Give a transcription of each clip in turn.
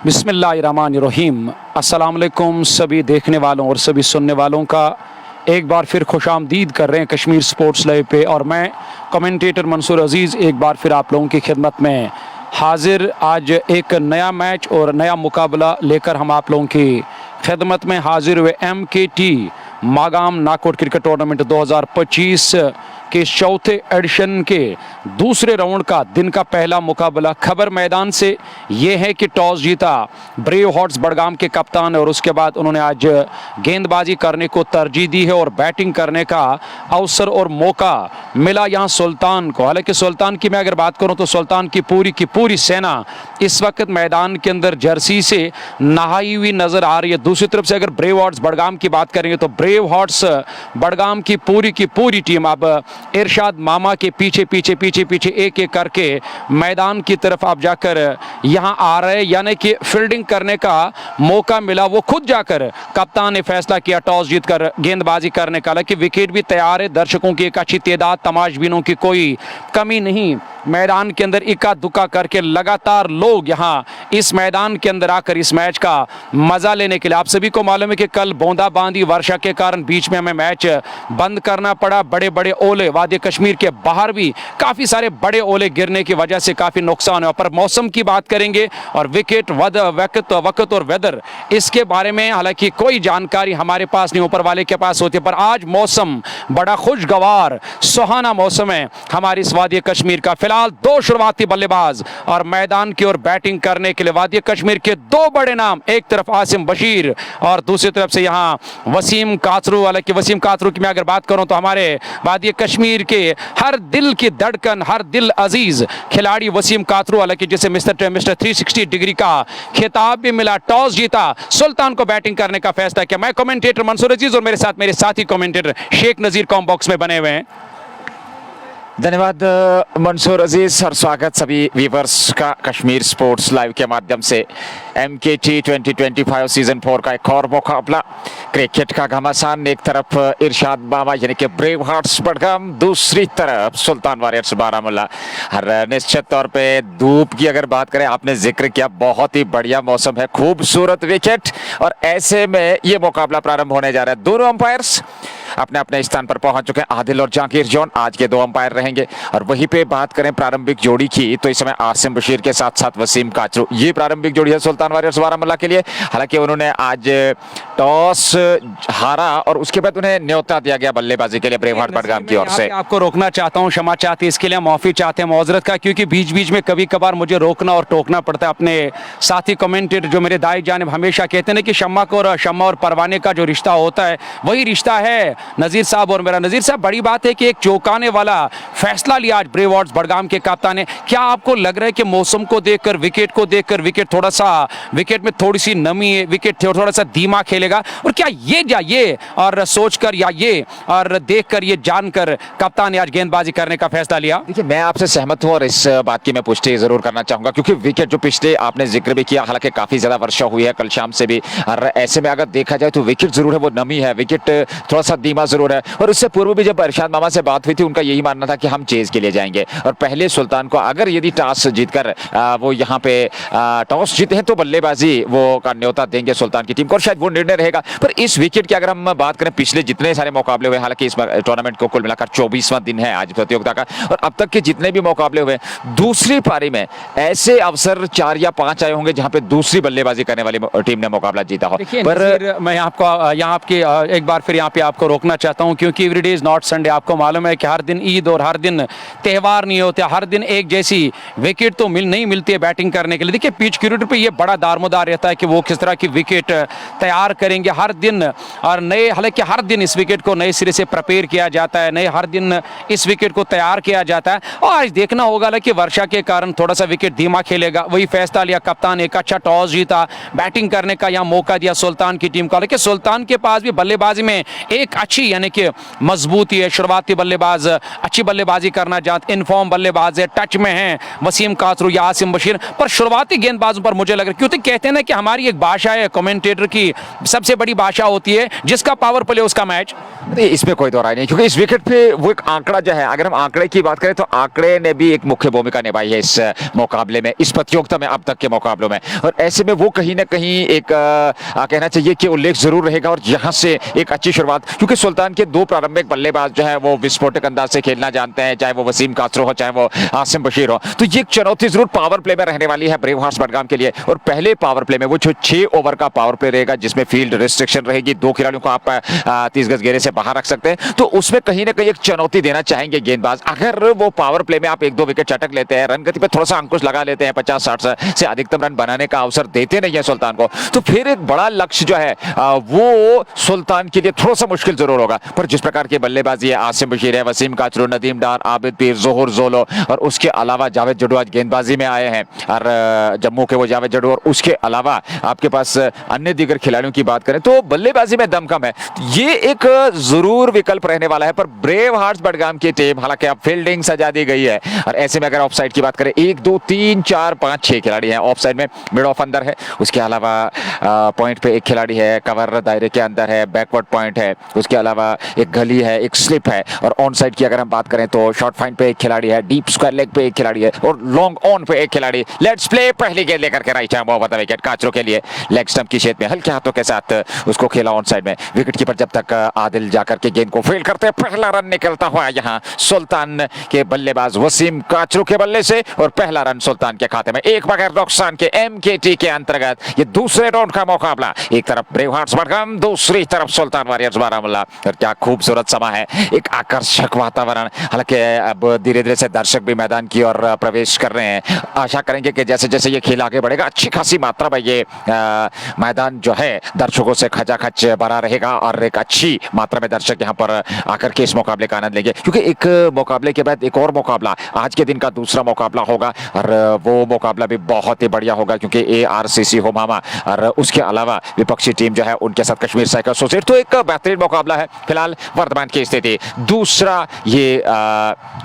बिस्मिल्लाहिर्रहमानिर्रहीम। अस्सलाम वालेकुम सभी देखने वालों और सभी सुनने वालों का एक बार फिर खुशामदीद कर रहे हैं कश्मीर स्पोर्ट्स लाइव पे। और मैं कमेंटेटर मंसूर अजीज़ एक बार फिर आप लोगों की खिदमत में हाजिर। आज एक नया मैच और नया मुकाबला लेकर हम आप लोगों की खिदमत में हाजिर हुए। MKT Magam knockout cricket tournament 2025 के चौथे एडिशन के दूसरे राउंड का दिन का पहला मुकाबला। खबर मैदान से ये है कि टॉस जीता ब्रेव हार्ट्स बड़गाम के कप्तान और उसके बाद उन्होंने आज गेंदबाजी करने को तरजीह दी है और बैटिंग करने का अवसर और मौका मिला यहाँ सुल्तान को। हालांकि सुल्तान की मैं अगर बात करूँ तो सुल्तान की पूरी सेना इस वक्त मैदान के अंदर जर्सी से नहाई हुई नजर आ रही है। दूसरी तरफ से अगर ब्रेव हार्ट्स बड़गाम की बात करेंगे तो ब्रेव हार्ट्स बड़गाम की पूरी टीम अब इरशाद मामा के पीछे एक एक करके मैदान की तरफ आप जाकर यहां आ रहे हैं। यानी कि फील्डिंग करने का मौका मिला, वो खुद जाकर कप्तान ने फैसला किया टॉस जीतकर गेंदबाजी करने का। हालांकि विकेट भी तैयार है, दर्शकों की एक अच्छी तादाद, तमाशबीनों की कोई कमी नहीं। मैदान के अंदर इक्का दुक्का करके लगातार लोग यहां इस मैदान के अंदर आकर इस मैच का मजा लेने के लिए। आप सभी को मालूम है कि कल बूंदाबांदी वर्षा के कारण बीच में हमें मैच बंद करना पड़ा। बड़े ओले वादी कश्मीर के बाहर भी काफी सारे बड़े ओले गिरने की वजह से काफी नुकसान हुआ। पर मौसम की बात करेंगे और विकेट वक्त और वेदर इसके बारे में हालांकि कोई जानकारी हमारे पास नहीं, ऊपर वाले के पास होती है। पर आज मौसम बड़ा खुशगवार सुहाना मौसम है हमारी इस वादी कश्मीर का। फिलहाल दो शुरुआती बल्लेबाज और मैदान की ओर बैटिंग करने के लिए वादी कश्मीर के दो बड़े नाम, एक तरफ आसिम बशीर और दूसरी तरफ से यहां वसीम कातरू। हालांकि वसीम कातरू की मैं अगर बात करूं तो हमारे वादी कश्मीर के हर दिल की धड़कन, हर दिल अजीज खिलाड़ी वसीम कातरू, हालांकि जिसे मिस्टर 360 डिग्री का खिताब भी मिला। टॉस जीता, सुल्तान को बैटिंग करने का फैसला किया। मैं कमेंटेटर मंसूर अजीज और मेरे साथ मेरे साथी कमेंटेटर शेख नजीर कॉम बॉक्स में बने हुए हैं। धन्यवाद मंसूर अजीज और स्वागत सभी व्यूवर्स का कश्मीर स्पोर्ट्स लाइव के माध्यम से। MKT 2025 सीजन 4 का एक और मुकाबला, क्रिकेट का घमासान। एक तरफ इरशाद मामा यानी कि ब्रेव हार्ट्स बड़गाम, दूसरी तरफ सुल्तान वॉरियर्स बारामुल्ला। हर निश्चित तौर पे धूप की अगर बात करें, आपने जिक्र किया, बहुत ही बढ़िया मौसम है, खूबसूरत विकेट और ऐसे में ये मुकाबला प्रारंभ होने जा रहा है। दोनों अंपायर्स अपने अपने स्थान पर पहुंच चुके हैं। आदिल और जहांगीर जॉन आज के दो अंपायर रहेंगे। और वहीं पे बात करें प्रारंभिक जोड़ी की तो इस समय आसिम बशीर के साथ साथ वसीम काचरू, ये प्रारंभिक जोड़ी है सुल्तान वॉरियर्स बारामुल्ला के लिए। हालांकि उन्होंने आज टॉस हारा और उसके बाद उन्हें न्योता दिया गया बल्लेबाजी के लिए ब्रेव हार्ट्स बड़गाम की ओर से। आपको रोकना चाहता हूं, क्षमा चाहते हैं इसके लिए, माफी चाहते हैं मुआजरत का, क्योंकि बीच बीच में कभी कभार मुझे रोकना और टोकना पड़ता है। अपने साथी कमेंटेटर जो मेरे दाई जानिब हमेशा कहते हैं कि शम्मा और परवाने का जो रिश्ता होता है वही रिश्ता है नजीर साहब और मेरा। नजीर साहब, बड़ी बात है कि एक चौंकाने वाला फैसला लिया आज ब्रेव हार्ट्स बड़गाम के कप्तान ने। क्या आपको लग रहा है कि मौसम को देखकर, विकेट थोड़ा सा, विकेट में थोड़ी सी नमी है, विकेट थोड़ा सा धीमा खेलेगा, और क्या ये और सोचकर या ये और देखकर, ये जानकर कप्तान ने आज गेंदबाजी करने का फैसला लिया? देखिए, मैं आपसे सहमत हूं और इस बात की मैं पुष्टि जरूर करना चाहूंगा, क्योंकि विकेट जो पिछले आपने जिक्र भी किया, हालांकि काफी ज्यादा वर्षा हुई है कल शाम से भी, और ऐसे में अगर देखा जाए तो विकेट जरूर है, वो नमी है, विकेट थोड़ा सा धीमा जरूर है। और उससे पूर्व भी जब इरशाद मामा से बात हुई थी, उनका यही मानना था कि हम चेज के लिए जाएंगे और पहले सुल्तान को अगर यदि टॉस जीतकर वो यहाँ पे टॉस जीते हैं तो बल्लेबाजी वो का न्योता देंगे सुल्तान की टीम को, और शायद वो निर्णय रहेगा। पर इस विकेट की अगर हम बात करें, पिछले जितने सारे मुकाबले हुए, हालांकि इस टूर्नामेंट को कुल मिलाकर 24वां दिन है आज प्रतियोगिता का, और अब तक के जितने भी मुकाबले हुए, दूसरी पारी में ऐसे अवसर 4 या 5 आए होंगे जहां पे दूसरी बल्लेबाजी करने वाली टीम ने मुकाबला जीता हो। पर मैं आपको यहाँ आपके एक बार फिर यहाँ पे आपको रोकना चाहता हूँ, क्योंकि every day is not Sunday. आपको मालूम है कि हर दिन ईद और हर दिन त्यौहार नहीं होते, हर दिन एक जैसी विकेट तो नहीं मिलती है बैटिंग करने के लिए। देखिए, पिच क्रिकेट पे ये बड़ा दारमोदार रहता है कि वो किस तरह की विकेट तैयार करेंगे हर दिन, और नए, हालांकि हर दिन इस विकेट को नए सिरे से प्रिपेयर किया जाता है, हर दिन इस विकेट को तैयार किया जाता है। और आज देखना होगा कि वर्षा के कारण थोड़ा सा विकेट धीमा खेलेगा, वही फैसला लिया कप्तान। एक अच्छा टॉस जीता, बैटिंग करने का यहाँ मौका दिया सुल्तान की टीम को। हालांकि सुल्तान के पास भी बल्लेबाजी में एक अच्छी यानी कि मजबूती है, शुरुआती बल्लेबाज अच्छी बल्लेबाजी करना जानते, इनफॉर्म बल्लेबाज है, टच में हैं वसीम कासरू या आसिम बशीर, पर शुरुआती गेंदबाजों पर मुझे लग रहा है, क्योंकि कहते हैं ना कि हमारी एक भाषा है कमेंटेटर की, सबसे बड़ी भाषा होती है जिसका पावर प्ले उसका मैच। नहीं, इसमें कोई दो राय नहीं, क्योंकि इस विकेट पे वो एक आंकड़ा जो है, अगर हम आंकड़े की बात करें तो आंकड़े ने भी एक मुख्य भूमिका निभाई है इस मुकाबले में, इस प्रतियोगिता में, अब तक के मुकाबलों में। और ऐसे में वो कहीं ना कहीं एक कहना चाहिए कि उल्लेख जरूर रहेगा। और यहाँ से एक अच्छी शुरुआत, क्योंकि सुल्तान के दो प्रारंभिक बल्लेबाज जो है वो विस्फोटक अंदाज से खेलना जानते हैं, चाहे वो वसीम कासरू हो चाहे वो आसिम बशीर हो। तो ये एक चुनौती जरूर पावर प्ले में रहने वाली है ब्रेव हार्ट्स बडगाम के लिए। और पहले पावर प्ले में वो जो 6 ओवर का पावर प्ले रहेगा, जिसमें फील्ड रिस्ट्रिक्शन रहेगी, 2 खिलाड़ियों को आप 30 गज घेरे से बाहर रख सकते हैं, तो उसमें कहीं ना कहीं एक चुनौती देना चाहेंगे गेंदबाज। अगर वो पावर प्ले में आप 1-2 विकेट चटक लेते हैं, रन गति पे थोड़ा सा अंकुश लगा लेते हैं, 50-60 से अधिकतम रन बनाने का अवसर देते नहीं है सुल्तान को, तो फिर एक बड़ा लक्ष्य जो है वो सुल्तान के लिए थोड़ा सा मुश्किल जरूर होगा। पर जिस प्रकार की बल्लेबाजी है, आसिम बशीर है, वसीम कासरू, नदीम डार, आबिद पीर, जोहर जोलो, और उसके अलावा जावेद जडू आज गेंदबाजी में आए हैं, और जम्मू के वो जावेद जडू, और उसके अलावा आपके पास अन्य दीगर खिलाड़ियों की बात करें तो बल्लेबाजी में दम कम है। ये एक जरूर विकल्प रहने वाला है। पर ब्रेव हार्ट्स बडगाम की टीम, हालांकि अब फील्डिंग सजा दी गई है, और ऐसे में अगर ऑफ साइड की बात करें, 1 2 3 4 5 6 खिलाड़ी हैं ऑफ साइड में, मिड ऑफ अंदर है, उसके अलावा पॉइंट पे एक खिलाड़ी है, कवर दायरे के अंदर है, बैकवर्ड पॉइंट है, उसके अलावा एक गली है, एक स्लिप है, और ऑन साइड की अगर हम बात करें तो शॉर्ट फाइन पे एक खिलाड़ी है, डीप स्क्वायर लेग पे एक खिलाड़ी है, और लॉन्ग ऑन पे एक खिलाड़ी। लेट्स प्ले, पहली गेंद लेकर के right arm over the wicket Kachru के लिए, लेग स्टंप की शेप में हल्के हाथों के साथ उसको खेला ऑन साइड में। विकेट कीपर जब तक आदिल जाकर के गेंद को फील्ड करते, पहला रन निकलता हुआ यहाँ सुल्तान के बल्लेबाज वसीम काचरू के बल्ले से, और पहला रन सुल्तान के खाते में, एक बगैर नुकसान के एमकेटी के अंतर्गत ये दूसरे राउंड का मुकाबला। एक तरफ ब्रेव हार्ट्स बडगाम, दूसरी तरफ सुल्तान वॉरियर्स बारामुल्ला। और क्या खूबसूरत समा है, एक आकर्षक वातावरण। हालांकि अब धीरे धीरे से दर्शक भी मैदान की ओर प्रवेश कर रहे हैं। आशा करेंगे कि जैसे जैसे ये खेल आगे बढ़ेगा, अच्छी खासी मात्रा में ये मैदान जो है दर्शकों से खचाखच भरा रहेगा, और एक अच्छी मात्रा में दर्शक यहाँ पर आकर के इस मुकाबले का आनंद लेंगे। क्योंकि एक मुकाबले के बाद एक और मुकाबला, आज के दिन का दूसरा मुकाबला होगा, और वो मुकाबला भी बहुत ही बढ़िया होगा, क्योंकि ARCC होमामा और उसके अलावा विपक्षी टीम जो है उनके साथ कश्मीर साइकिल एसोसिएट। तो एक बेहतरीन मुकाबला है फिलहाल वर्तमान की स्थिति। दूसरा ये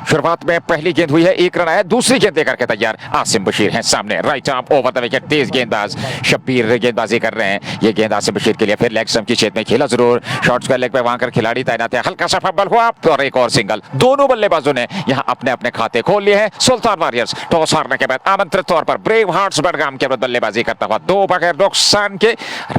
शुरुआत में पहली गेंद हुई है, 1 रन आया, दूसरी गेंद लेकर के तैयार आसिम बशीर हैं सामने, right arm over the wicket, तेज गेंदबाज शब्बीर गेंदबाजी कर रहे हैं। ये गेंद आसिम बशीर के लिए, फिर लेग स्टंप की छेद में खेला जरूर, शॉर्ट स्क्वायर लेग पे वहां कर खिलाड़ी तैनात है, हल्का सा फंबल हुआ और एक और सिंगल। दोनों बल्लेबाजों ने यहां अपने अपने खाते खोल लिए हैं। सुल्तान वॉरियर्स टॉस हारने के बाद आमंत्रित तौर पर ब्रेव हार्ट्स बडगाम के विरुद्ध बल्लेबाजी करता हुआ 2 बगैर नुकसान के।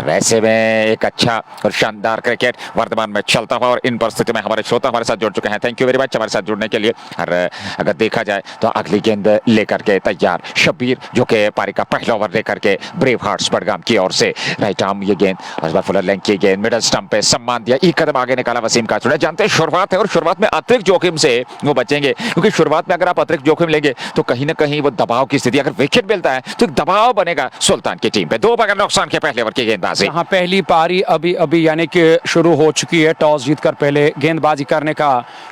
ऐसे में एक अच्छा और शानदार क्रिकेट वर्तमान में चलता हुआ, और इन परिस्थितियों में हमारे श्रोता हमारे साथ जुड़ चुके हैं। थैंक यू वेरी मच हमारे साथ जुड़ने के लिए। और अगर देखा जाए तो अगली गेंद लेकर के तैयार शब्बीर, जो कि पारी का पहला ओवर लेकर के ब्रेव हार्ट्स बडगाम की ओर से राइट आर्म ये गेंद, इस बार फुलर लेंथ की गेंद, मिडल स्टंप पे सम्मान दिया, एक कदम आगे निकाला वसीम कासरू ने। जानते हैं शुरुआत है, और शुरुआत में अतिरिक्त जोखिम से वो बचेंगे, क्योंकि शुरुआत में अगर आप अतिरिक्त जोखिम लेंगे तो कहीं ना कहीं वो दबाव की स्थिति, अगर विकेट मिलता है तो एक दबाव बनेगा सुल्तान की टीम पे। 2 बगैर नुकसान के पहले ओवर की गेंदबाजी। यहाँ पहली पारी अभी अभी यानी कि शुरू हो चुकी है। टॉस जीतकर पहले गेंदबाजी करने का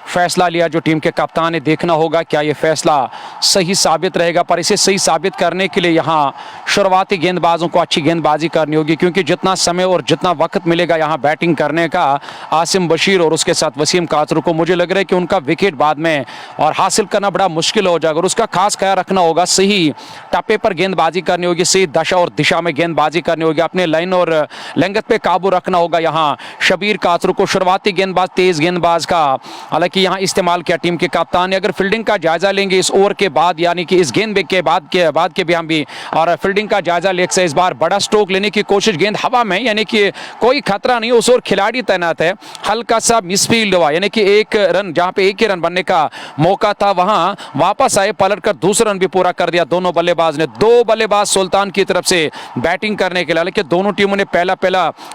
फैसला लिया जो टीम के कप्तान ने। देखना होगा क्या ये फैसला सही साबित रहेगा, पर इसे सही साबित करने के लिए यहाँ शुरुआती गेंदबाजों को अच्छी गेंदबाजी करनी होगी, क्योंकि जितना समय और जितना वक्त मिलेगा यहाँ बैटिंग करने का आसिम बशीर और उसके साथ वसीम कासरू को, मुझे लग रहा है कि उनका विकेट बाद में और हासिल करना बड़ा मुश्किल हो जाएगा। और उसका खास ख्याल रखना होगा, सही टप्पे पर गेंदबाजी करनी होगी, सही दशा और दिशा में गेंदबाजी करनी होगी, अपने लाइन और लंगत पे काबू रखना होगा। यहाँ शब्बीर कासरू को शुरुआती गेंदबाज, तेज गेंदबाज का हालांकि यहाँ इस्तेमाल किया टीम के कप्तान ने। अगर फील्डिंग का जायजा लेंगे इस ओवर के बाद, यानी कि इस गेंद के बाद के भी हम भी और फील्डिंग का जायजा लेकर से इस बार बड़ा स्ट्रोक लेने की कोशिश, गेंद हवा में, यानी कि कोई खतरा नहीं, उस ओर खिलाड़ी तैनात है, हल्का सा मिसफील्ड हुआ, यानी कि 1 रन, जहां पे 1 ही रन बनने का मौका था वहां वापस आए, पलट कर दूसरा रन भी पूरा कर दिया दोनों बल्लेबाज ने। 2 बल्लेबाज सुल्तान की तरफ से बैटिंग करने के लिए, हालांकि दोनों टीमों ने पहला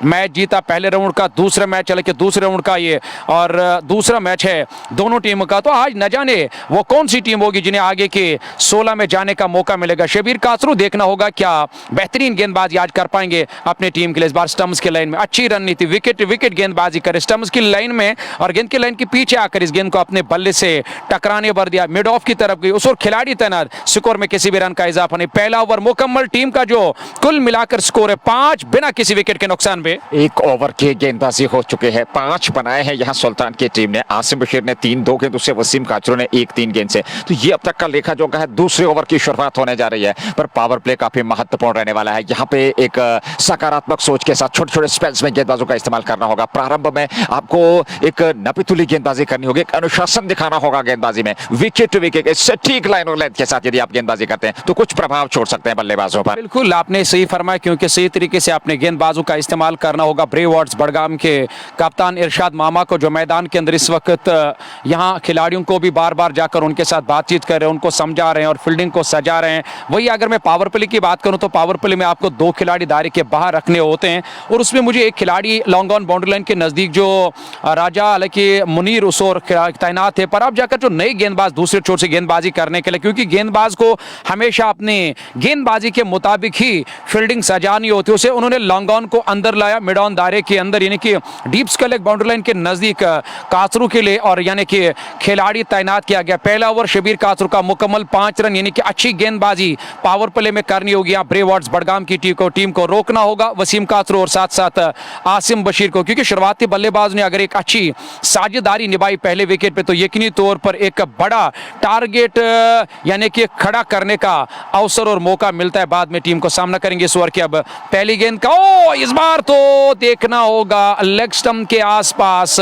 मैच जीता, पहले राउंड का, दूसरा मैच हालांकि दूसरे राउंड का ये और दूसरा मैच है दोनों टीमों का। तो आज न जाने वो कौन सी टीम होगी जिन्हें आगे के 16 में जाने का मौका मिलेगा। शब्बीर कासरू, देखना होगा क्या बेहतरीन गेंदबाजी आज कर पाएंगे अपने टीम के लिए। इस बार स्टम्प्स की लाइन में अच्छी रणनीति, विकेट गेंदबाजी करे स्टम्प्स की लाइन में, और गेंद की लाइन के पीछे आकर इस गेंद को अपने बल्ले से टकराने भर दिया, मिड ऑफ की तरफ गई, उस और खिलाड़ी तैनात, स्कोर में किसी भी रन का इजाफा नहीं। पहला ओवर मुकम्मल, टीम का जो कुल मिलाकर स्कोर है 5 बिना किसी विकेट के नुकसान पे। 1 ओवर की गेंदबाजी हो चुके हैं, 5 बनाए हैं यहाँ सुल्तान की टीम ने। आसिम बशीर ने 3-2 गेंद से, वसीम काचरू ने 1-3 गेंद से। तो ये अब तक का लेखा जोखा है। दूसरे ओवर की शुरुआत होने जा रही है, पर पावर प्ले काफी महत्वपूर्ण रहने वाला है। यहाँ पे एक सकारात्मक सोच के साथ छोटे छोटे स्पेल्स में गेंदबाजों का इस्तेमाल करना होगा। प्रारंभ में आपको एक नपीतुली गेंदबाजी करनी होगी, एक अनुशासन दिखाना होगा गेंदबाजी में। विकेट टू विकेट सटीक लाइन और लेंथ के साथ यदि आप गेंदबाजी करते हैं तो कुछ प्रभाव छोड़ सकते हैं बल्लेबाजों पर। बिल्कुल आपने सही फरमाया, क्योंकि सही तरीके से आपने गेंदबाजों का इस्तेमाल करना होगा। ब्रेवॉर्ड्स बडगाम के कप्तान इरशाद मामा को, जो मैदान के अंदर इस वक्त यहाँ खिलाड़ियों को भी बार बार जाकर उनके साथ बातचीत कर रहे हैं, उनको समझा रहे हैं और फील्डिंग को सजा रहे हैं। वही अगर मैं पावर प्ले की बात करूं तो पावर प्ले में आपको 2 खिलाड़ी दायरे के बाहर रखने होते हैं, और उसमें मुझे एक खिलाड़ी लॉन्ग ऑन बाउंड्री लाइन के नजदीक जो राजा हालांकि मुनीर उसोर तैनात है, पर अब जाकर जो नए गेंदबाज दूसरे छोर से गेंदबाजी करने के लिए, क्योंकि गेंदबाज को हमेशा अपने गेंदबाजी के मुताबिक ही फील्डिंग सजानी होती है, उसे उन्होंने लॉन्ग ऑन को अंदर लाया, मिड ऑन दायरे के अंदर, यानी कि डीप स्कल एक बाउंड्री लाइन के नजदीक कासरू के लिए, और यानी कि खिलाड़ी तैनात किया गया। पहला ओवर शबीर कासरू का मुकम्मल 5 रन, यानी कि अच्छी गेंदबाजी पावर प्ले में करनी होगी। यहाँ ब्रेवॉर्ड्स बडगाम की टीम को रोकना होगा, वसीम कासरू और साथ साथ आसिम बशीर को, क्योंकि शुरुआती बल्लेबाज ने अगर एक अच्छी साझेदारी निभाई पहले विकेट पे तो यकीनी तौर पर एक बड़ा टारगेट यानी कि खड़ा करने का अवसर और मौका मिलता है। बाद में टीम को सामना करेंगे इस ओवर के। अब पहली गेंद का इस बार तो देखना होगा लेग स्टंप के आसपास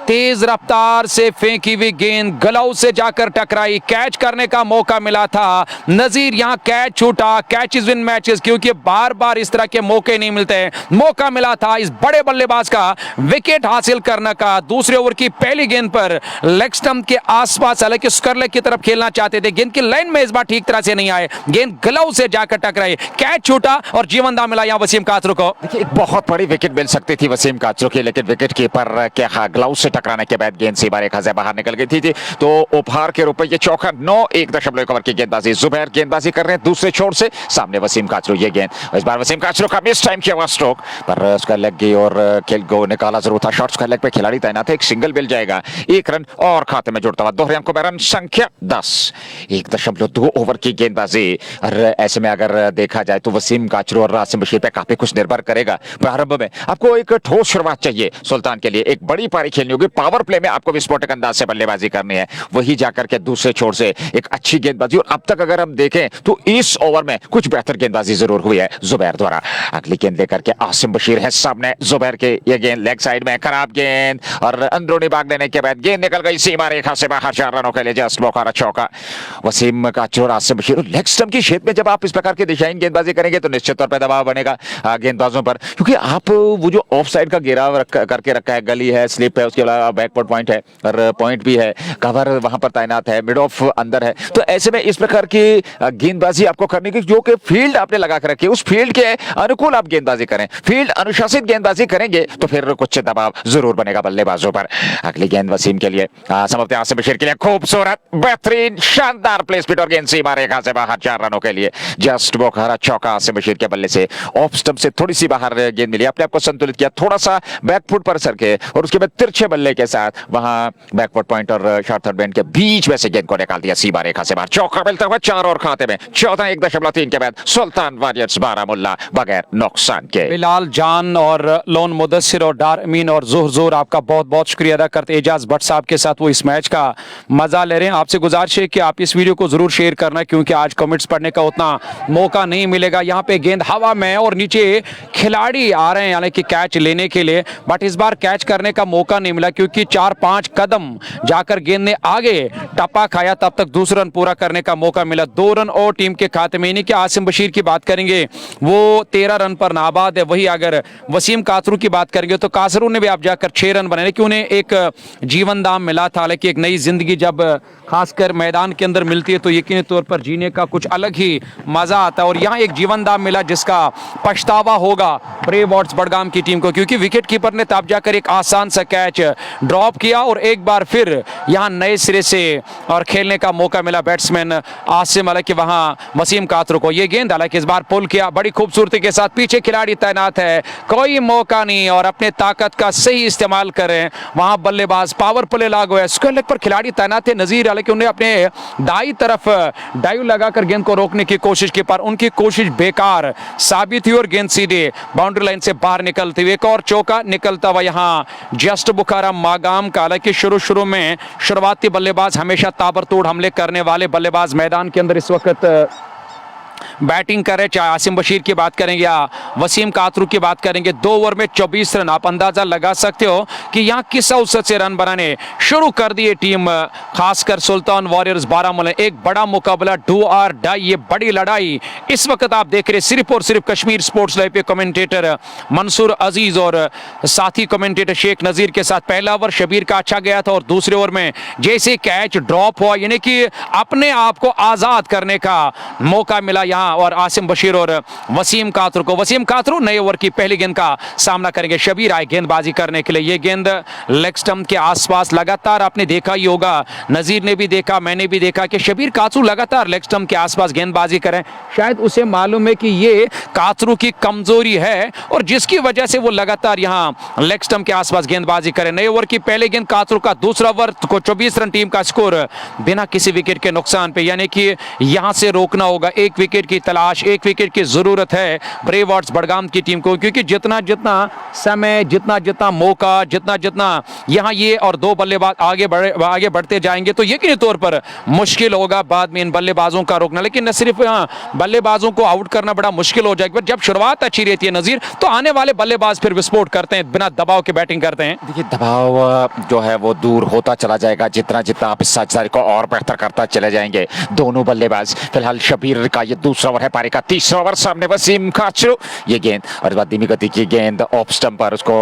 तेज रफ्तार से फेंकी हुई गेंद ग्लव से जाकर टकराई, कैच करने का मौका मिला था नजीर, यहां कैच छूटा। कैचेस विन मैचेस, क्योंकि बार बार इस तरह के मौके नहीं मिलते हैं। मौका मिला था इस बड़े बल्लेबाज का विकेट हासिल करने का। दूसरे ओवर की पहली गेंद पर लेग स्टंप के आसपास, हालांकि स्क्वायर लेग की तरफ खेलना चाहते थे, गेंद की लाइन में इस बार ठीक तरह से नहीं आए, गेंद ग्लव से जाकर टकराई, कैच छूटा और जीवन दाव मिला यहां वसीम काचरू को। देखिए एक बहुत बड़ी विकेट मिल सकती थी वसीम काचरू की, लेकिन विकेट कीपर के ग्लव से टकराने के बाद गेंद सीमा रेखा से बाहर निकल गई थी। तो उपहार के रूप में ये चौका 9.1 ओवर की गेंदबाजी। जुबैर गेंदबाजी कर रहे हैं दूसरे छोर से, सामने वसीम काचरू। ये गेंद इस बार वसीम काचरू का मिस टाइम किया हुआ स्ट्रोक, पर उसका लेग गई और खेल को निकाला जरूर था। शॉट स्क्वायर लेग पे खिलाड़ी तैनात है, एक सिंगल मिल जाएगा, 1 रन और खाते में जुड़ता हुआ दोहरे अंकों में रन संख्या 10। 1.2 ओवर की गेंदबाजी। और ऐसे में अगर देखा जाए तो वसीम काचरू और आसिम बशीर पे काफी कुछ निर्भर करेगा। प्रारंभ में आपको एक ठोस शुरुआत चाहिए सुल्तान के लिए, एक बड़ी पारी खेलनी होगी। पावर प्ले में आपको विस्फोटक अंदाज से बल्लेबाजी करनी है, वही जाकर के दूसरे छोर से एक अच्छी गेंदबाजी। और अब तक अगर हम देखें तो इस ओवर में कुछ बेहतर गेंदबाजी जरूर हुई है जुबैर द्वारा। अगली गेंद लेकर के आसिम बशीर है सामने, जुबैर के ये गेंद लेग साइड में, खराब गेंद और अंदरूनी भाग लेने के बाद गेंद निकल गई सीमा रेखा से बाहर। 4 रनों के लिए जस्ट बोकारा चौका। वसीम काचरू और आसिम बशीर लेग स्टंप की क्षेत्र में जब आप इस प्रकार की दिशाहीन गेंदबाजी करेंगे तो निश्चित तौर पर दबाव बनेगा गेंदबाजों पर, क्योंकि आप वो जो ऑफ साइड का घेराव करके रखा है, गली है, स्लिप है, उसके अलावा बैकवर्ड पॉइंट है और पॉइंट भी है, कवर वहां पर तैनात है, मिड ऑफ अंदर है। तो ऐसे में इस प्रकार की गेंदबाजी आपको करने की, जो कि फील्ड आपने लगा कर रखी है उस फील्ड के अनुकूल आप गेंदबाजी करें। फील्ड अनुशासित गेंदबाजी करेंगे तो फिर कुछ दबाव जरूर बनेगा बल्लेबाजों पर। अगली गेंद वसीम के लिए, समाप्ति आसिम बशीर के लिए खूबसूरत बेहतरीन शानदार प्लेसमेंट और गेंद सीमा रेखा से बाहर। 4 रनों के लिए जस्ट बोकारा चौका आसिम बशीर के बल्ले से। ऑफ स्टंप से थोड़ी सी बाहर गेंद मिली, अपने आपको संतुलित किया, थोड़ा सा बैकफुट पर सर के और उसके बाद तिरछे बल्ले के साथ वहां बैकवर्ड पॉइंट और शॉर्ट थर्ड बैंड के बीच में से गेंद को निकाल दिया सीमा रेखा से बाहर। चौका मिलता हुआ 4 और खाते में। 14.1 के बाद सुल्तान वारियर्स बारामुल्ला बगैर नुकसान के। बिलाल जान और लोन मुदस्सिर और डार अमीन और जोर आपका बहुत बहुत शुक्रिया अदा करते एजाज भट्ट साहब के साथ, वो इस मैच का मजा ले रहे हैं। आपसे गुजारिश है कि आप इस वीडियो को जरूर शेयर करना, क्योंकि आज कमेंट्स पढ़ने का उतना मौका नहीं मिलेगा। यहाँ पे गेंद हवा में और नीचे खिलाड़ी आ रहे हैं यानी कि कैच लेने के लिए, बट इस बार कैच करने का मौका नहीं मिला, क्योंकि 4-5 कदम जाकर गेंद ने आगे टप्पा खाया, तब तक दूसरा रन पूरा करने का मौका मिला। 2 रन और टीम के खाते में। यानी कि आसिम बशीर की बात करेंगे वो 13 रन पर नाबाद है। वही अगर वसीम काचरू की बात करेंगे तो कासरू ने भी आप जाकर 6 रन बनाए, कि उन्हें एक जीवन दाम मिला था। हालांकि एक नई जिंदगी जब खासकर मैदान के अंदर मिलती है तो यकीनी तौर पर जीने का कुछ अलग ही मजा आता है, और यहाँ एक जीवन दाम मिला जिसका पछतावा होगा ब्रेवॉर्ड्स बडगाम की टीम को, क्योंकि विकेट कीपर ने तब जाकर एक आसान सा कैच ड्रॉप किया और एक बार फिर यहाँ नए सिरे से और खेलने का मौका मिला बैट्समैन आसिम, हालांकि वहाँ वसीम कातरू को। ये गेंद हालांकि इस बार पुल किया बड़ी खूबसूरती के साथ, पीछे खिलाड़ी तैनात है, कोई मौका नहीं और अपने ताकत का सही इस्तेमाल करें। वहाँ बल्लेबाज पावर प्ले लागू है, स्क्वायर लेग पर खिलाड़ी तैनात है नजीर, हालांकि उन्हें अपने दाई तरफ डाइव लगाकर गेंद को रोकने की कोशिश की पर उनकी कोशिश बेकार साबित हुई और गेंद सीधे बाउंड्री लाइन से बाहर निकलती हुई। एक और चौका निकलता हुआ यहाँ जस्ट बुखाराम मागाम का। हालांकि शुरू में शुरुआती बल्लेबाज हमेशा ताबड़तोड़ हमले करने वाले बल्लेबाज मैदान के अंदर इस वक्त बैटिंग कर रहे, चाहे आसिम बशीर की बात करेंगे या वसीम कातरू की बात करेंगे। 2 ओवर में 24 रन, आप अंदाजा लगा सकते हो कि यहाँ किस औसत से रन बनाने शुरू कर दिए टीम, खासकर सुल्तान वॉरियर्स बारामूला। एक बड़ा मुकाबला, डू और डाई, ये बड़ी लड़ाई इस वक्त आप देख रहे सिर्फ और सिर्फ कश्मीर स्पोर्ट्स लाइव पे कमेंटेटर मंसूर अजीज और साथी कमेंटेटर शेख नजीर के साथ। पहला ओवर शबीर का अच्छा गया था और दूसरे ओवर में जैसे कैच ड्रॉप हुआ, यानी कि अपने आप को आजाद करने का मौका मिला यहाँ और आसिम बशीर और वसीम कातरू को। वसीम कातरू नए ओवर की पहली गेंद का सामना करेंगे, शबीर आए गेंदबाजी करने के लिए। ये गेंद लेग स्टंप के आसपास लगातार आपने देखा ही होगा, नजीर ने भी देखा, मैंने भी देखा कि शबीर कातरू लगातार लेग स्टंप के आसपास गेंदबाजी करें। शायद उसे मालूम है कि ये कातरू की कमजोरी है और जिसकी वजह से वो लगातार यहाँ लेग स्टंप के आसपास गेंदबाजी करें। नए ओवर की पहली गेंद कातरू का, दूसरा ओवर को 24 रन टीम का स्कोर बिना किसी विकेट के नुकसान पे, यानी कि यहां से रोकना होगा। एक विकेट की तलाश, एक विकेट की जरूरत है ब्रेव हार्ट्स बडगाम की टीम को, क्योंकि जितना जितना समय, जितना जितना मौका, जितना जितना यहां ये और 2 बल्लेबाज आगे बढ़ते जाएंगे तो यकीनी तौर पर मुश्किल होगा बाद में इन बल्लेबाजों का रोकना। लेकिन न सिर्फ बल्लेबाजों को आउट करना बड़ा मुश्किल हो जाएगा, जब शुरुआत अच्छी रहती है नजीर तो आने वाले बल्लेबाज फिर विस्फोट करते हैं, बिना दबाव के बैटिंग करते हैं। देखिए दबाव जो है वो दूर होता चला जाएगा जितना जितना आप इस साझेदारी को और बेहतर करता चले जाएंगे दोनों बल्लेबाज। फिलहाल शबीर का ये दूसरा ओवर है, पारी का तीसरा ओवर, सामने वसीम कातरू। ये गेंद और बाद धीमी गति की गेंद ऑफ स्टंप पर, उसको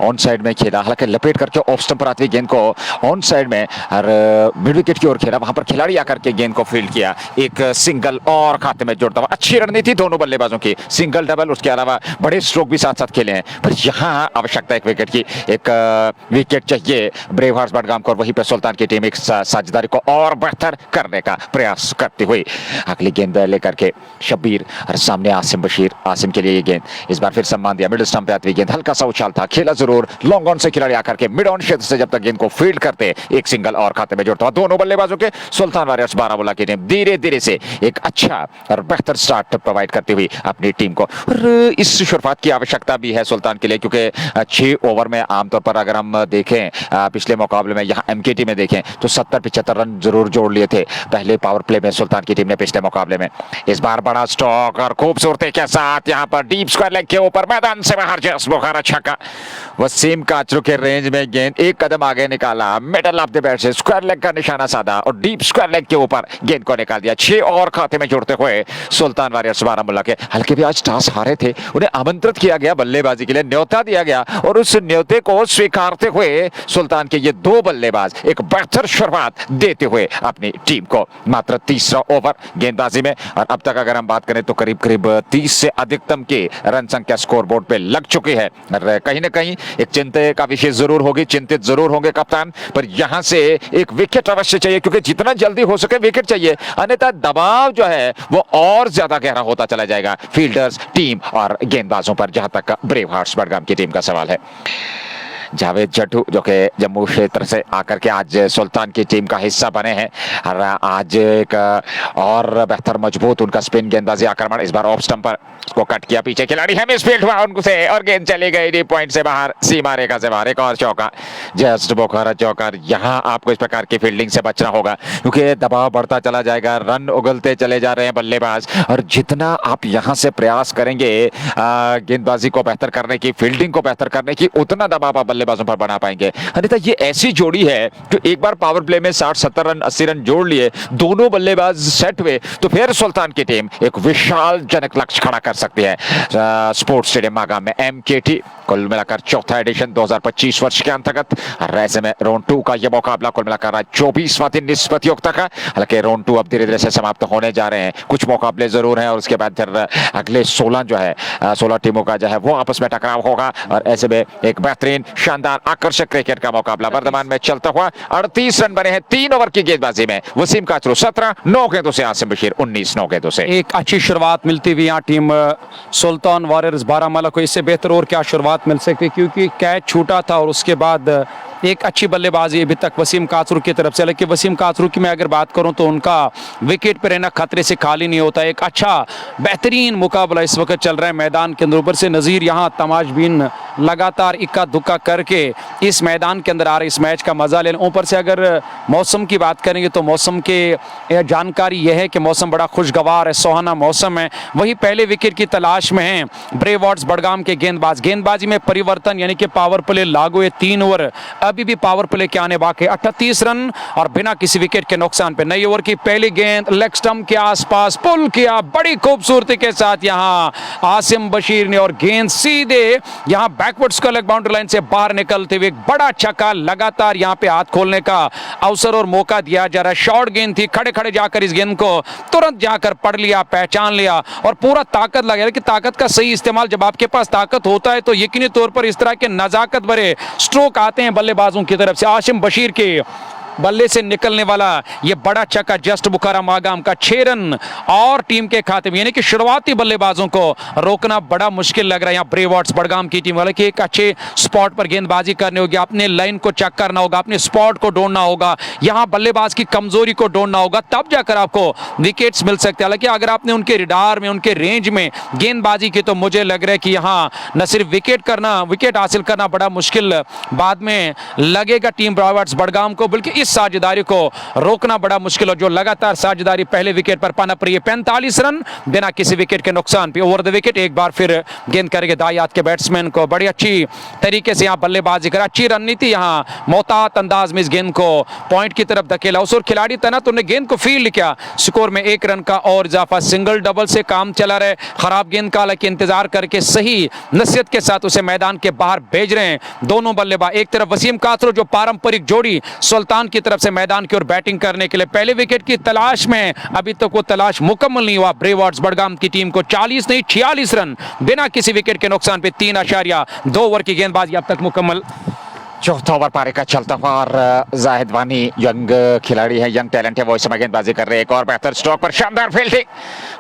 ऑन साइड में खेला, हालांकि लपेट करके ऑफ स्टंप पर आती हुई गेंद को ऑन साइड में और मिड विकेट की ओर खेला, वहां पर खिलाड़ी आकर के गेंद को फील्ड किया। एक सिंगल और खाते में जोड़ता हुआ, अच्छी रणनीति दोनों बल्लेबाजों की, सिंगल डबल, उसके अलावा बड़े स्ट्रोक भी साथ साथ खेले हैं। पर यहाँ आवश्यकता एक विकेट की, एक विकेट चाहिए ब्रेव हार्ट्स बडगाम को और वहीं पर सुल्तान की टीम एक साझेदारी को और बेहतर करने का प्रयास करती हुई अगली गेंद लेकर के शबीर और सामने आसिम बशीर। आसिम के लिए ये गेंद इस बार फिर सम्मान दिया, मिडिल स्टंप पे आती हुई गेंद, हल्का सा उछाल था, खेला जरूर, लॉन्ग ऑन से खिलाड़ी आकर के मिड ऑन क्षेत्र से जब तक गेंद को फील्ड करते एक सिंगल और खाते में जोड़ता हुआ दोनों बल्लेबाजों के सुल्तान वॉरियर्स बारामूला की टीम धीरे धीरे से एक अच्छा और बेहतर स्टार्ट प्रोवाइड करती हुई अपनी टीम को। और इस शुरुआत की आवश्यकता भी है सुल्तान के लिए, क्योंकि 6 ओवर में आमतौर पर अगर हम देखें पिछले मुकाबले में यहाँ एमकेटी में देखें तो 70-75 रन जरूर जोड़ लिए थे पहले पावर प्ले में सुल्तान की टीम ने पिछले मुकाबले में। इस बार बड़ा स्ट्रोक और खूबसूरती के साथ यहाँ पर डीप स्क्वायर लेग के ऊपर मैदान से बाहर जस्ट बुखारा छक्का। वसीम कातरू के रेंज में गेंद एक कदम आगे निकाला, मिडल ऑफ द बैट से स्क्वायर लेग का निशाना साधा और डीप स्क्वायर लेग के ऊपर गेंद को निकाल दिया। 6 और खाते में जोड़ते हुए सुल्तान वॉरियर्स बारामूला के, हल्के भी आज टॉस हारे थे, उन्हें आमंत्रित किया गया बल्लेबाजी के लिए, न्योता दिया गया और उस न्योते को स्वीकारते हुए सुल्तान के ये 2 बल्लेबाज एक बेहतर शुरुआत देते हुए अपनी टीम को। मात्र तीसरा ओवर गेंदबाजी में और अब तक अगर हम बात करें तो करीब करीब 30 से अधिकतम की रन संख्या स्कोरबोर्ड पे लग चुकी है। कहीं ना कहीं एक चिंता का विषय जरूर होगी, चिंतित जरूर होंगे कप्तान, पर यहां से एक विकेट अवश्य चाहिए, क्योंकि जितना जल्दी हो सके विकेट चाहिए, अन्यथा दबाव जो है वो और ज्यादा गहरा होता चला जाएगा फील्डर्स, टीम और गेंदबाजों पर, जहां तक ब्रेव हार्ट्स बडगाम की टीम का सवाल है। जावेद जट्टू जो कि जम्मू क्षेत्र से आकर के आज सुल्तान की टीम का हिस्सा बने हैं और आज एक और बेहतर मजबूत उनका स्पिन गेंदबाजी आक्रमण, इस बार ऑफ स्टंप पर को कट किया, पीछे खिलाड़ी है, मिस फील्ड हुआ उनसे और गेंद चली गई डीप पॉइंट से बाहर, सीमा रेखा से बाहर। एक और चौका, जस्ट बुखारा चौका। यहाँ आपको इस प्रकार की फील्डिंग से बचना होगा क्योंकि दबाव बढ़ता चला जाएगा, रन उगलते चले जा रहे हैं बल्लेबाज, और जितना आप यहाँ से प्रयास करेंगे गेंदबाजी को बेहतर करने की, फील्डिंग को बेहतर करने की, उतना दबाव आप बल्लेबाजों पर बना पाएंगे। अन्यथा ये ऐसी जोड़ी है जो एक बार पावर प्ले में 60-70 रन 80 रन जोड़ लिए, दोनों बल्लेबाज सेट हुए, तो फिर सुल्तान की टीम एक विशाल जनक लक्ष्य खड़ा कर सकती है स्पोर्ट्स स्टेडियम मागाम में। एमकेटी कुल मिलाकर चौथा एडिशन 2025 वर्ष के अंतर्गत, ऐसे में राउंड 2 का यह मुकाबला कुल मिलाकर 24वां दिन निश्चित प्रतियोगिता का। हालांकि राउंड 2 अब धीरे धीरे से समाप्त होने जा रहे हैं, कुछ मुकाबले जरूर हैं और उसके बाद फिर अगले 16 जो है 16 टीमों का जो है वो आपस में टकराव होगा और ऐसे में एक बेहतरीन शानदार आकर्षक क्रिकेट का मुकाबला वर्तमान में चलता हुआ 38 रन बने हैं 3 ओवर की गेंदबाजी में। वसीम काचरू 17, 9 गेंदों से आसिम बशीर 19, 9 गेंदों से। एक अच्छी शुरुआत मिलती हुई यहाँ टीम सुल्तान वॉरियर्स बारामूला को। इससे बेहतर और क्या शुरुआत मिल सकती, क्योंकि कैच छूटा था और उसके बाद एक अच्छी बल्लेबाजी अभी तक वसीम काचरू की तरफ से। लेकिन वसीम काचरू की मैं अगर बात करूं तो उनका विकेट पर रहना खतरे से खाली नहीं होता। एक अच्छा बेहतरीन मुकाबला इस वक्त चल रहा है मैदान के अंदर। ऊपर से नज़ीर यहाँ तमाशबीन लगातार इक्का दुक्का करके इस मैदान के अंदर आ रहे इस मैच का मजा ले। ऊपर से अगर मौसम की बात करेंगे तो मौसम के जानकारी यह है कि मौसम बड़ा खुशगवार है, सुहाना मौसम है। वही पहले विकेट की तलाश में है ब्रेव वार्ड्स बडगाम के गेंदबाजी में परिवर्तन यानी कि पावर प्ले लागू है। 3 ओवर अभी भी पावर प्ले के आने बाकी, 38 रन और बिना किसी विकेट के नुकसान पे। नई ओवर की पहली गेंद लेग स्टंप के आसपास पुल किया बड़ी खूबसूरती के साथ यहाँ आसिम बशीर ने, और गेंद सीधे यहाँ बैकवर्ड्स को लेग बाउंड्री लाइन से बाहर निकलते हुए एक बड़ा छक्का। लगातार यहाँ पे हाथ खोलने का अवसर और मौका दिया जा रहा है। शॉर्ट गेंद थी, खड़े खड़े जाकर इस गेंद को तुरंत जाकर पढ़ लिया, पहचान लिया और पूरा ताकत लगा कि ताकत का सही इस्तेमाल। जब आपके पास ताकत होता है तो यकीनी तौर पर इस तरह के नजाकत भरे स्ट्रोक आते हैं बल्लेबाजों की तरफ से। आसिम बशीर के बल्ले से निकलने वाला ये बड़ा छक्का जस्ट बुखारा मागाम का 6 रन और टीम के खाते में, यानी कि शुरुआती बल्लेबाजों को रोकना बड़ा मुश्किल लग रहा है यहाँ ब्रेव वार्ड्स बडगाम की टीम वाले की। एक अच्छे स्पॉट पर गेंदबाजी करनी होगी, अपने लाइन को चेक करना होगा, अपने स्पॉट को ढूंढना होगा, यहाँ बल्लेबाज की कमजोरी को ढूंढना होगा, तब जाकर आपको विकेट्स मिल सकते हैं। हालांकि अगर आपने उनके रिडार में, उनके रेंज में गेंदबाजी की तो मुझे लग रहा है कि यहाँ न सिर्फ विकेट हासिल करना बड़ा मुश्किल बाद में लगेगा टीम ब्रेव वार्ड्स बडगाम को, बल्कि साझेदारी को रोकना बड़ा मुश्किल हो, जो लगातार साझेदारी पहले विकेट पर पनप रही है। 45 रन बिना किसी विकेट के नुकसान पे। ओवर द विकेट एक बार फिर गेंद करेंगे दाएं हाथ के बैट्समैन को, बड़ी अच्छी तरीके से यहाँ बल्लेबाजी कर, अच्छी रणनीति यहाँ मोहतात अंदाज में इस गेंद को पॉइंट की तरफ धकेला। उस और खिलाड़ी तना तो गेंद को फील्ड किया, स्कोर में 1 रन का और इजाफा। सिंगल डबल से काम चला रहे, खराब गेंद का हालांकि इंतजार करके सही नसीहत के साथ उसे मैदान के बाहर भेज रहे हैं दोनों बल्लेबाज। एक तरफ वसीम काचरू जो पारंपरिक जोड़ी सुल्तान की तरफ से मैदान की ओर बैटिंग करने के लिए पहले विकेट की तलाश में, अभी तक वो तलाश मुकम्मल नहीं हुआ ब्रेव वार्ड्स बडगाम की टीम को। 40 नहीं 46 रन बिना किसी विकेट के नुकसान पे, 3.2 ओवर की गेंदबाजी अब तक मुकम्मल। चौथा ओवर पारी का चलता हुआ और जाहिद वानी यंग खिलाड़ी है, यंग टैलेंट है, वो इस समय गेंदबाजी कर रहे हैं। एक और बेहतर स्ट्रोक पर शानदार फील्डिंग,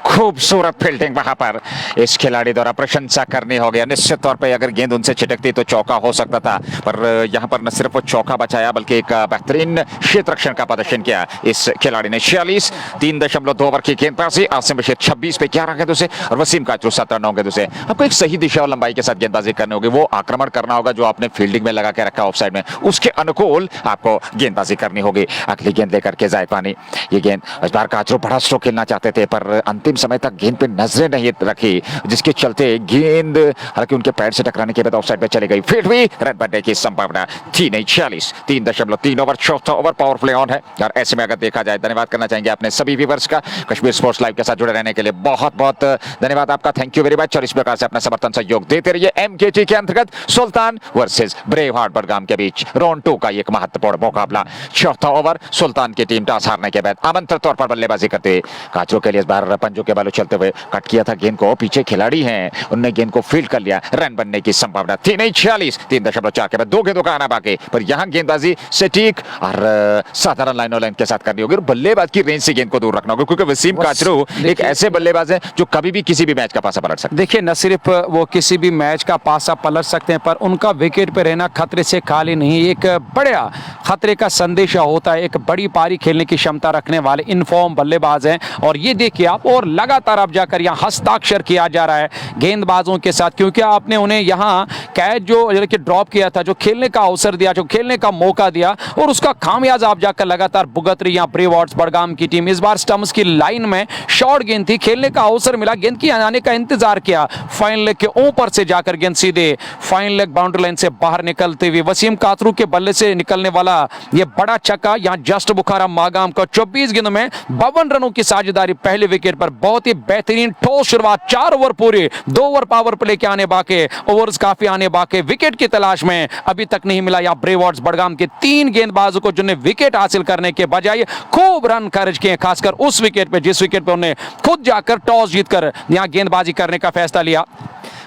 खूबसूरत फील्डिंग वहां पर इस खिलाड़ी द्वारा प्रशंसा करनी होगी। निश्चित तौर पर अगर गेंद उनसे छिटकती तो चौका हो सकता था, पर यहां पर न सिर्फ वो चौका बचाया बल्कि एक बेहतरीन क्षेत्र रक्षण का प्रदर्शन किया इस खिलाड़ी ने। 46, 3.2 ओवर की गेंदबाजी। आसिम बशीर 26 पे 11 गेंदों से और वसीम काचरू 17, 9 गेंदों से। आपको एक सही दिशा और लंबाई के साथ गेंदबाजी करनी होगी, वो आक्रमण करना होगा जो आपने फील्डिंग में लगा के रखा ऑफ साइड में, उसके अनुकूल आपको गेंदबाजी करनी होगी। अगली गेंद लेकर के जाहिद वानी, ये गेंद इस बार काचरू बड़ा स्ट्रोक खेलना चाहते थे पर अंतिम समय तक गेंद पे नजरें नहीं रखी, जिसके चलते गेंद हालांकि उनके पैर से टकराने के बाद ऑफ साइड पे चली गई। फिर भी रन बनने की संभावना थी नहीं। 46, 3.3 ओवर, चौथा ओवर पावर प्ले ऑन है। और ऐसे में अगर देखा जाए, धन्यवाद करना चाहेंगे अपने सभी व्यूअर्स का कश्मीर स्पोर्ट्स लाइव के साथ जुड़े रहने के लिए। बहुत बहुत धन्यवाद आपका, थैंक यू वेरी मच। और इस प्रकार से अपना समर्थन सहयोग देते रहिए। एमकेटी के अंतर्गत सुल्तान वर्सेस ब्रेव वार्ड्स बडगाम के बीच राउंड 2 का एक महत्वपूर्ण मुकाबला। चौथा ओवर, सुल्तान की टीम टॉस हारने के बाद आमंत्रित तौर पर बल्लेबाजी करते हुए काचरू के लिए इस बार पंजों के बालों चलते हुए कट किया था गेंद को, पीछे खिलाड़ी हैं उन्होंने गेंद को फील्ड कर लिया, रन बनने की संभावना थी नहीं। 46, 3.4 के बाद 2 गेंदों का आना बाकी, पर यहां गेंदबाजी सटीक और साधारण लाइनों लाइन के साथ करनी होगी और बल्लेबाज की रेंज से गेंद को दूर रखना होगा, क्योंकि वसीम काचरू एक ऐसे बल्लेबाज हैं जो कभी भी किसी भी मैच का पासा पलट सकते हैं। देखिए, न सिर्फ वो किसी भी मैच का पासा पलट सकते हैं, पर उनका विकेट पे रहना खतरे से खाली नहीं, एक बड़ा खतरे का संदेशा होता है। एक बड़ी पारी खेलने की क्षमता रखने वाले इनफॉर्म बल्लेबाज हैं और ये देखिए आप, और लगातार अब जाकर यहाँ हस्ताक्षर किया जा रहा है गेंदबाजों के साथ, क्योंकि आपने उन्हें यहाँ कैच जो ड्रॉप किया था, जो खेलने का अवसर दिया, जो खेलने का मौका दिया, और उसका खामियाजा आप जाकर लगातार भुगत रही यहाँ ब्रेव वार्ड्स बडगाम की टीम। इस बार स्टंप्स की लाइन में शॉर्ट गेंद थी, खेलने का अवसर मिला, गेंद की आने का इंतजार किया, फाइन लेग के ऊपर से जाकर गेंद सीधे फाइन लेग बाउंड्री लाइन से बाहर निकलते हुए वसीम काचरू के बल्ले से निकलने वाला ये बड़ा छक्का यहाँ जस्ट बुखारा मागाम का 24 गेंदों में 52 रनों की साझेदारी पहले विकेट पर। बहुत ही बेहतरीन ठोस शुरुआत, 4 ओवर पूरे, 2 ओवर पावर प्ले के आने बाकी, ओवर्स काफी आने बाकी, विकेट की तलाश में अभी तक नहीं मिला यहाँ ब्रेव वार्ड्स बडगाम के 3 गेंदबाजों को, जिन्हें विकेट हासिल करने के बजाय खूब रन खर्च किए, खासकर उस विकेट पे जिस विकेट पे उन्हें खुद जाकर टॉस जीतकर यहाँ गेंदबाजी करने का फैसला लिया।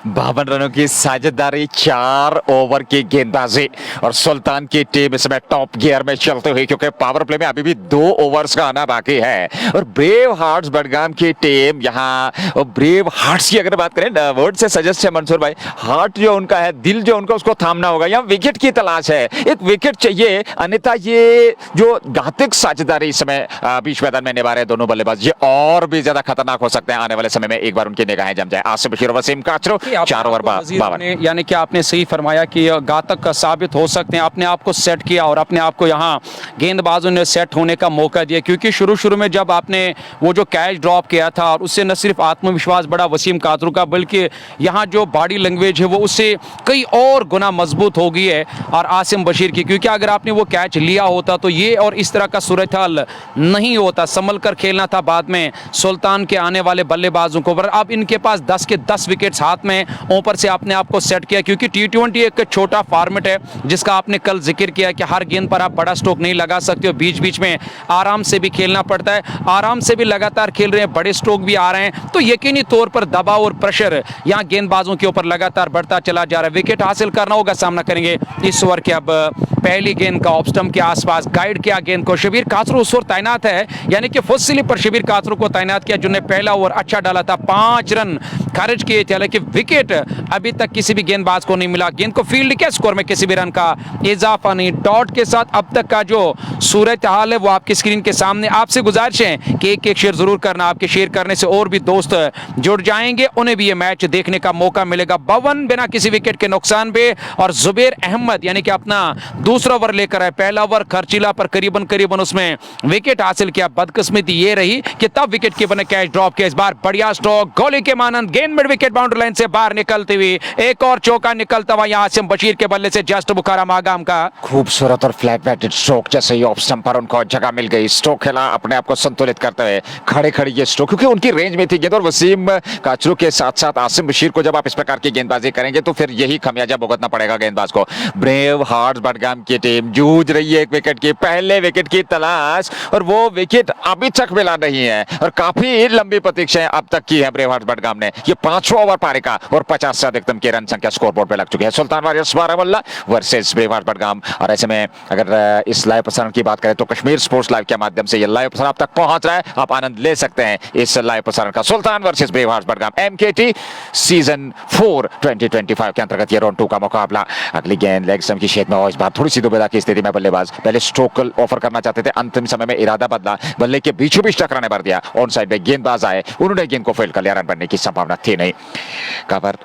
52 रनों की साझेदारी, 4 ओवर की गेंदबाजी और सुल्तान की टीम इसमें टॉप गियर में चलते हुए, क्योंकि पावर प्ले में अभी भी 2 ओवर्स का आना बाकी है। और ब्रेव हार्ट्स बडगाम की टीम यहाँ, और ब्रेव हार्ट्स की अगर बात करें, वर्ड से सजेस्ट है मंसूर भाई, हार्ट जो उनका है, दिल जो उनका, उसको थामना होगा। यहाँ विकेट की तलाश है, एक विकेट चाहिए, अन्यथा ये जो घातक साझेदारी इस समय बीच मैदान में निभा रहे दोनों बल्लेबाज, ये और भी ज्यादा खतरनाक हो सकते हैं आने वाले समय में, एक बार उनकी निगाहें जम जाए। आसिफ बशीर, वसीम काचरू, 4 ओवर 52। यानी कि आपने सही फरमाया कि घातक साबित हो सकते हैं। अपने आप को सेट किया और अपने आप को यहाँ गेंदबाजों ने सेट होने का मौका दिया, क्योंकि शुरू में जब आपने वो जो कैच ड्रॉप किया था, और उससे न सिर्फ आत्मविश्वास बढ़ा वसीम काचरू का, बल्कि यहाँ जो बॉडी लैंग्वेज है वो उससे कई और गुना मजबूत हो गई है और आसिम बशीर की, क्योंकि अगर आपने वो कैच लिया होता तो ये और इस तरह का सूरत हाल नहीं होता। संभल कर खेलना था बाद में सुल्तान के आने वाले बल्लेबाजों को, पर अब इनके पास 10 के 10 विकेट्स हाथ में, ऊपर से अपने आप को सेट किया, क्योंकि T20 एक छोटा फॉर्मेट है जिसका आपने कल जिक्र किया कि हर गेंद पर आप बड़ा स्ट्रोक नहीं लगा सकते हो, बीच बीच में आराम से भी खेलना पड़ता है। आराम से भी लगातार खेल रहे हैं, बड़े स्ट्रोक भी आ रहे हैं, तो यकीनी तौर पर दबाव और प्रेशर यहाँ गेंदबाजों के ऊपर लगातार बढ़ता चला जा रहा है। विकेट हासिल करना होगा, सामना करेंगे इस ओवर के अब पहली गेंद का ऑफ स्टंप के आसपास गाइड किया गेंद को, शबीर काचरू उस ओर तैनात है, यानी कि फर्स्ट स्लिप पर शबीर काचरू को तैनात किया, जिन्होंने पहला ओवर अच्छा डाला था, 5 रन खारिज किए थे, हालांकि विकेट अभी तक किसी भी गेंदबाज को नहीं मिला। गेंद को फील्ड के स्कोर में किसी भी रन का इजाफा नहीं। डॉट के साथ अब तक का जो सूरत हाल है वो आपकी स्क्रीन के सामने। आपसे गुजारिश है कि एक शेयर जरूर करना, आपके शेयर करने से और भी दोस्त जुड़ जाएंगे, उन्हें भी ये मैच देखने का मौका मिलेगा। 52 बिना किसी विकेट के नुकसान पे, और जुबैर अहमद यानी कि अपना दूसरा ओवर लेकर आए, पहला ओवर खर्चीला पर करीबन उसमें विकेट हासिल किया। बदकिस्मती ये रही कि तब विकेट कीपर ने कैच ड्रॉप किया। इस बार बढ़िया स्ट्रोक, गोली के मानंद, गेंद मिड विकेट बाउंड्री लाइन से बाहर निकलती हुई, एक और चौका निकलता हुआ यहाँ आसिम बशीर के बल्ले से जस्ट बुखाराम आगाम का खूबसूरत और फ्लैट बैटेड स्ट्रोक, जैसे ही ऑफ स्टंप पर उनको जगह मिल गई, स्ट्रोक खेला अपने आप को संतुलित करते हुए, खड़े ये स्ट्रोक, क्योंकि उनकी रेंज में थी गेंद। और वसीम काचरू के साथ साथ आसिम बशीर को जब आप इस प्रकार की गेंदबाजी करेंगे तो फिर यही खमियाजा भुगतना पड़ेगा गेंदबाज को। ब्रेव हार्ट्स बडगाम की टीम जूझ रही है एक विकेट की, पहले विकेट की तलाश, और वो विकेट अभी तक मिला नहीं है, और काफी लंबी प्रतीक्षाएं अब तक की है ब्रेव हार्ट्स बडगाम ने। ये 5वां ओवर पारी का, और 50 से अधिकतम की रन संख्या स्कोरबोर्ड पे लग चुकी है। Sultan Warriors Baramulla versus Brave Hearts Budgam. और ऐसे में अगर इस लाइव प्रसारण की बात करें तो कश्मीर स्पोर्ट्स लाइव के माध्यम से ये लाइव प्रसारण आप तक पहुंच रहा है, आप आनंद ले सकते हैं इस लाइव प्रसारण का। Sultan versus Brave Hearts Budgam, MKT season 4 2025 के अंतर्गत ये राउंड 2 का मुकाबला। अगली गेंद लेग स्टंप की शेप में, और इस बार थोड़ी सी दुविधा की स्थिति में बल्लेबाज पहले स्ट्रोक ऑफर करना चाहते थे, अंतिम समय में इरादा बदला, बल्ले के बीचों बीच टकराने भर दिया, ऑन साइड में गेंदबाज आए, उन्होंने गेंद को फील्ड कर लिया, रन बनने की संभावना थी नहीं। कवर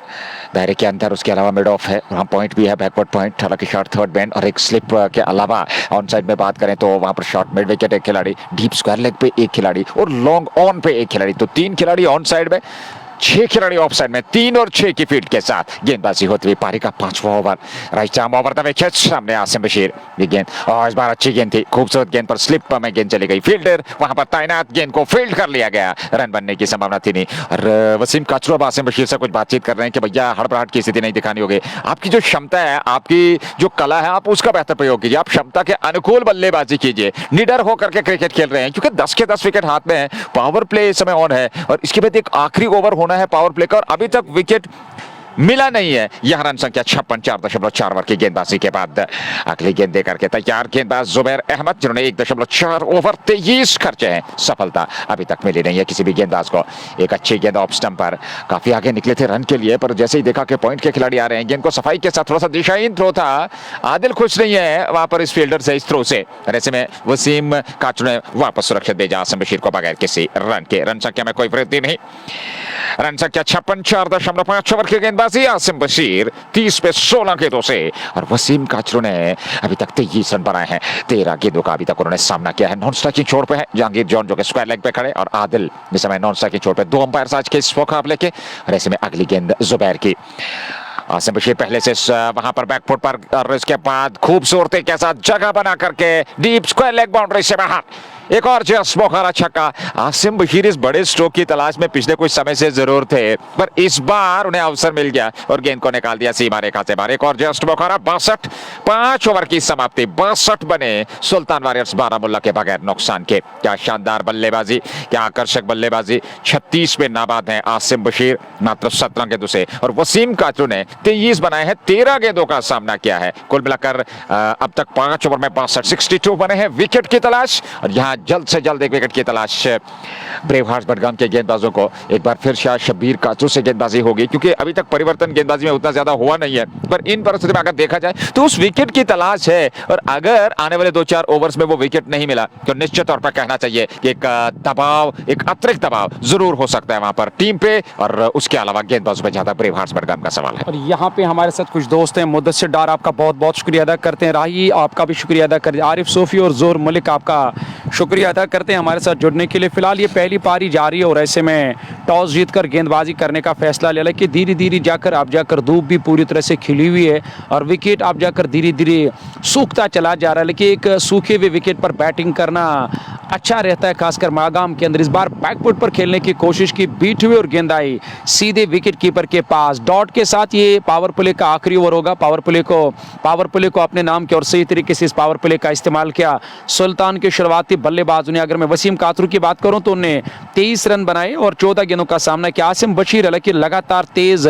दायरे के अंदर, उसके अलावा मिड ऑफ है, वहां पॉइंट भी है, बैकवर्ड पॉइंट, हालांकि शॉर्ट थर्ड बैंड, और एक स्लिप के अलावा ऑन साइड में बात करें तो वहां पर शॉर्ट मिड विकेट एक खिलाड़ी, डीप स्क्वायर लेग पे एक खिलाड़ी, और लॉन्ग ऑन पे एक खिलाड़ी, तो 3 खिलाड़ी ऑन साइड में, 6 खिलाड़ी ऑफ साइड में, 3 और 6 की फील्ड के साथ गेंदबाजी होती हुई पारी का 5वां over. Right arm over the wicket, सामने आसिम बशीर, ये गेंद, और इस बार अच्छी गेंद थी, खूबसूरत गेंद पर स्लिप में गेंद चली गई, फील्डर वहां पर तैनात, गेंद को फील्ड कर लिया गया, रन बनने की संभावना थी नहीं। और वसीम काचरू अब आसिम बशीर से कुछ बातचीत कर रहे हैं कि भैया हड़बड़ाहट की स्थिति नहीं दिखानी होगी, आपकी जो क्षमता है, आपकी जो कला है, आप उसका बेहतर प्रयोग कीजिए, आप क्षमता के अनुकूल बल्लेबाजी कीजिए, निडर होकर के क्रिकेट खेल रहे हैं, क्योंकि 10 के 10 विकेट हाथ में है, पावर प्ले इस समय ऑन है, और इसके बाद एक आखिरी ओवर होना है पावर प्ले का, और अभी तक विकेट मिला नहीं है। यह रन संख्या 56, 4.4 ओवर की गेंदबाजी के बाद अगली गेंद देकर के तैयार गेंदबाज जुबैर अहमद, जिन्होंने 1.4 ओवर 23 खर्चे हैं, सफलता अभी तक मिली नहीं है किसी भी गेंदबाज को। एक अच्छी गेंद ऑफ स्टंप पर, काफी आगे निकले थे रन के लिए, पर जैसे ही देखा कि पॉइंट के खिलाड़ी आ रहे हैं, गेंद को सफाई के साथ, थोड़ा सा दिशाहीन थ्रो था, आदिल खुश नहीं है वहां पर इस फील्डर से, इस थ्रो से, ऐसे में वसीम काचरू ने वापस सुरक्षित भेजा आसिम बशीर को बगैर किसी रन के। रन संख्या में कोई वृद्धि नहीं, रन संख्या 56, 4.5 ओवर की गेंदबाजी, आसिम बशीर 30 पे 16 गेंदों से, और वसीम काचरू ने अभी तक 23 रन बनाए हैं, 13 गेंदों का अभी तक उन्होंने सामना किया है। नॉन स्ट्राइकिंग छोर पे है जहांगीर जॉन, जो कि स्क्वायर लेग पे खड़े, और आदिल इस समय नॉन स्ट्राइकिंग छोर पे, 2 अंपायर आज के इस मुकाबले के। और ऐसे में अगली गेंद जुबैर की, आसिम बशीर पहले से वहां पर बैकफुट पर, और इसके बाद खूबसूरती के साथ जगह बना करके डीप स्क्वायर लेग बाउंड्री से बाहर, एक और जस्ट मौका छक्का। आसिम बशीर इस बड़े स्ट्रोक की तलाश में पिछले कुछ समय से जरूर थे, पर इस बार उन्हें अवसर मिल गया और गेंद को निकाल दिया सीमा रेखा से बाहर। एक और जस्ट मौका। 62, 5 ओवर की समाप्ति। 62 बने सुल्तान वॉरियर्स बारामुल्ला के बगैर नुकसान के। क्या शानदार बल्लेबाजी, क्या आकर्षक बल्लेबाजी। 36 में नाबाद हैं आसिम बशीर, मात्र 17 गेंदों से, और वसीम काचरू ने 23 बनाए हैं, 13 गेंदों का सामना किया है। कुल मिलाकर अब तक 5 ओवर में 62, 62 बने हैं। विकेट की तलाश, और यहां जल्द से जल्द एक विकेट की तलाश ब्रेव हार्ट्स बडगाम के गेंदबाजों को। एक बार फिर शायद शब्बीर काचरू से गेंदबाजी होगी, क्योंकि अभी तक परिवर्तन गेंदबाजी में उतना ज्यादा हुआ नहीं है, पर इन परिस्थितियों में अगर देखा जाए तो उस विकेट की तलाश है, और अगर आने वाले 2-4 ओवर्स में वो विकेट नहीं मिला तो निश्चित तौर पर कहना चाहिए कि एक दबाव, एक अतिरिक्त दबाव जरूर हो सकता है वहां पर टीम पे, और उसके अलावा गेंदबाजों पे ज्यादा ब्रेव हार्ट्स बडगाम का सवाल है। और यहाँ पे हमारे साथ कुछ दोस्त हैं। मुद्दस्सिर डार आपका बहुत बहुत शुक्रिया अदा करते हैं। राही आपका भी शुक्रिया अदा करते हैं। आरिफ सोफी और जोर मलिक आपका शुक्रिया अदा करते हैं हमारे साथ जुड़ने के लिए। फिलहाल ये पहली पारी जारी है और ऐसे में टॉस जीतकर गेंदबाजी करने का फैसला लिया, लेकिन धीरे धीरे जाकर आप जाकर धूप भी पूरी तरह से खिली हुई है और विकेट आप जाकर धीरे धीरे सूखता चला जा रहा है। लेकिन एक सूखे हुए विकेट पर बैटिंग करना अच्छा रहता है, खासकर मागाम के अंदर। इस बार बैकफुट पर खेलने की कोशिश की, बीट हुई और गेंद आई सीधे विकेट कीपर के पास। डॉट के साथ ये पावर प्ले का आखिरी ओवर होगा। पावर प्ले को अपने नाम के और सही तरीके से इस पावर प्ले का इस्तेमाल किया सुल्तान के शुरुआती बल्लेबाजों ने। अगर मैं वसीम काचरू की बात करूं तो उन्हें 23 रन बनाए और 14 गेंदों का सामना किया। आसिम बशीर हालांकि लगातार तेज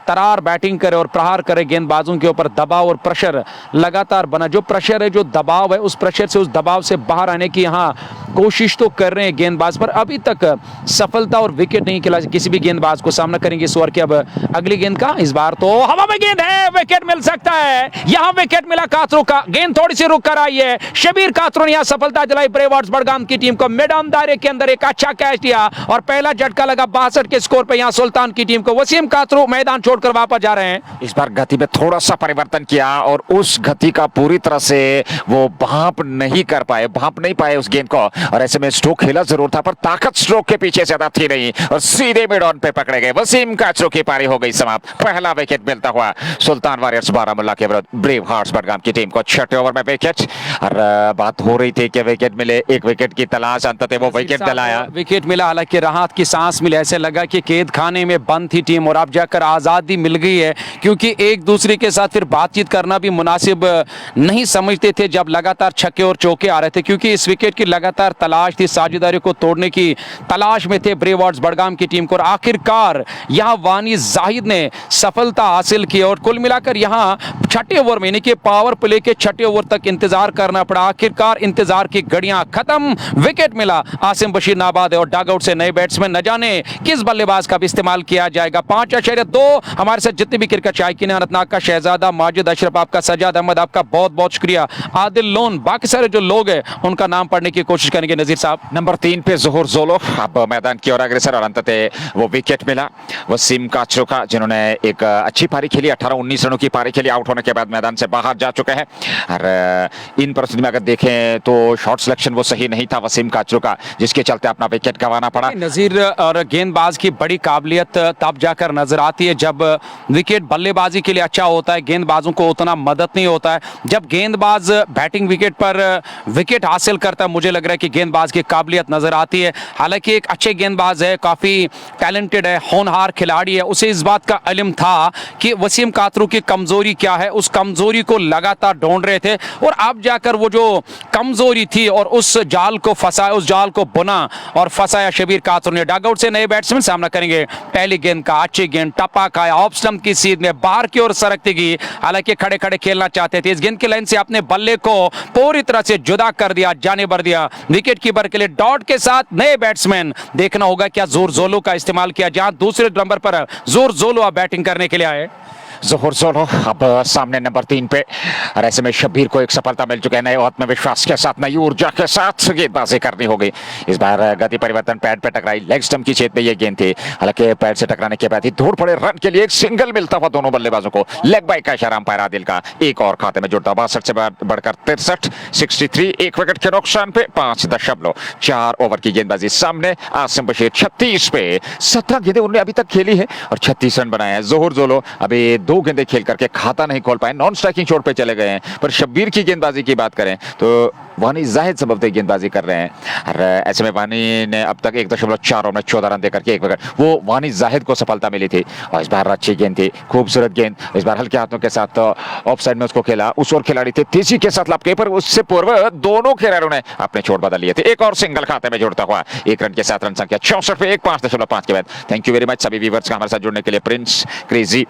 तरार बैटिंग करे और प्रहार करे गेंदबाजों के ऊपर। दबाव और प्रेशर लगातार बना। जो प्रेशर है, जो दबाव है, उस प्रेशर से, उस दबाव से बाहर आने की यहाँ कोशिश तो कर रहे हैं गेंदबाज, पर अभी तक सफलता और विकेट नहीं खिला किसी भी गेंदबाज को। सामना करेंगे इस ओवर के अब अगली गेंद का। इस बार तो हवा में गेंद है, विकेट मिल सकता है। यहां विकेट मिला काचरू का। गेंद थोड़ी सी रुक कर आई है। शब्बीर काचरू ने यहां सफलता दिलाई ब्रेव हार्ट्स बडगाम की टीम को। मैदान दायरे के अंदर एक अच्छा कैच दिया और पहला झटका लगा 62 के स्कोर पे यहां सुल्तान की टीम को। वसीम काचरू मैदान छोड़कर वापस जा रहे हैं। इस बार गति में थोड़ा सा परिवर्तन किया और उस गति का पूरी तरह से वो भांप नहीं पाए उस गेंद को, और ऐसे में स्ट्रोक खेला जरूर था, पर ताकत स्ट्रोक के पीछे ज्यादा थी नहीं और सीधे मिड ऑन पे पकड़े गए। वसीम काचरू की पारी हो गई समाप्त। पहला विकेट मिलता हुआ सुल्तान वॉरियर्स बारामुल्ला के विरुद्ध ब्रेव हार्ट्स बडगाम की टीम को। 6ठे ओवर में विकेट, और बात हो रही थी कि विकेट मिले, एक विकेट की तलाश, अंततः वो विकेट दिलाया। विकेट मिला, हालांकि राहत की सांस मिली। ऐसे लगा कि कैद खाने में बंद थी टीम और अब जाकर आजादी मिल गई है, क्योंकि एक दूसरे के साथ फिर बातचीत करना भी मुनासिब नहीं समझते थे जब लगातार छक्के और चौके आ रहे थे, क्योंकि इस विकेट की लगातार तलाश थी। साझेदारी को तोड़ने की तलाश में थे ब्रेव हार्ट्स बडगाम की टीम को, और आखिरकार यहां वानी जाहिद ने सफलता हासिल की। और कुल मिलाकर यहां 6ठे ओवर में, यानी कि पावर प्ले के 6ठे ओवर तक इंतजार करना पड़ा। आखिरकार इंतजार की घड़ियां खत्म, विकेट मिला। आसिम बशीर नाबाद है और डगआउट से नए बैट्समैन, न जाने किस बल्लेबाज का भी इस्तेमाल किया जाएगा। 5.2 हमारे साथ जितने भी क्रिकेट शायकीन हैं, अनंतनाग का शहजादा, माजिद अशरफ आपका, सजाद अहमद आपका बहुत बहुत शुक्रिया, आदिल लोन, बाकी सारे जो लोग हैं उनका नाम पढ़ने की कोशिश करेंगे। नजीर साहब, नंबर 3 पे जोहर जोलो अब मैदान की ओर अग्रसर, और अंततः वो विकेट मिला वसीम काचरू का, जिन्होंने एक अच्छी पारी खेली। 18-19 रनों की पारी खेली, आउट होने के बाद मैदान से बाहर जा चुके हैं। और इन परिस्थिति में अगर देखें तो शॉट सिलेक्शन वो सही नहीं था वसीम काचरू का, जिसके चलते अपना विकेट गंवाना पड़ा। नजीर, और गेंदबाज की बड़ी काबिलियत तब जाकर नजर आती है जब विकेट बल्लेबाजी के लिए अच्छा होता है, गेंदबाजों को उतना मदद नहीं होता है। जब गेंदबाज बैटिंग विकेट पर विकेट हासिल करता है, मुझे लग रहा है कि गेंदबाज की काबिलियत नजर आती है। हालांकि एक अच्छे गेंदबाज है, काफी टैलेंटेड है, होनहार खिलाड़ी है, उसे इस बात का इल्म था कि वसीम काचरू की कमजोरी क्या है। उस कमजोरी को लगातार ढूंढ रहे थे और अब जाकर वो जो कमजोरी थी और उस जाल को फंसाया, उस जाल को बुना और फंसाया शब्बीर काचरू ने। डगआउट से नए बैट्समैन सामना करेंगे। पहली गेंद का अच्छी गेंद, टप्पा खाया ऑफ स्टंप की सीध में, बाहर की ओर सरकती गई। हालांकि खड़े खड़े खेलना चाहते थे, इस गेंद की लाइन से अपने बल्ले को पूरी तरह से जुदा कर दिया, जाने भर दिया। विकेट कीपर के लिए डॉट के साथ नए बैट्समैन, देखना होगा क्या जोर जोलो का इस्तेमाल किया, जहां दूसरे नंबर पर जोर जोलो बैटिंग करने के लिए आए। जोहर जोलो अब सामने नंबर 3 पे, और ऐसे में शब्बीर को एक सफलता मिल चुका है। नए आत्मविश्वास के साथ, नई ऊर्जा के साथ गेंदबाजी करनी होगी। इस बार गति परिवर्तन, पैड पे टकराई, लेग स्टंप की छेद में ये गेंद थी। हालांकि पैड से टकराने के बाद ही दौड़ पड़े रन के लिए एक सिंगल मिलता हुआ दोनों बल्लेबाजों को। लेग बाइक का इशारा अंपायर आदिल का एक और खाते में जुड़ता। 62 से बढ़कर 63, 63, एक विकेट के नुकसान पे 5.4 ओवर की गेंदबाजी। सामने आसिम बशीर 36 पे 17 गेंदें उन्होंने अभी तक खेली है और 36 रन बनाए हैं। जोहर जोलो अभी 2 2 गेंदें खेल करके खाता नहीं खोल पाए, नॉन स्ट्राइकिंग शॉट पे चले गए हैं। पर शब्बीर की गेंदबाजी की बात करें तो वानी जाहिद सबब से गेंदबाजी कर रहे हैं, और ऐसे में वानी ने अब तक 1.4 ओवर में 14 रन देकर के 1 विकेट, वो वानी जाहिद को सफलता मिली थी। और इस बार अच्छी गेंद थी, खूबसूरत गेंद, इस बार हल्के हाथों के साथ ऑफ साइड में उसको खेला। उस और खिलाड़ी थे तेजी के साथ लपके, पर उससे पूर्व दोनों खिलाड़ियों ने अपने छोड़ बदल लिए थे। एक और सिंगल खाते में जुड़ता हुआ 1 रन के साथ रन संख्या 64 पे 5.5 के बाद। थैंक यू वेरी मच सभी व्यूअर्स का हमारे साथ जुड़ने के लिए। प्रिंस, क्रेजी,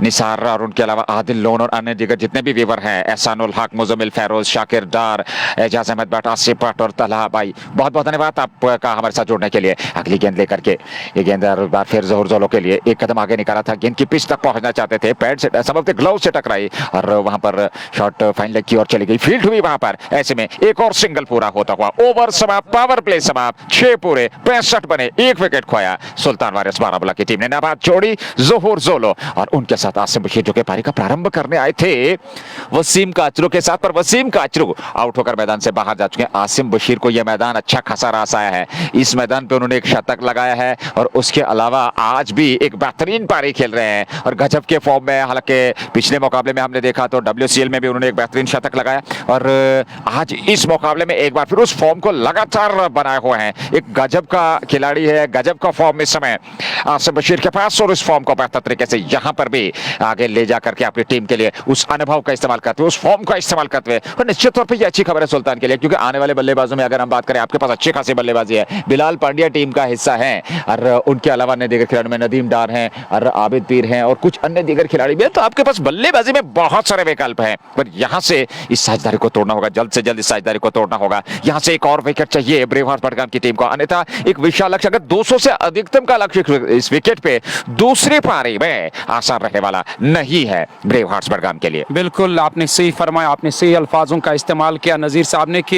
निसार और उनके अलावा आदिल लोन और अन्य दिग्गज जितने भी व्यूअर हैं, एहसानुल हक, मुजम्मिल, फेरोज, शाकिर डार, एजाज अहमद भट्ट, आसिफ भट्ट और तलहा भाई, बहुत बहुत धन्यवाद आपका हमारे साथ जुड़ने के लिए। अगली गेंद लेकर के ये गेंद एक बार फिर जोहर जोलो के लिए एक कदम आगे निकाला था, गेंद की पिच तक पहुंचना चाहते थे, पैड से संभवतः ग्लव से टकराई और वहां पर शॉट फाइन लेग की ओर चली गई, फील्ड हुई वहां पर। ऐसे में एक और सिंगल पूरा होता हुआ ओवर समाप्त, पावर प्ले समाप्त, 6 पूरे 65 बने, 1 विकेट खोया सुल्तान वारियर्स बारामूला की टीम ने। नाबाद जोड़ी जोहर जोलो और उनके साथ आसिम बशीर जो कि पारी का प्रारंभ करने आए थे वसीम काचरू के साथ, पर वसीम काचरू आउट होकर मैदान से बाहर जा चुके हैं। आसिम बशीर को यह मैदान अच्छा खासा रास आया है, इस मैदान पे उन्होंने एक शतक लगाया है और उसके अलावा आज भी एक बेहतरीन पारी खेल रहे हैं और गजब के फॉर्म में। हालांकि पिछले मुकाबले में हमने देखा तो WCL में भी उन्होंने एक बेहतरीन शतक लगाया और आज इस मुकाबले में एक बार फिर उस फॉर्म को लगातार बनाए हुए हैं। एक गजब का खिलाड़ी है, गजब का फॉर्म इस समय आसिम बशीर के पास और इस फॉर्म को बेहतर तरीके से यहां पर भी आगे ले जाकर के अपनी टीम के लिए उस अनुभव का इस्तेमाल करते हुए, उस फॉर्म का इस्तेमाल करते हुए, और निश्चित तौर पे ये अच्छी खबर है सुल्तान के लिए, क्योंकि आने वाले बल्लेबाजों में अगर हम बात करें आपके पास अच्छी खासी बल्लेबाजी है। बिलाल पांड्या टीम का हिस्सा है और उनके अलावा अन्य दीगर खिलाड़ियों में नदीम डार हैं और आबिद पीर हैं और कुछ अन्य दीगर खिलाड़ी भी हैं। तो आपके पास बल्लेबाजी में बहुत सारे विकल्प हैं, पर यहां से इस साझेदारी को तोड़ना होगा, जल्द से जल्द इस साझेदारी को तोड़ना होगा। यहां से एक और विकेट चाहिए ब्रेव हार्ट्स बडगाम की टीम को, अन्यथा एक विशाल लक्ष्य, अगर 200 से अधिकतम का लक्ष्य इस विकेट पे दूसरी पारी में आसान रहने वाला नहीं है ब्रेव हार्ट्स बडगाम के लिए। बिल्कुल आपने सही फरमाया, आपने सही अल्फाजों का इस्तेमाल किया नज़ीर साहब ने कि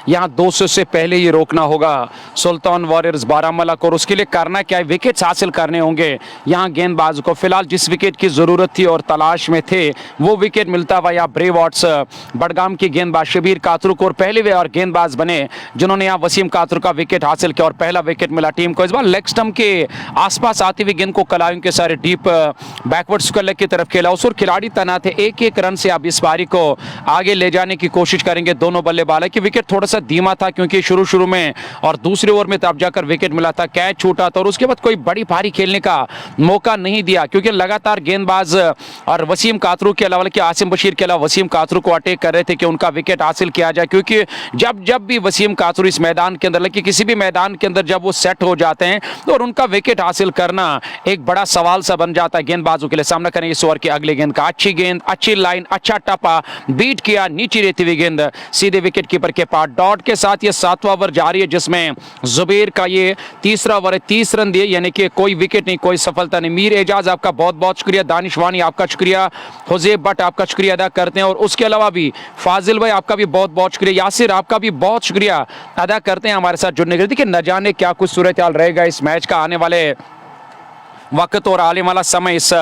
यहाँ 200 से पहले ये रोकना होगा सुल्तान वॉरियर्स बारामूला को, और उसके लिए करना क्या है, विकेट्स हासिल करने होंगे यहाँ गेंदबाज को। फिलहाल जिस विकेट की ज़रूरत थी और तलाश में थे वो विकेट मिलता हुआ यहाँ ब्रेव हार्ट्स बडगाम की गेंदबाज शब्बीर कातरू को, और पहले वे और गेंदबाज बने जिन्होंने यहाँ वसीम कातरू का विकेट हासिल किया और पहला विकेट मिला टीम को। इस बार लेग स्टंप के आसपास आती हुई गेंद को कलायों के सारे डीप बैकवर्ड स्क्वायर लेग की तरफ खेला, उस और खिलाड़ी तैनात है। एक एक रन से आप इस पारी को आगे ले जाने की कोशिश करेंगे दोनों बल्लेबाज की। विकेट थोड़ा सा धीमा था क्योंकि शुरू में और दूसरे ओवर में तब जाकर विकेट मिला था, कैच छूटा था और उसके बाद कोई बड़ी पारी खेलने का मौका नहीं दिया, क्योंकि लगातार गेंदबाज और वसीम कातरू के अलावा कि आसिम बशीर के अलावा वसीम कातरू को अटैक कर रहे थे कि उनका विकेट हासिल किया जाए, क्योंकि जब भी वसीम कातरू इस मैदान के अंदर, लेकिन किसी भी मैदान के अंदर जब वो सेट हो जाते हैं तो और उनका विकेट हासिल करना एक बड़ा सवाल सा बन जाता है गेंदबाजों के लिए। सामना करेंगे इस ओवर की अगली गेंद का, अच्छी गेंद, अच्छी लाइन, अच्छा टप्पा, बीट किया, नीचे रहती हुई गेंद सीधे विकेट कीपर के पास। डॉट के साथ ये 7वां ओवर जारी है जिसमें जुबैर का ये तीसरा ओवर है, 30 रन दिए, यानी कि कोई विकेट नहीं, कोई सफलता नहीं। मीर एजाज आपका बहुत बहुत शुक्रिया, दानिश वानी आपका शुक्रिया, हुजैब भट्ट आपका शुक्रिया अदा करते हैं, और उसके अलावा भी फाजिल भाई आपका भी बहुत बहुत शुक्रिया, यासिर आपका भी बहुत शुक्रिया अदा करते हैं हमारे साथ जुड़ने के लिए। देखिए न जाने क्या कुछ सूरत हाल रहेगा इस मैच का, आने वाले वक्त और आने वाला समय इस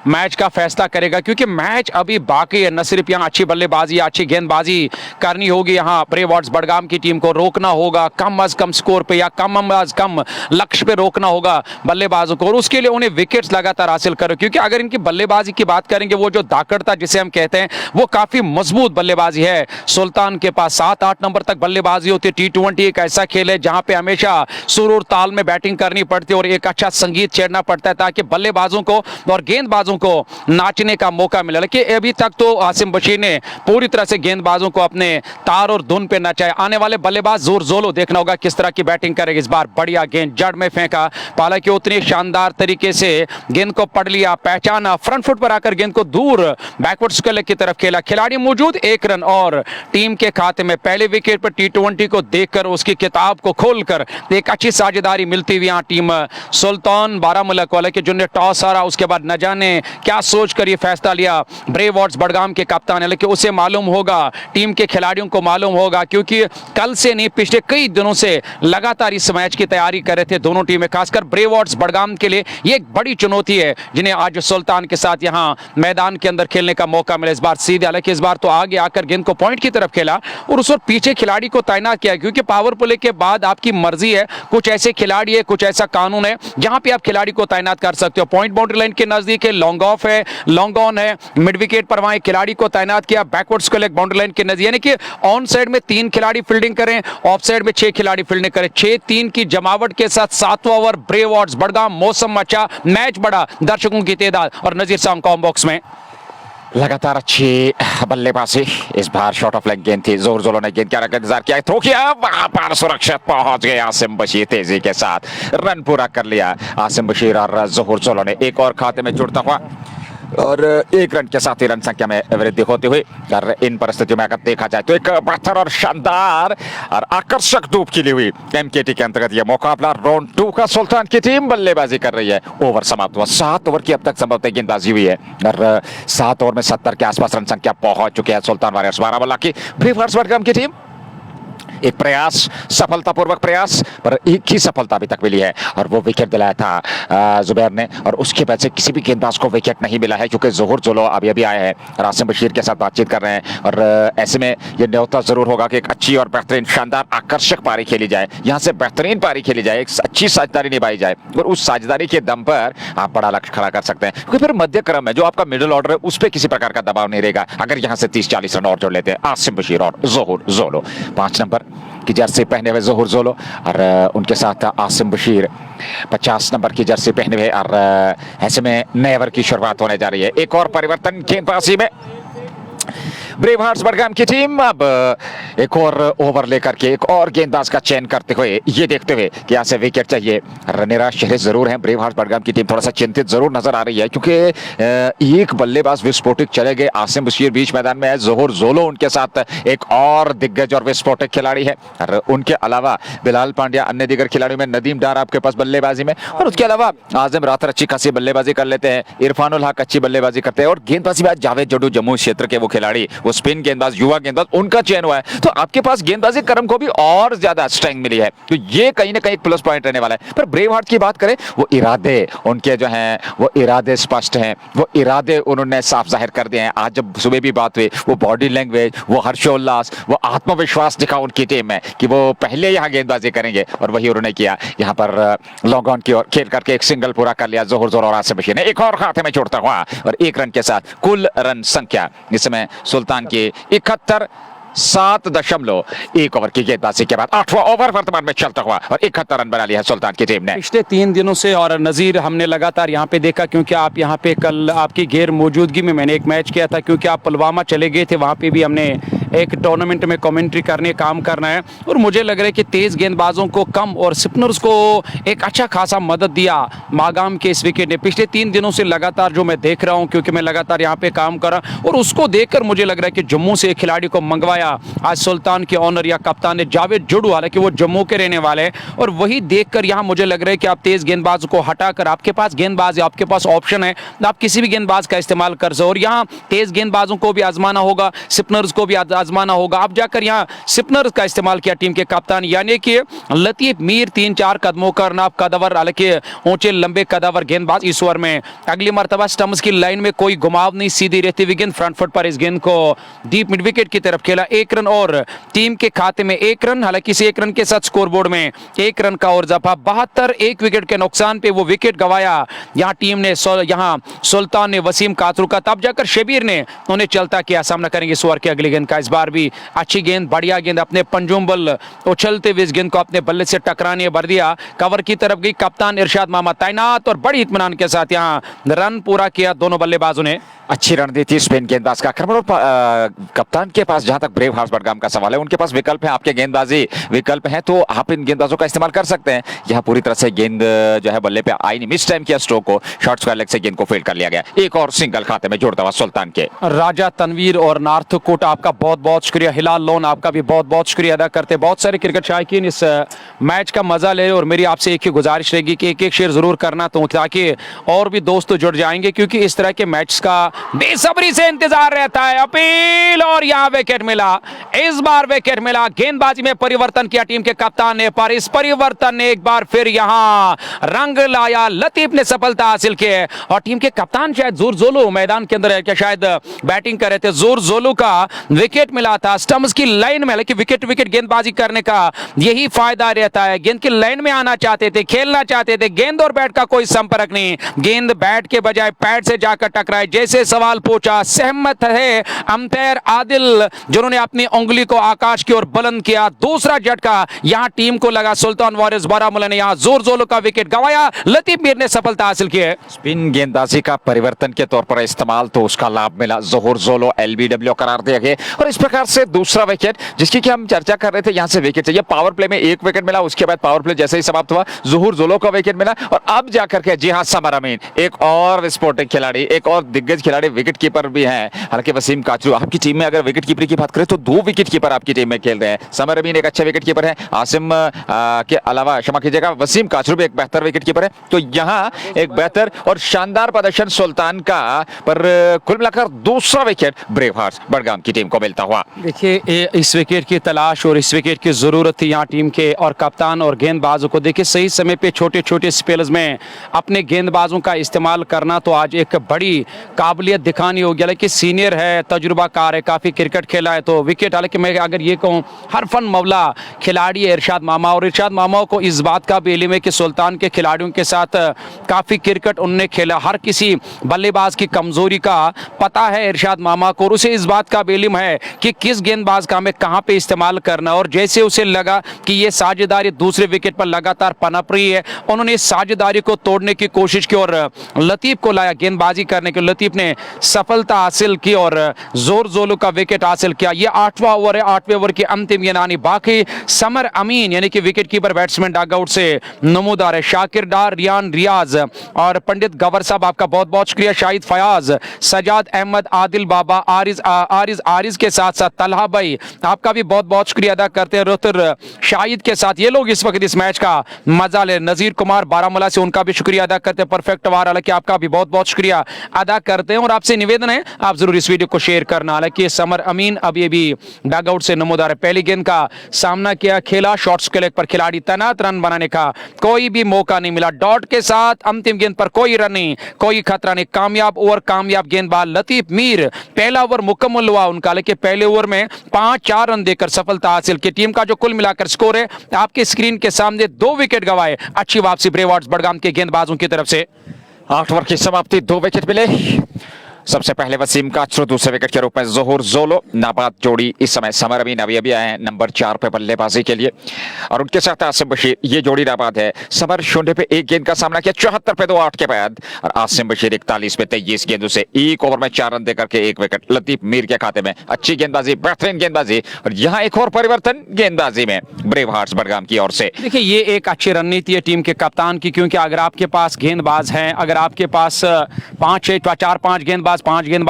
मैच का फैसला करेगा, क्योंकि मैच अभी बाकी है। न सिर्फ यहाँ अच्छी बल्लेबाजी, अच्छी गेंदबाजी करनी होगी, यहाँ ब्रेव हार्ट्स बडगाम की टीम को रोकना होगा कम अज कम स्कोर पे या कम अज कम लक्ष्य पे रोकना होगा बल्लेबाजों को, और उसके लिए उन्हें विकेट्स लगातार हासिल करो। क्योंकि अगर इनकी बल्लेबाजी की बात करेंगे, वो जो दाकड़ता जिसे हम कहते हैं, वो काफी मजबूत बल्लेबाजी है सुल्तान के पास। 7-8 नंबर तक बल्लेबाजी होती है। T20 एक ऐसा खेल है जहां पे हमेशा सुर और ताल में बैटिंग करनी पड़ती है और एक अच्छा संगीत छेड़ना पड़ता है ताकि बल्लेबाजों को और गेंदबाजों को नाचने का मौका मिले। लेकिन अभी तक तो आसिम बशीर ने पूरी तरह से गेंदबाजों को अपने तार और धुन पे नचाया। आने वाले बल्लेबाज जोर जोलो देखना होगा किस तरह की बैटिंग करेगी इस बार। बढ़िया गेंद जड़ में फेंका, हालांकि उतनी शानदार तरीके से गेंद को पढ़ लिया, पहचाना, फ्रंट फुट पर आकर गेंद को दूर बैकवर्ड स्क्वायर की तरफ खेला। खिलाड़ी मौजूद, 1 रन और टीम के खाते में। पहले विकेट पर T20 को देखकर उसकी किताब को खोलकर एक अच्छी साझेदारी मिलती हुई यहाँ टीम सुल्तान बारामूला को, हालांकि जिन्हें टॉस हारा उसके बाद न जाने क्या सोच कर ये फैसला लिया ब्रेव हार्ट्स बडगाम के कप्तान है, लेकिन उसे मालूम होगा, टीम के खिलाड़ियों को मालूम होगा, क्योंकि कल से नहीं पिछले कई दिनों से लगातार इस मैच की तैयारी कर रहे थे दोनों टीमें। खासकर ब्रेव हार्ट्स बडगाम के लिए ये एक बड़ी चुनौती है जिन्हें आज सुल्तान के साथ यहाँ मैदान के अंदर खेलने का मौका मिला इस बार सीधे। हालांकि इस बार तो आगे आकर गेंद को पॉइंट की तरफ खेला और उस वक्त पीछे खिलाड़ी को तैनात किया, क्योंकि पावर प्ले के बाद आपकी मर्जी है, कुछ ऐसे खिलाड़ी है, कुछ ऐसा कानून है जहां पे आप खिलाड़ी को तैनात कर सकते हो। पॉइंट बाउंड्री लाइन के नजदीक है, लॉन्ग ऑफ है, लॉन्ग ऑन है, मिड विकेट पर वहां खिलाड़ी को तैनात किया, बैकवर्ड्स को लेकर बाउंड्री लाइन के नजदीक, यानी कि ऑन साइड में 3 खिलाड़ी फील्डिंग करें, ऑफ साइड में 6 खिलाड़ी फील्डिंग करें। 6-3 की जमावट के साथ 7वां ओवर ब्रेव ऑर्ड्स बड़गाम, मौसम अच्छा, मैच बड़ा, दर्शकों की तादाद और नजीर साहब कॉम बॉक्स में लगातार अच्छी बल्लेबाजी। इस बार शॉट ऑफ लेग गेंद थी, जोर जोलो ने गेंद क्या रखा, इंतजार किया, थ्रो किया, वहां पर सुरक्षित पहुंच गए आसिम बशीर, तेजी के साथ रन पूरा कर लिया आसिम बशीर और जोहर जोलो ने। एक और खाते में जुड़ता हुआ और 1 रन के साथ ही रन संख्या में वृद्धि होती हुई। और इन परिस्थितियों में अगर देखा जाए तो एक बेहतर और शानदार और आकर्षक धूप खिली हुई एमकेटी के अंतर्गत यह मुकाबला राउंड 2 का सुल्तान की टीम बल्लेबाजी कर रही है। ओवर समाप्त हुआ, 7 ओवर की अब तक संभवतः गेंदबाजी हुई है और 7 ओवर में 70 के आसपास रन संख्या पहुंच चुकी है सुल्तान वारियर्स बारामुल्ला की। ब्रेव हार्ट्स बड़गाम की टीम एक प्रयास, सफलतापूर्वक प्रयास, पर एक ही सफलता अभी तक मिली है और वो विकेट दिलाया था जुबैर ने, और उसके बाद से किसी भी गेंदबाज को विकेट नहीं मिला है क्योंकि जोहर जोलो अभी अभी आए हैं और आसिम बशीर के साथ बातचीत कर रहे हैं। और ऐसे में ये न्योता जरूर होगा कि एक अच्छी और बेहतरीन शानदार आकर्षक पारी खेली जाए, यहाँ से बेहतरीन पारी खेली जाए, एक अच्छी साझेदारी निभाई जाए और उस साझेदारी के दम पर आप बड़ा लक्ष्य खड़ा कर सकते हैं क्योंकि फिर मध्य क्रम है जो आपका मिडिल ऑर्डर है उस पर किसी प्रकार का दबाव नहीं रहेगा अगर यहाँ से 30-40 रन और जोड़ लेते हैं आसिम बशीर और जोहर जोलो। 5 नंबर की जर्सी पहने हुए जोहर जोलो और उनके साथ आसिम बशीर 50 नंबर की जर्सी पहने हुए और ऐसे में नए ओवर की शुरुआत होने जा रही है। एक और परिवर्तन गेंदबाजी में, ब्रेव हार्ट्स बड़गाम की टीम अब एक और ओवर लेकर के एक और गेंदबाज का चयन करते हुए, ये देखते हुए कि यहाँ से विकेट चाहिए। निराश चेहरे जरूर हैं, ब्रेव हार्ट्स बड़गाम की टीम थोड़ा सा चिंतित जरूर नजर आ रही है क्योंकि एक बल्लेबाज विस्फोटक चले गए, आसिम बशीर बीच मैदान में है, जोहर जोलो उनके साथ एक और दिग्गज और विस्फोटक खिलाड़ी है और उनके अलावा बिलाल पांड्या, अन्य दिग्गज खिलाड़ियों में नदीम डार आपके पास बल्लेबाजी में, और उसके अलावा आजम रातर अच्छी खासी बल्लेबाजी कर लेते हैं, इरफानुल हक अच्छी बल्लेबाजी करते हैं और गेंदबाजी में जावेद जडू जम्मू क्षेत्र के वो खिलाड़ी, वो स्पिन गेंदबाज, युवा गेंदबाज, उनका चयन हुआ है। तो आपके पास गेंदबाजी क्रम को भी और ज्यादा स्ट्रेंथ मिली है, तो ये कहीं ना कहीं प्लस पॉइंट रहने वाला है। पर ब्रेव हार्ट की बात करें, वो इरादे उनके जो हैं वो इरादे स्पष्ट हैं, वो इरादे उन्होंने साफ जाहिर कर दिए हैं। आज जब सुबह भी बात हुई, वो बॉडी लैंग्वेज, वो हर्षोल्लास, वो आत्मविश्वास दिखा उनकी टीम में कि वो पहले यहाँ गेंदबाजी करेंगे और वही उन्होंने किया। यहाँ पर लॉन्ग ऑन की ओर खेल करके एक सिंगल पूरा कर लिया जोहर जोलो और आसिम बशीर ने, एक और खाते में छोड़ता हुआ और 1 रन के साथ कुल रन संख्या इस समय सुल्तान की 71.7 ओवर की गेंदबाजी के बाद 8वां ओवर वर्तमान में चलता हुआ और 71 रन बना लिया है सुल्तान की टीम ने। पिछले 3 दिनों से और नज़ीर हमने लगातार यहाँ पे देखा क्योंकि आप यहाँ पे कल आपकी गैर मौजूदगी में मैंने एक मैच किया था क्योंकि आप पुलवामा चले गए थे, वहाँ पे भी हमने एक टूर्नामेंट में कमेंट्री करने काम करना है और मुझे लग रहा है कि तेज़ गेंदबाजों को कम और स्पिनर्स को एक अच्छा खासा मदद दिया मागाम के इस विकेट ने। पिछले 3 दिनों से लगातार जो मैं देख रहा हूँ क्योंकि मैं लगातार यहाँ पे काम कर रहा और उसको देखकर मुझे लग रहा है कि जम्मू से एक खिलाड़ी को मंगवाया आज सुल्तान के ऑनर या कप्तान ने, जावेद जुडू, हालांकि वो जम्मू के रहने वाले हैं और वही देखकर यहाँ मुझे लग रहा है कि आप तेज गेंदबाज को हटाकर आपके पास गेंदबाज है, आपके पास ऑप्शन है, आप किसी भी गेंदबाज का इस्तेमाल कर सकते और यहाँ तेज गेंदबाजों को भी आजमाना होगा, स्पिनर्स को भी आजमाना होगा। आप जाकर यहाँ स्पिनर्स का इस्तेमाल किया टीम के कप्तान यानी कि लतीफ मीर, 3-4 कदमों का नाप कदावर, हालांकि ऊंचे लंबे कदावर गेंदबाज इस ओवर में अगली मरतबा स्टम्प्स की लाइन में कोई घुमाव नहीं, सीधी रहती हुई गेंद फ्रंट फुट पर इस गेंद को डीप मिड विकेट की तरफ खेला। 1 रन और टीम के खाते में 1 रन, हालांकि इस 1 रन के साथ स्कोरबोर्ड में 1 रन का और इजाफा। 72 1 विकेट के नुकसान पे वो विकेट गवाया यहाँ टीम ने, यहाँ सुल्तान ने वसीम कातरू का, तब जाकर शबीर ने उन्हें चलता किया। सामना करेंगे इस ओवर की अगली गेंद का। इस बार भी अच्छी गेंद, बढ़िया गेंद, अपने पंजुम बल उछलते हुए इस गेंद को अपने बल्ले से टकराने भर दिया, कवर की तरफ गई, कप्तान इरशाद मामा तैनात और बड़ी इत्मीनान के साथ यहाँ रन पूरा किया दोनों बल्लेबाजों ने। अच्छी रणनीति स्पिन गेंदबाज का आक्रमण और कप्तान के पास, जहां तक ब्रेव हार्ट्स बड़गाम का सवाल है, उनके पास विकल्प है, आपके गेंदबाजी विकल्प है तो आप इन गेंदबाजों का इस्तेमाल कर सकते हैं। यह पूरी तरह से गेंद जो है बल्ले पे आई नहीं, मिस टाइम किया स्ट्रोक को, शॉर्ट स्क्वायर लेग से गेंद को फील्ड कर लिया गया। एक और सिंगल खाते में जोड़ता हुआ सुल्तान के। राजा तनवीर और नार्थकोट आपका बहुत बहुत शुक्रिया, हिलाल लोन आपका भी बहुत बहुत शुक्रिया अदा करते। बहुत सारे क्रिकेट शायकीन इस मैच का मजा ले और मेरी आपसे एक ही गुजारिश रहेगी कि एक शेयर जरूर करना तो ताकि और भी दोस्त जुड़ जाएंगे क्योंकि इस तरह के मैच का बेसब्री से इंतजार रहता है। अपील और यहाँ विकेट मिला, इस बार विकेट मिला, गेंदबाजी में परिवर्तन किया टीम के कप्तान ने, पर इस परिवर्तन ने एक बार फिर यहां रंग लाया। लतीफ ने सफलता हासिल की है और टीम के कप्तान शायद जोर जोलू मैदान के अंदर है क्या, शायद बैटिंग कर रहे थे। जोर जोलू का विकेट मिला था स्टंप्स की लाइन में, लेकिन विकेट विकेट गेंदबाजी करने का यही फायदा रहता है। गेंद की लाइन में आना चाहते थे, खेलना चाहते थे, गेंद और बैट का कोई संपर्क नहीं, गेंद बैट के बजाय पैड से जाकर टकराए। जैसे सवाल पूछा, सहमत है अंपायर आदिल जिन्होंने अपनी उंगली को आकाश की ओर बुलंद किया। दूसरा झटका यहां टीम को लगा। सुल्तान वॉरियर्स बारामूला ने यहां जोर जोलो का विकेट गंवाया, लतीफ मीर ने सफलता हासिल की है। स्पिन गेंदबाजी का परिवर्तन के तौर पर इस्तेमाल, तो उसका लाभ मिला। जोहर जोलो एलबीडब्ल्यू करार दिया गया और इस प्रकार से दूसरा विकेट जिसकी कि हम चर्चा कर रहे थे, यहां से विकेट चाहिए। पावर प्ले में एक विकेट मिला, उसके बाद पावर प्ले जैसे ही समाप्त हुआ जोहर जोलो का विकेट मिला और अब जाकर के जी हां समर अमीन, एक और विस्फोटक खिलाड़ी, एक और दिग्गज खिलाड़ी, विकेट कीपर भी हैं। हालांकि वसीम काचरू आपकी टीम में अगर विकेट कीपर की बात करें तो 2 विकेट कीपर आपकी टीम में खेल रहे हैं। समर अमीन एक अच्छे विकेट कीपर है, आसिम के अलावा क्षमा कीजिएगा वसीम काचरू भी एक बेहतर विकेट कीपर है। तो यहां एक बेहतर और शानदार प्रदर्शन सुल्तान का, पर कुल मिलाकर दूसरा विकेट ब्रेव हार्ट्स बड़गाम की टीम को मिलता हुआ। देखिए इस विकेट की तलाश और इस विकेट की जरूरत थी यहाँ टीम के और कप्तान और गेंदबाजों को। देखिए सही समय पे छोटे छोटे स्पेल्स में अपने गेंदबाजों का इस्तेमाल करना तो आज एक बड़ी काबिलियत दिखानी होगी। हालांकि सीनियर है, तजुर्बाकार है, काफ़ी क्रिकेट खेला है, तो विकेट, हालांकि मैं अगर ये कहूँ हरफन मौला खिलाड़ी है इरशाद मामा, और इरशाद मामा को इस बात का भी इल्म है कि सुल्तान के खिलाड़ियों के साथ काफ़ी क्रिकेट उनने खेला। हर किसी बल्लेबाज की कमजोरी का पता है इरशाद मामा को और उसे इस बात का भी इल्म है कि किस गेंदबाज का हमें कहाँ पे इस्तेमाल करना। और जैसे उसे लगा कि ये साझेदारी दूसरे विकेट पर लगातार पनप रही है, उन्होंने इस साझेदारी को तोड़ने की कोशिश की और लतीफ को लाया गेंदबाजी करने के। लतीफ ने सफलता हासिल की और जोर जोलू का विकेट हासिल किया। ये 8वां ओवर है, 8वें ओवर की अंतिम गेंदानी बाकी। समर अमीन यानी कि विकेट कीपर बैट्समैन डगआउट से नमूदार है। शाकिर डार, रियान रियाज और पंडित गवर साहब आपका बहुत बहुत शुक्रिया। शाहिद फयाज, सजाद अहमद, आदिल बाबा, आरिज के साथ साथ तलहा भाई आपका भी बहुत बहुत शुक्रिया अदा करते हैं। रुतर शाहिद के साथ ये लोग इस वक्त इस मैच का मजा ले। नजीर कुमार बारामूला से उनका भी शुक्रिया अदा करते हैं। परफेक्ट वार, हालांकि आपका भी बहुत बहुत शुक्रिया अदा करते हैं और आपसे निवेदन है आप जरूर इस वीडियो को शेयर करना। हालांकि समर अमीन अभी भी डगआउट से नमूदार है। पहली गेंद का सामना किया, खेला, शॉट्स के लेग पर खिलाड़ी तैनात, रन बनाने का कोई भी मौका नहीं मिला। डॉट के साथ अंतिम गेंद पर कोई रन नहीं, कोई खतरा नहीं। कामयाब ओवर, कामयाब गेंदबाज लतीफ मीर। पहला ओवर मुकम्मल हुआ उनका, लेकिन पहले ओवर में 5-4 रन देकर सफलता हासिल की। टीम का जो कुल मिलाकर स्कोर है आपके स्क्रीन के सामने, 2 विकेट गंवाए। अच्छी वापसी ब्रेव हार्ट्स बड़गाम के गेंदबाजों की तरफ से। 8 ओवर की समाप्ति, 2 विकेट मिले। सबसे पहले वसीम काचरू, दूसरे विकेट के रूप में जोहर जोलो। नाबाद जोड़ी इस समय समर अमीन अभी आए हैं नंबर 4 पे बल्लेबाजी के लिए और उनके साथ आसिम बशीर, ये जोड़ी नाबाद है। समर 0 पे 1 गेंद का सामना किया, 74 पे 2 8 के बाद, और आसिम बशीर 41 पे 23 गेंदों से 1 ओवर में 4 रन देकर के 1 विकेट लतीफ मीर के खाते में। अच्छी गेंदबाजी, बेहतरीन गेंदबाजी और यहाँ एक और परिवर्तन गेंदबाजी में ब्रेव हार्ट्स बड़गाम की ओर से। देखिए ये एक अच्छी रणनीति है टीम के कप्तान की, क्योंकि अगर आपके पास गेंदबाज हैं, अगर आपके पास 4-5 गेंदबाज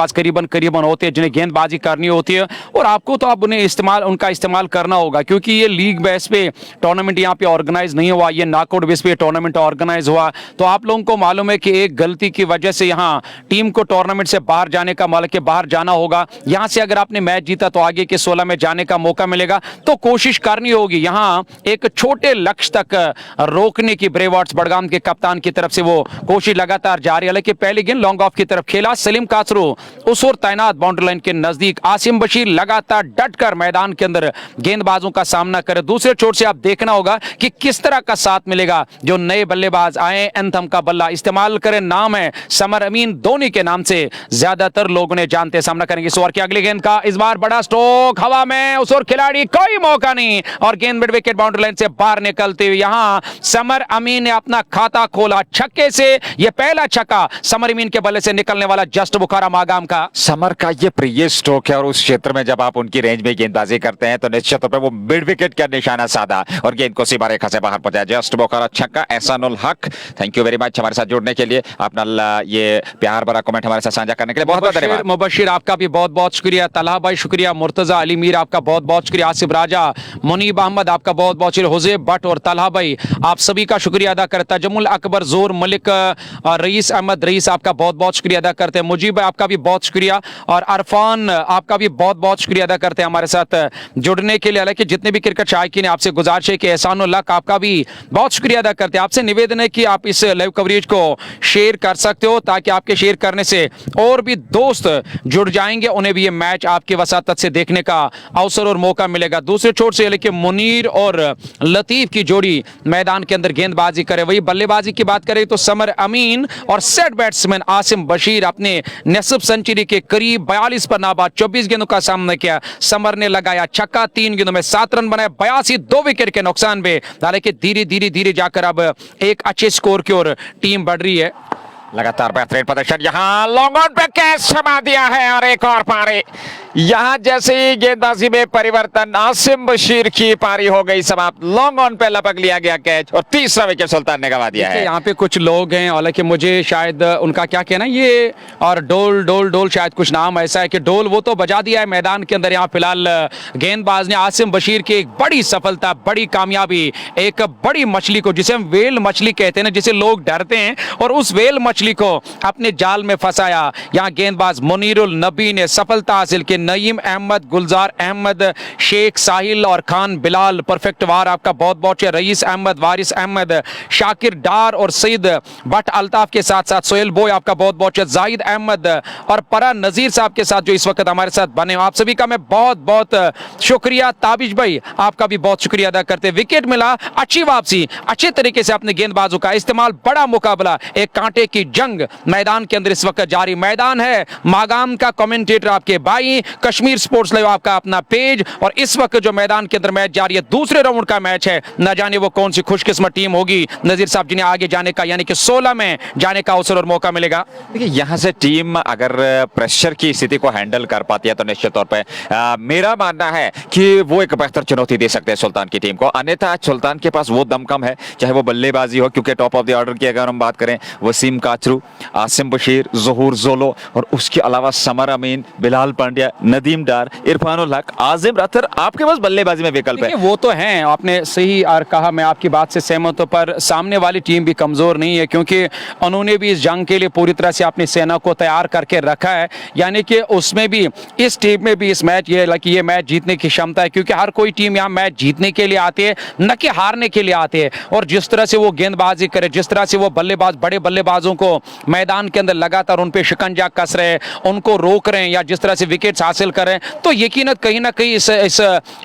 करीबन होते हैं जिन्हें गेंदबाजी करनी होती है और आपको तो आप उनका इस्तेमाल करना होगा, क्योंकि ये लीग बेस पे टूर्नामेंट यहाँ पे ऑर्गेनाइज नहीं हुआ, ये नॉकआउट बेस पे टूर्नामेंट ऑर्गेनाइज हुआ। तो आप लोगों को मालूम है कि एक गलती की वजह से यहाँ टीम को टूर्नामेंट से बाहर जाने का, मतलब के बाहर जाना होगा। यहाँ से अगर आपने मैच जीता तो आगे के 16 में जाने का मौका मिलेगा, तो कोशिश करनी होगी यहाँ एक छोटे लक्ष्य तक रोकने की। ब्रेव हार्ट्स बड़गाम के कप्तान की तरफ से वो कोशिश लगातार जारी है। हालांकि पहली गेंद लॉन्ग ऑफ की तरफ खेला, सलीम काचरू उस ओर तैनात बाउंड्री लाइन के नजदीक। आसिम बशीर लगातार डटकर मैदान के अंदर गेंदबाजों का सामना करे। दूसरे छोर से आप देखना होगा कि किस तरह का साथ मिलेगा। जो नए बल्लेबाज आए, एंथम का बल्ला इस्तेमाल करें, नाम है समर अमीन, धोनी के नाम से ज्यादातर लोग उन्हें जानते। सामना करेंगे इस ओवर की अगली गेंद का, इस बार बड़ा स्ट्रोक हवा में, उस ओर खिलाड़ी कोई मौका नहीं और गेंद मिड विकेट बाउंड्री लाइन से बाहर निकलते हुए यहां समर अमीन ने अपना खाता खोला छक्के से। यह पहला छक्का समर अमीन के बल्ले से निकलने वाला जस्ट बुखारा मागाम का। समर का ये प्रिय स्ट्रोक है और उस क्षेत्र में जब आप उनकी रेंज में गेंदबाजी करते हैं तो निश्चित तौर पर वो मिड विकेट का निशाना साधा और गेंद को सीमा रेखा से बाहर पहुंचाया। जस्ट बोखारा छक्का। एहसानुल हक, थैंक यू वेरी मच हमारे साथ जुड़ने के लिए, अपना ये प्यार भरा कमेंट हमारे साथ साझा करने के लिए बहुत बहुत धन्यवाद। मुबशिर आपका भी बहुत बहुत शुक्रिया। तलहा भाई शुक्रिया। मुर्तजा अली मीर आपका बहुत बहुत शुक्रिया। आसिफ राजा, मुनीब अहमद आपका बहुत बहुत शुक्रिया। हुजैब भट्ट और तलहा भाई आप सभी का शुक्रिया अदा करता। तजमुल अकबर, जोर मलिक, रईस अहमद रईस आपका बहुत बहुत शुक्रिया अदा करते हैं। मुझे मुजीब भाई आपका भी बहुत शुक्रिया, और अरफान आपका भी बहुत बहुत शुक्रिया अदा करते हैं हमारे साथ जुड़ने के लिए। हालांकि जितने भी क्रिकेट शायकीन ने आपसे गुजारिश है कि एहसानुल हक आपका भी बहुत शुक्रिया अदा करते हैं। आपसे निवेदन है कि आप इस लाइव कवरेज को शेयर कर सकते हो, ताकि आपके शेयर करने से और भी दोस्त जुड़ जाएंगे, उन्हें भी ये मैच आपके वसातत से देखने का अवसर और मौका मिलेगा। दूसरे छोर से लेके मुनीर और लतीफ की जोड़ी मैदान के अंदर गेंदबाजी करे। वही बल्लेबाजी की बात करें तो समर अमीन और सेट बैट्समैन आसिम बशीर अपने निसफ सेंचुरी के करीब 42 पर नाबाद 24 गेंदों का सामना किया। समर ने लगाया छक्का, 3 गेंदों में 7 रन बनाए, 82 2 विकेट के नुकसान पे। हालांकि धीरे धीरे धीरे जाकर अब एक अच्छे स्कोर की ओर टीम बढ़ रही है। लगातार बेहतरीन प्रदर्शन, यहाँ लॉन्ग ऑन पे कैच समा दिया है और एक और पारी। यहाँ जैसे ही गेंदबाजी में परिवर्तन, आसिम बशीर की पारी हो गई समाप्त। लॉन्ग ऑन पे लपक लिया गया कैच और तीसरा विकेट सुल्तान ने गंवा दिया है। यहाँ पे कुछ लोग हैं, हालांकि मुझे शायद उनका क्या कहना ये, और डोल डोल डोल शायद कुछ नाम ऐसा है कि डोल वो तो बजा दिया है मैदान के अंदर। यहाँ फिलहाल गेंदबाज ने आसिम बशीर की एक बड़ी सफलता, बड़ी कामयाबी, एक बड़ी मछली को, जिसे हम वेल मछली कहते हैं ना, जिसे लोग डरते हैं, और उस वेल मछली को अपने जाल में फंसाया। यहाँ गेंदबाज मुनीरुल नबी ने सफलता हासिल की। नईम अहमद, गुलजार अहमद, शेख साहिल और खान बिलाल परफेक्ट वार आपका बहुत बहुत है। रईस अहमद, वारिस अहमद, शाकिर डार और सईद भट्ट अल्ताफ के साथ साथ सोहेल बोय आपका बहुत बहुत है। जाहिद अहमद और परा नजीर साहब के साथ जो इस वक्त हमारे साथ बने, आप सभी का मैं बहुत बहुत शुक्रिया। ताबिश भाई आपका भी बहुत शुक्रिया अदा करते। विकेट मिला, अच्छी वापसी, अच्छे तरीके से अपने गेंदबाजों का इस्तेमाल, बड़ा मुकाबला, एक कांटे की जंग मैदान के अंदर इस वक्त जारी। मैदान है मागाम का, कमेंटेटर आपके भाई, कश्मीर स्पोर्ट्स लाइव आपका अपना पेज, और इस वक्त जो मैदान के अंदर मैच जारी है, दूसरे राउंड का मैच है। न जाने वो कौन सी खुशकिस्मत टीम होगी नजीर साहब जिन्हें आगे जाने का, यानी कि 16 में जाने का अवसर और मौका मिलेगा। देखिए, यहाँ से टीम अगर प्रेशर की स्थिति को हैंडल कर पाती है तो निश्चित तौर पे मेरा मानना है कि वो एक बेहतर चुनौती दे सकते हैं सुल्तान की टीम को। अन्यथा सुल्तान के पास वो दम कम है, चाहे वो बल्लेबाजी हो, क्योंकि टॉप ऑफ द ऑर्डर की अगर हम बात करें, वसीम काचरू, आसिम बशीर, ज़हूर जोलो, और उसके अलावा समर अमीन, बिलाल पांड्या, नदीम डार, इरफानुल हक, आजिम रथर, आपके पास बल्लेबाजी में विकल्प है। वो तो हैं, आपने सही कहा, मैं आपकी बात से सहमत हूं, पर सामने वाली टीम भी कमजोर नहीं है, क्योंकि उन्होंने भी इस जंग के लिए पूरी तरह से अपनी सेना को तैयार करके रखा है। यानी कि उसमें भी, इस टीम में भी इस मैच ये मैच जीतने की क्षमता है, क्योंकि हर कोई टीम यहाँ मैच जीतने के लिए आती है, न कि हारने के लिए आती है। और जिस तरह से वो गेंदबाजी करे, जिस तरह से वो बल्लेबाज, बड़े बल्लेबाजों को मैदान के अंदर लगातार उन पे शिकंजा कस रहे, उनको रोक रहे हैं, या जिस तरह से विकेट्स हासिल कर रहे हैं, तो यकीनन कहीं ना कहीं इस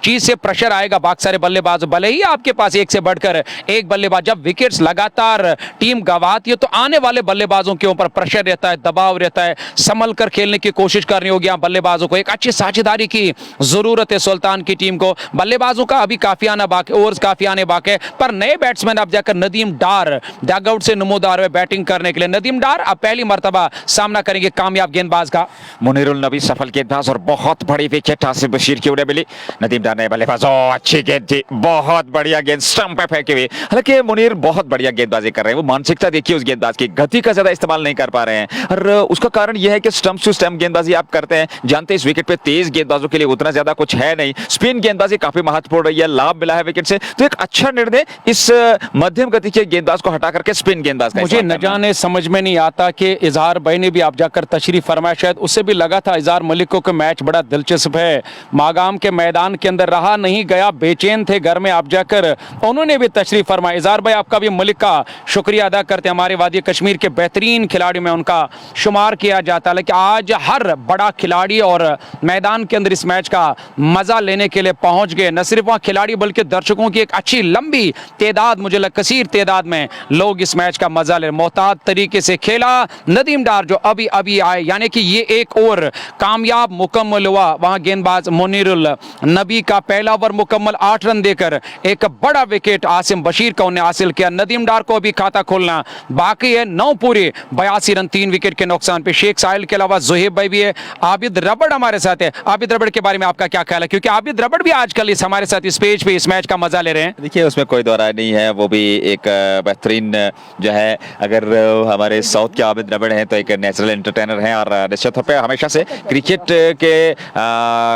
चीज से प्रेशर आएगा बाकी सारे बल्लेबाज। भले ही आपके पास एक से बढ़कर एक बल्लेबाज, जब विकेट्स लगातार टीम गंवाती है तो आने वाले बल्लेबाजों के ऊपर प्रेशर रहता है, दबाव रहता है, संभल कर खेलने की कोशिश करनी होगी बल्लेबाजों को। एक अच्छी साझेदारी की जरूरत है सुल्तान की टीम को। बल्लेबाजों का अभी काफी आना बाकी, ओवर्स काफी आने बाकी है, पर नए बैट्समैन अब जाकर नदीम डार डगआउट से नमोदार है बैटिंग करने के लिए। नदीम डार अब पहली मर्तबा सामना करेंगे कामयाब गेंदबाज का। मुनीरुल नबी सफल गेंदबाज और बहुत बड़ी विकेट आसिफ बशीर की उड़े मिली। नदीम डार ने बल्लेबाज, अच्छी गेंद थी, बहुत बढ़िया गेंद स्टंप पे फेंकी हुई। हालांकि मुनीर बहुत बढ़िया गेंदबाजी कर रहे हैं, वो मानसिकता देखिए उस गेंदबाज की, गति का ज्यादा इस्तेमाल नहीं कर पा रहे हैं, और उसका कारण यह है कि स्टंप टू स्टंप गेंदबाजी आप करते हैं, जानते हैं इस विकेट पे तेज गेंदबाजों के लिए उतना ज्यादा कुछ है नहीं। स्पिन गेंदबाजी काफी महत्वपूर्ण रही है, लाभ मिला है विकेट से, तो एक अच्छा निर्णय इस मध्यम गति के गेंदबाज को हटा करके स्पिन गेंदबाज का। मुझे न जाने समझ में नहीं आता कि इजहार भाई ने भी आप जाकर तशरीफ फरमाया, शायद उससे भी लगा था इजहार मलिक को मैच बड़ा दिलचस्प है, मागाम के मैदान के अंदर रहा नहीं गया, बेचैन थे घर में, आप जाकर उन्होंने भी तशरीफ फरमाया। इजहार भाई आपका भी मलिक का शुक्रिया अदा करते हैं, हमारे वादी कश्मीर के बेहतरीन खिलाड़ियों में उनका शुमार किया जाता है। लेकिन आज हर बड़ा खिलाड़ी और मैदान के अंदर इस मैच का मजा लेने के लिए पहुंच गए, न सिर्फ वहां खिलाड़ी बल्कि दर्शकों की एक अच्छी लंबी तादाद, मुझे लग कसीर तादाद में लोग इस मैच का मजा ले, मोहतात तरीके से खेला नदीम डार जो अभी अभी आए, यानी कि ये एक ओवर कामयाब मुकम्मल हुआ। वहां गेंदबाज मुनीरुल नबी का पहला ओवर मुकम्मल 8 रन देकर एक बड़ा विकेट आसिम बशीर का उन्हें हासिल किया। नदीम डार को भी खाता खोलना बाकी है, 9 पूरे 82 रन 3 विकेट के नुकसान पे। शेख साहिल के अलावा जोहेब भाई भी है, आबिद रबड़ हमारे साथ है। आबिद रबड़ के बारे में आपका क्या ख्याल है, क्योंकि आबिद रबड़ भी आजकल इस हमारे साथ इस पेज पे इस मैच का मजा ले रहे हैं। देखिए, उसमें कोई दो राय नहीं है, वो भी एक बेहतरीन जो है, अगर हम हमारे साउथ के आबिद द्रविड़ हैं तो एक नेचुरल एंटरटेनर हैं और निश्चित तौर पे हमेशा से क्रिकेट के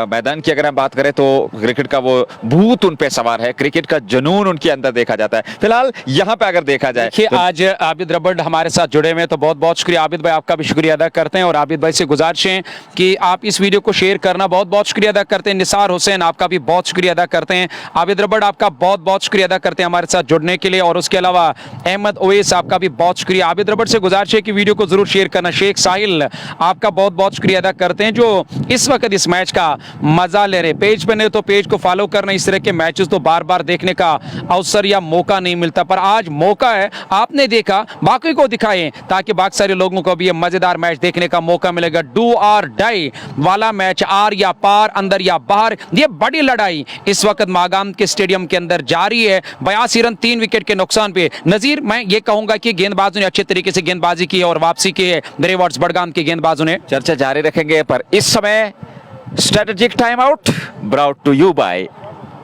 मैदान की अगर हम बात करें तो क्रिकेट का वो भूत उन पे सवार है, क्रिकेट का जुनून उनके अंदर देखा जाता है। फिलहाल यहाँ पे अगर देखा जाए तो आज आबिद द्रविड़ हमारे साथ जुड़े हुए हैं तो बहुत बहुत शुक्रिया आबिद भाई, आपका भी शुक्रिया अदा करते हैं। और आबिद भाई से गुजारिश है कि आप इस वीडियो को शेयर करना, बहुत बहुत शुक्रिया अदा करते हैं। निसार हुसैन आपका भी बहुत शुक्रिया अदा करते हैं। आबिद द्रविड़ आपका बहुत बहुत शुक्रिया अदा करते हैं हमारे साथ जुड़ने के लिए। और उसके अलावा अहमद ओवैस आपका भी बहुत शुक्रिया। आबिद द्रविड़ से गुजारिश है कि वीडियो को जरूर शेयर करना। शेख साहिल आपका बहुत बहुत शुक्रिया अदा करते हैं जो इस वक्त इस मैच का मजा ले रहे। पेज पे नहीं तो पेज को फॉलो करना, इस तरह के मैचेस तो बार बार देखने का अवसर या मौका नहीं मिलता, पर आज मौका है, आपने देखा, बाकी को दिखाएं ताकि बाकी सारे लोगों को भी ये मजेदार मैच देखने का मौका मिलेगा। डू और डाई वाला मैच, आर या पार, अंदर या बाहर, ये बड़ी लड़ाई इस वक्त मागाम के स्टेडियम के अंदर जारी है। 82 रन 3 विकेट के नुकसान पे। नजीर, मैं ये कहूंगा कि गेंदबाजों ने अच्छे तरीके से गेंदबाजी की और वापसी की है ब्रेवॉर्ड्स बडगाम के गेंदबाजों ने। चर्चा जारी रखेंगे पर इस समय strategic time out brought to you by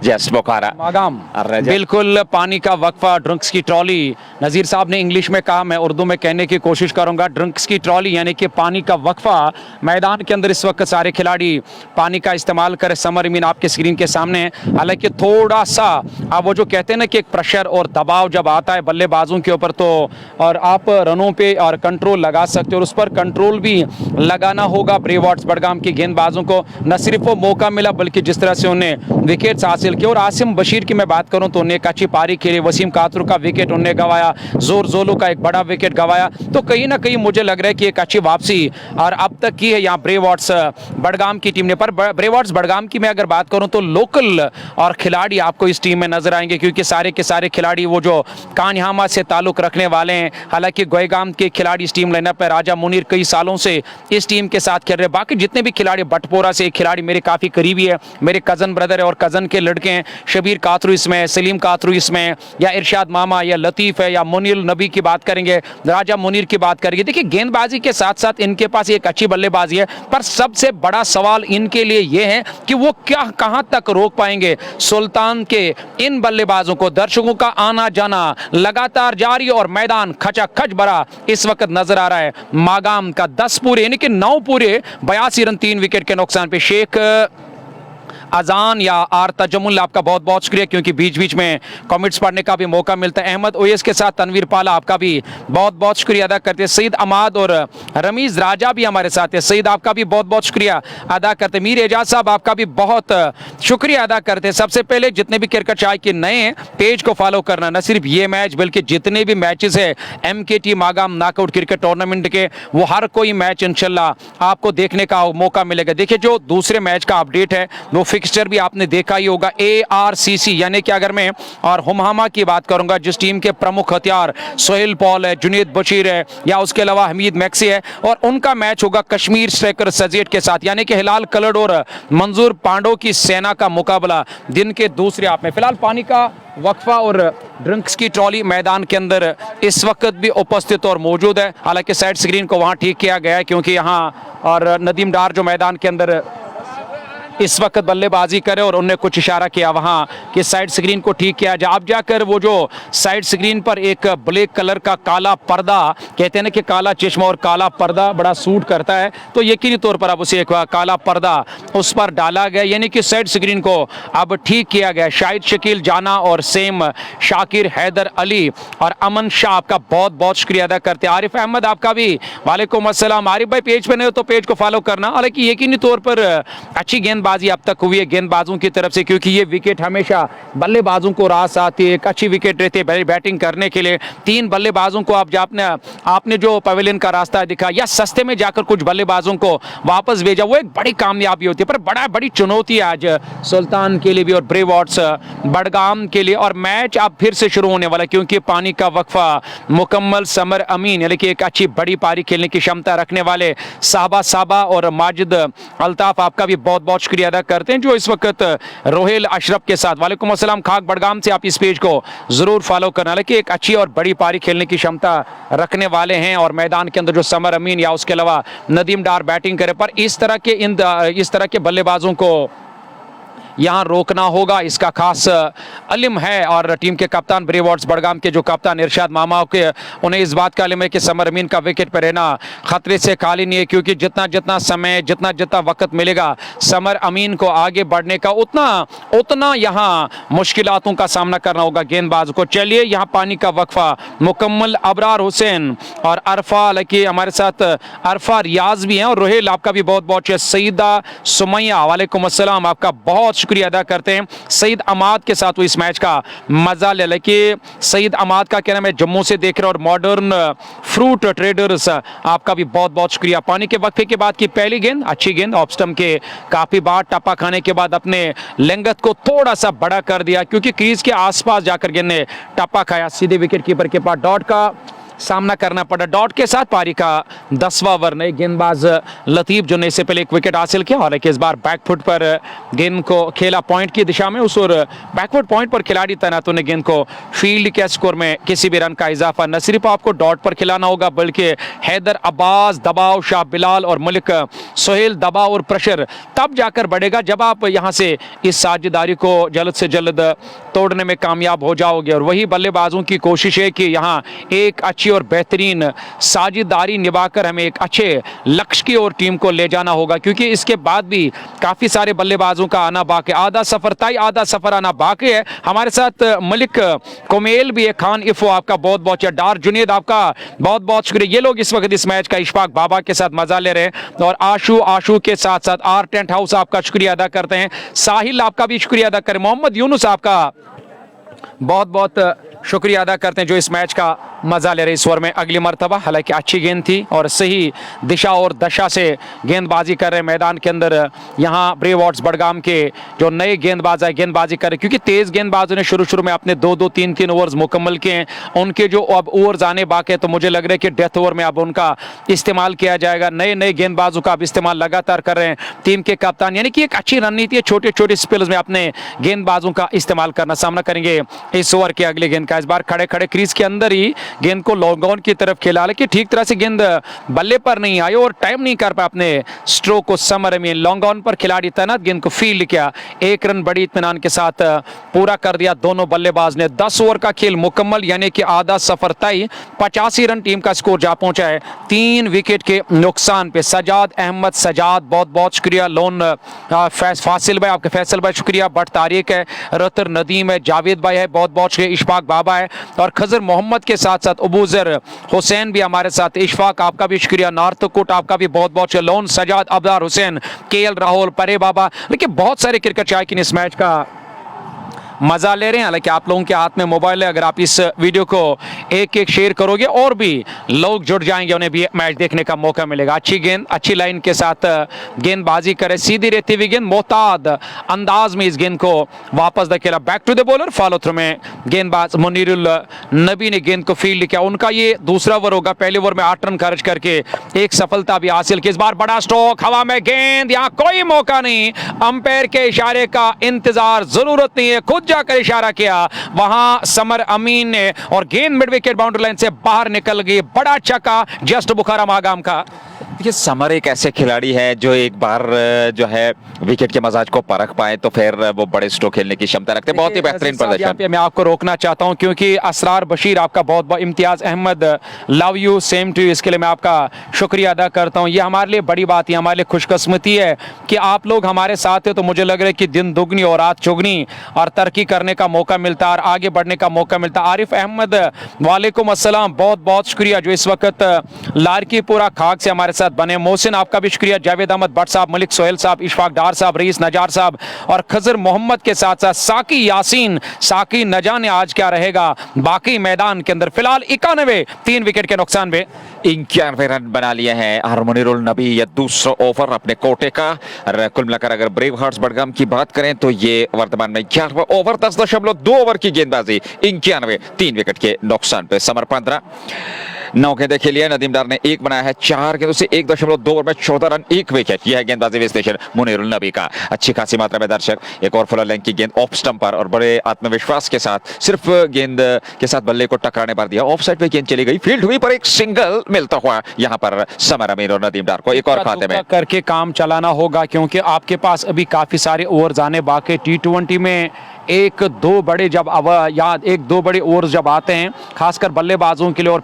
just Bokara Magam. बिल्कुल पानी का वक्फा, ड्रिंक्स की ट्रॉली, नजीर साहब ने इंग्लिश में कहा, मैं उर्दू में कहने की कोशिश करूंगा। ड्रिंक्स की ट्रॉली यानी कि पानी का वक्फा। मैदान के अंदर इस वक्त सारे खिलाड़ी पानी का इस्तेमाल करें। समर मीन आपके स्क्रीन के सामने। हालांकि थोड़ा सा अब वो जो कहते हैं ना कि एक प्रेशर और दबाव जब आता है बल्लेबाजों के ऊपर तो, और आप रनों पे और कंट्रोल लगा सकते हो और उस पर कंट्रोल भी लगाना होगा ब्रेवॉर्ड्स बडगाम के गेंदबाजों को। न सिर्फ वो मौका मिला बल्कि जिस तरह से उन्हें विकेट हासिल की। और आसिम बशीर की मैं बात करूं तो उन्हें एक अच्छी पारी खेली। वसीम कातरू का विकेट उन्हें गवाया, जोर जोलो का एक बड़ा विकेट गवाया। तो कहीं ना कहीं मुझे लग रहा है कि एक अच्छी वापसी और अब तक की है यहाँ ब्रेवॉर्ड्स बडगाम की टीम ने। पर ब्रेवॉर्ड्स बडगाम की मैं अगर बात करूं तो लोकल और खिलाड़ी आपको इस टीम में नजर आएंगे क्योंकि सारे के सारे खिलाड़ी वो जो कान्हामा से ताल्लुक रखने वाले हैं। हालांकि गोयगाम के खिलाड़ी इस टीम लाइनअप है। राजा मुनीर कई सालों से इस टीम के साथ खेल रहे। बाकी जितने भी खिलाड़ी, बटपोरा से एक खिलाड़ी मेरे काफी करीबी है, मेरे कजन ब्रदर है और कजन के लड़के हैं। शबीर कातरू इसमें, सलीम कातरू इसमें, या इरशाद मामा या लतीफ है या मुनील नबी की बात करेंगे, राजा मुनीर की बात करेंगे। देखिए गेंदबाजी के साथ साथ इनके पास एक अच्छी बल्लेबाजी है, पर सबसे बड़ा सवाल इनके लिए यह है कि वो क्या कहां तक रोक पाएंगे सुल्तान के इन बल्लेबाजों को। दर्शकों का आना जाना लगातार जारी और मैदान खचाखच भरा इस वक्त नजर आ रहा है। मागाम का 10 पूरे यानी कि 9 पूरे 82 रन 3 विकेट के नुकसान पे। शेख अजान या आर तजमुल आपका बहुत बहुत शुक्रिया क्योंकि बीच बीच में कमेंट्स पढ़ने का भी मौका मिलता है। अहमद ओवैस के साथ तनवीर पाला आपका भी बहुत बहुत शुक्रिया अदा करते हैं। सईद अमाद और रमीज राजा भी हमारे साथ है। सईद आपका भी बहुत बहुत शुक्रिया अदा करते हैं। मीर एजाज साहब आपका भी बहुत शुक्रिया अदा करते हैं। सबसे पहले जितने भी क्रिकेट चाय के नए हैं पेज को फॉलो करना, न सिर्फ ये मैच बल्कि जितने भी मैचेस है MKT Magam knockout cricket tournament के, वो हर कोई मैच इंशाल्लाह आपको देखने का मौका मिलेगा। देखिए जो दूसरे मैच का अपडेट है वो फिक्सचर भी आपने देखा ही होगा। ARCC यानी कि अगर मैं और हुमामा की बात करूंगा जिस टीम के प्रमुख हथियार सोहेल पॉल है, जुनेद बशीर है या उसके अलावा हमीद मैक्सी है, और उनका मैच होगा कश्मीर स्ट्राइकर सजेट के साथ यानी कि हिलाल कलड़ और मंजूर पांडो की सेना का मुकाबला दिन के दूसरे हाफ में। फिलहाल पानी का वक्फा और ड्रिंक्स की ट्रॉली मैदान के अंदर इस वक्त भी उपस्थित और मौजूद है। हालांकि साइड स्क्रीन को वहां ठीक किया गया है क्योंकि यहाँ और नदीम डार जो मैदान के अंदर इस वक्त बल्लेबाजी करे और उन्होंने कुछ इशारा किया वहां कि साइड स्क्रीन को ठीक किया जाए। आप जाकर वो जो साइड स्क्रीन पर एक ब्लैक कलर का काला पर्दा, कहते हैं ना कि काला चश्मा और काला पर्दा बड़ा सूट करता है, तो यकीनी तौर पर अब उसे एक काला पर्दा उस पर डाला गया यानी कि साइड स्क्रीन को अब ठीक किया गया। शाहिद शकील जाना और सेम शाकिर हैदर अली और अमन शाह आपका बहुत बहुत शुक्रिया अदा करते हैं। आरिफ अहमद आपका भी वालेकुम अस्सलाम। आरिफ भाई पेज पे नहीं हो तो पेज को फॉलो करना। हालांकि यकीनी तौर पर अच्छी गेंदबाजी अब तक हुई है गेंदबाजों की तरफ से क्योंकि ये विकेट हमेशा बल्लेबाजों को रास आती है। एक अच्छी विकेट रहती है बैटिंग करने के लिए। 3 बल्लेबाजों को आप आपने जो पवेलियन का रास्ता दिखा या सस्ते में जाकर कुछ बल्लेबाजों को वापस भेजा, वो एक बड़ी कामयाबी होती है, पर बड़ी चुनौती है आज सुल्तान के लिए भी और ब्रेवॉर्ड्स बडगाम के लिए। और मैच अब फिर से शुरू होने वाला क्योंकि पानी का वक्फा मुकम्मल। समर अमीन यानी कि एक अच्छी बड़ी पारी खेलने की क्षमता रखने वाले साबा और माजिद अल्ताफ आपका भी बहुत बहुत शुक्रिया अदा करते हैं जो इस वक्त रोहेल अशरफ के साथ। वालेकुम अस्सलाम खाक बडगाम से आप इस पेज को जरूर फॉलो करना। हालांकि एक अच्छी और बड़ी पारी खेलने की क्षमता रखने वाले हैं और मैदान के अंदर जो समर अमीन या उसके अलावा नदीम डार बैटिंग करे, पर इस तरह के बल्लेबाजों को यहाँ रोकना होगा, इसका खास इल्म है। और टीम के कप्तान ब्रेवॉर्ड्स बड़गाम के जो कप्तान इरशाद मामा के, उन्हें इस बात का इल्म है कि समर अमीन का विकेट पर रहना खतरे से खाली नहीं है, क्योंकि जितना जितना समय जितना जितना वक्त मिलेगा समर अमीन को आगे बढ़ने का उतना उतना यहाँ मुश्किलातों का सामना करना होगा गेंदबाज को। चलिए यहाँ पानी का वक्फा मुकम्मल। अबरार हुसैन और अरफा, हालांकि हमारे साथ अरफा रियाज भी हैं, और रोहेल आपका भी बहुत बहुत सईदा सुमैया वालेकुम अस्सलाम, आपका बहुत शुक्रिया अदा करते हैं। सईद अमाद के साथ वो इस मैच का मजा ले लेके, सईद अमाद का कहना मैं जम्मू से देख रहा हूँ, और मॉडर्न फ्रूट ट्रेडर्स आपका भी बहुत बहुत शुक्रिया। पानी के वक्फे के बाद की पहली गेंद अच्छी गेंद, ऑफ स्टंप के काफी बार टप्पा खाने के बाद अपने लेंगत को थोड़ा सा बड़ा कर दिया, क्योंकि क्रीज के आसपास जाकर गेंद ने टप्पा खाया, सीधे विकेट कीपर के पास डॉट का सामना करना पड़ा। डॉट के साथ पारी का 10वां ओवर। नए गेंदबाज लतीफ जो ने इससे पहले एक विकेट हासिल किया, हालांकि इस बार बैकफुट पर गेंद को खेला पॉइंट की दिशा में, उस और बैकफुट पॉइंट पर खिलाड़ी तैनातों ने गेंद को फील्ड के स्कोर में किसी भी रन का इजाफा न सिर्फ आपको डॉट पर खिलाना होगा, बल्कि हैदर अब्बास दबाव, शाह बिलाल और मलिक सोहेल दबाव और प्रेशर तब जाकर बढ़ेगा जब आप यहां से इस साझेदारी को जल्द से जल्द तोड़ने में कामयाब हो जाओगे। और वही बल्लेबाजों की कोशिश है कि यहां एक अच्छी और बेहतरीन साझेदारी निभाकर हमें एक अच्छे लक्ष्य की ओर टीम को ले जाना होगा, क्योंकि इसके बाद भी काफी सारे बल्लेबाजों का आना बाकी, आधा सफर तय आधा सफर आना बाकी है। हमारे साथ मलिक कोमेल भी है, खान इफो आपका बहुत बहुत, डार जुनेद आपका बहुत बहुत शुक्रिया। ये लोग इस वक्त इस मैच का इशफाक बाबा के साथ मजा ले रहे हैं, और आशू के साथ साथ आर टेंट हाउस आपका शुक्रिया अदा करते हैं, साहिल आपका भी शुक्रिया अदा करें, मोहम्मद यूनुस आपका बहुत बहुत शुक्रिया अदा करते हैं जो इस मैच का मजा ले रहे इस ओवर में। अगली मरतबा हालांकि अच्छी गेंद थी और सही दिशा और दशा से गेंदबाजी कर रहे मैदान के अंदर यहाँ ब्रेवॉर्ड्स बड़गाम के जो नए गेंदबाज है गेंदबाजी कर रहे, क्योंकि तेज गेंदबाजों ने शुरू में अपने 2-2 3-3 ओवर्स मुकम्मल किए हैं, उनके जो अब ओवर्स आने बाकी है, तो मुझे लग रहा है कि डेथ ओवर में अब उनका इस्तेमाल किया जाएगा। नए नए गेंदबाजों का अब इस्तेमाल लगातार कर रहे हैं टीम के कप्तान, यानी कि एक अच्छी रणनीति है, छोटे छोटे स्पेल्स में अपने गेंदबाजों का इस्तेमाल करना। सामना करेंगे इस ओवर के अगले गेंद का, इस बार खड़े खड़े क्रीज के अंदर ही गेंद को लॉन्ग ऑन की तरफ खेला, लेकिन ठीक तरह से गेंद बल्ले पर नहीं आई और टाइम नहीं कर पाया अपने स्ट्रोक को। समर में लॉन्ग ऑन पर खिलाड़ी तैनात, गेंद को फील्ड किया, 1 रन बड़ी इत्मीनान के साथ पूरा कर दिया दोनों बल्लेबाज ने। 10 ओवर का खेल मुकम्मल, यानी कि आधा सफर तय, 85 रन टीम का स्कोर जा पहुंचा है 3 विकेट के नुकसान पे। सजाद अहमद सजाद बहुत बहुत शुक्रिया, लोन फासिल भाई आपके, फैसल भाई शुक्रिया, बट तारिक है, रतर नदीम है, जावेद भाई है बहुत बहुत शुक्रिया, इशफाक बाबा है, और खजर मोहम्मद के साथ साथ अबूजर हुसैन भी हमारे साथ। इशफाक आपका भी शुक्रिया, नार्थकोट आपका भी बहुत बहुत शुक्रिया, लोन सजाद, अबदार हुसैन, केएल राहुल, परे बाबा, लेकिन बहुत सारे क्रिकेट शायकीन इस मैच का मजा ले रहे हैं। हालांकि आप लोगों के हाथ में मोबाइल है, अगर आप इस वीडियो को एक एक शेयर करोगे और भी लोग जुड़ जाएंगे, उन्हें भी मैच देखने का मौका मिलेगा। अच्छी गेंद अच्छी लाइन के साथ गेंदबाजी करे, सीधी रहती हुई गेंद मोहताद अंदाज में इस गेंद को वापस धकेला, back to the bowler, follow through में गेंदबाज मुनीरुल नबी ने गेंद को फील्ड किया। उनका ये दूसरा ओवर होगा, पहले ओवर में 8 रन खर्च करके एक सफलता भी हासिल की। इस बार बड़ा स्ट्रोक, हवा में गेंद, यहाँ कोई मौका नहीं, अंपायर के इशारे का इंतजार जरूरत नहीं है, खुद जाकर इशारा किया वहां समर अमीन ने, और गेंद मिड विकेट बाउंड्री लाइन से बाहर निकल गई। बड़ा छक्का जस्ट बुखारा मागाम का। देखिए समर एक ऐसे खिलाड़ी है जो एक बार जो है विकेट के मजाज को परख पाए तो फिर वो बड़े स्ट्रोक खेलने की क्षमता रखते हैं। बहुत ही बेहतरीन प्रदर्शन। मैं आपको रोकना चाहता हूं क्योंकि असरार बशीर आपका बहुत बहुत, Imtiaz Ahmed love you same to you, इसके लिए मैं आपका शुक्रिया अदा करता हूं। ये हमारे लिए बड़ी बात है, हमारे लिए खुशकिस्मती है कि आप लोग हमारे साथ हैं, तो मुझे लग रहा है कि दिन दुगनी और रात चुगनी और तरक्की करने का मौका मिलता है और आगे बढ़ने का मौका मिलता है। आरिफ अहमद वालेकुम अस्सलाम, बहुत बहुत शुक्रिया जो इस वक्त लारकीपुरा खाक से हमारे साथ बने। मोहसिन आपका भी शुक्रिया, जावेद अहमद भट्ट साहब, मलिक सोहेल साहब, इशफाक डार साहब, रईस नजार साहब और खजर मोहम्मद के साथ साथ साकी यासीन, साकी न जाने आज क्या रहेगा बाकी मैदान के अंदर। फिलहाल 91 3 विकेट के नुकसान में 91 रन बना लिए हैं मुनीरुल नबी, ये दूसरा ओवर अपने कोटे का। और कुल मिलाकर अगर ब्रेवहार्ट्स बड़गाम की बात करें तो ये वर्तमान में 11वां ओवर, 10.2 ओवर की गेंदबाजी, 91 3 विकेट के नुकसान पे। समर 15 9 गेंदें खेली है, नदीम डार ने 1 बनाया है, 4 गेंदों से से 1.2 ओवर में 14 रन 1 विकेट। यह है गेंदबाजी विश्लेषण मुनीरुल नबी का। अच्छी खासी मात्रा में दर्शक। एक और फुल लेंथ की गेंद ऑफ स्टंप पर और बड़े आत्मविश्वास के साथ सिर्फ गेंद के साथ बल्ले को टकराने पर दिया। ऑफ साइड पे गेंद चली गई, फील्ड हुई पर एक सिंगल मिलता हुआ यहाँ पर समर अमीन और नदीम डार को एक और खाते में करके काम चलाना होगा, क्योंकि आपके पास अभी काफी सारे ओवर आने बाकी। T20 में एक दो बड़े ओवर जब आते हैं खासकर बल्लेबाजों के लिए, और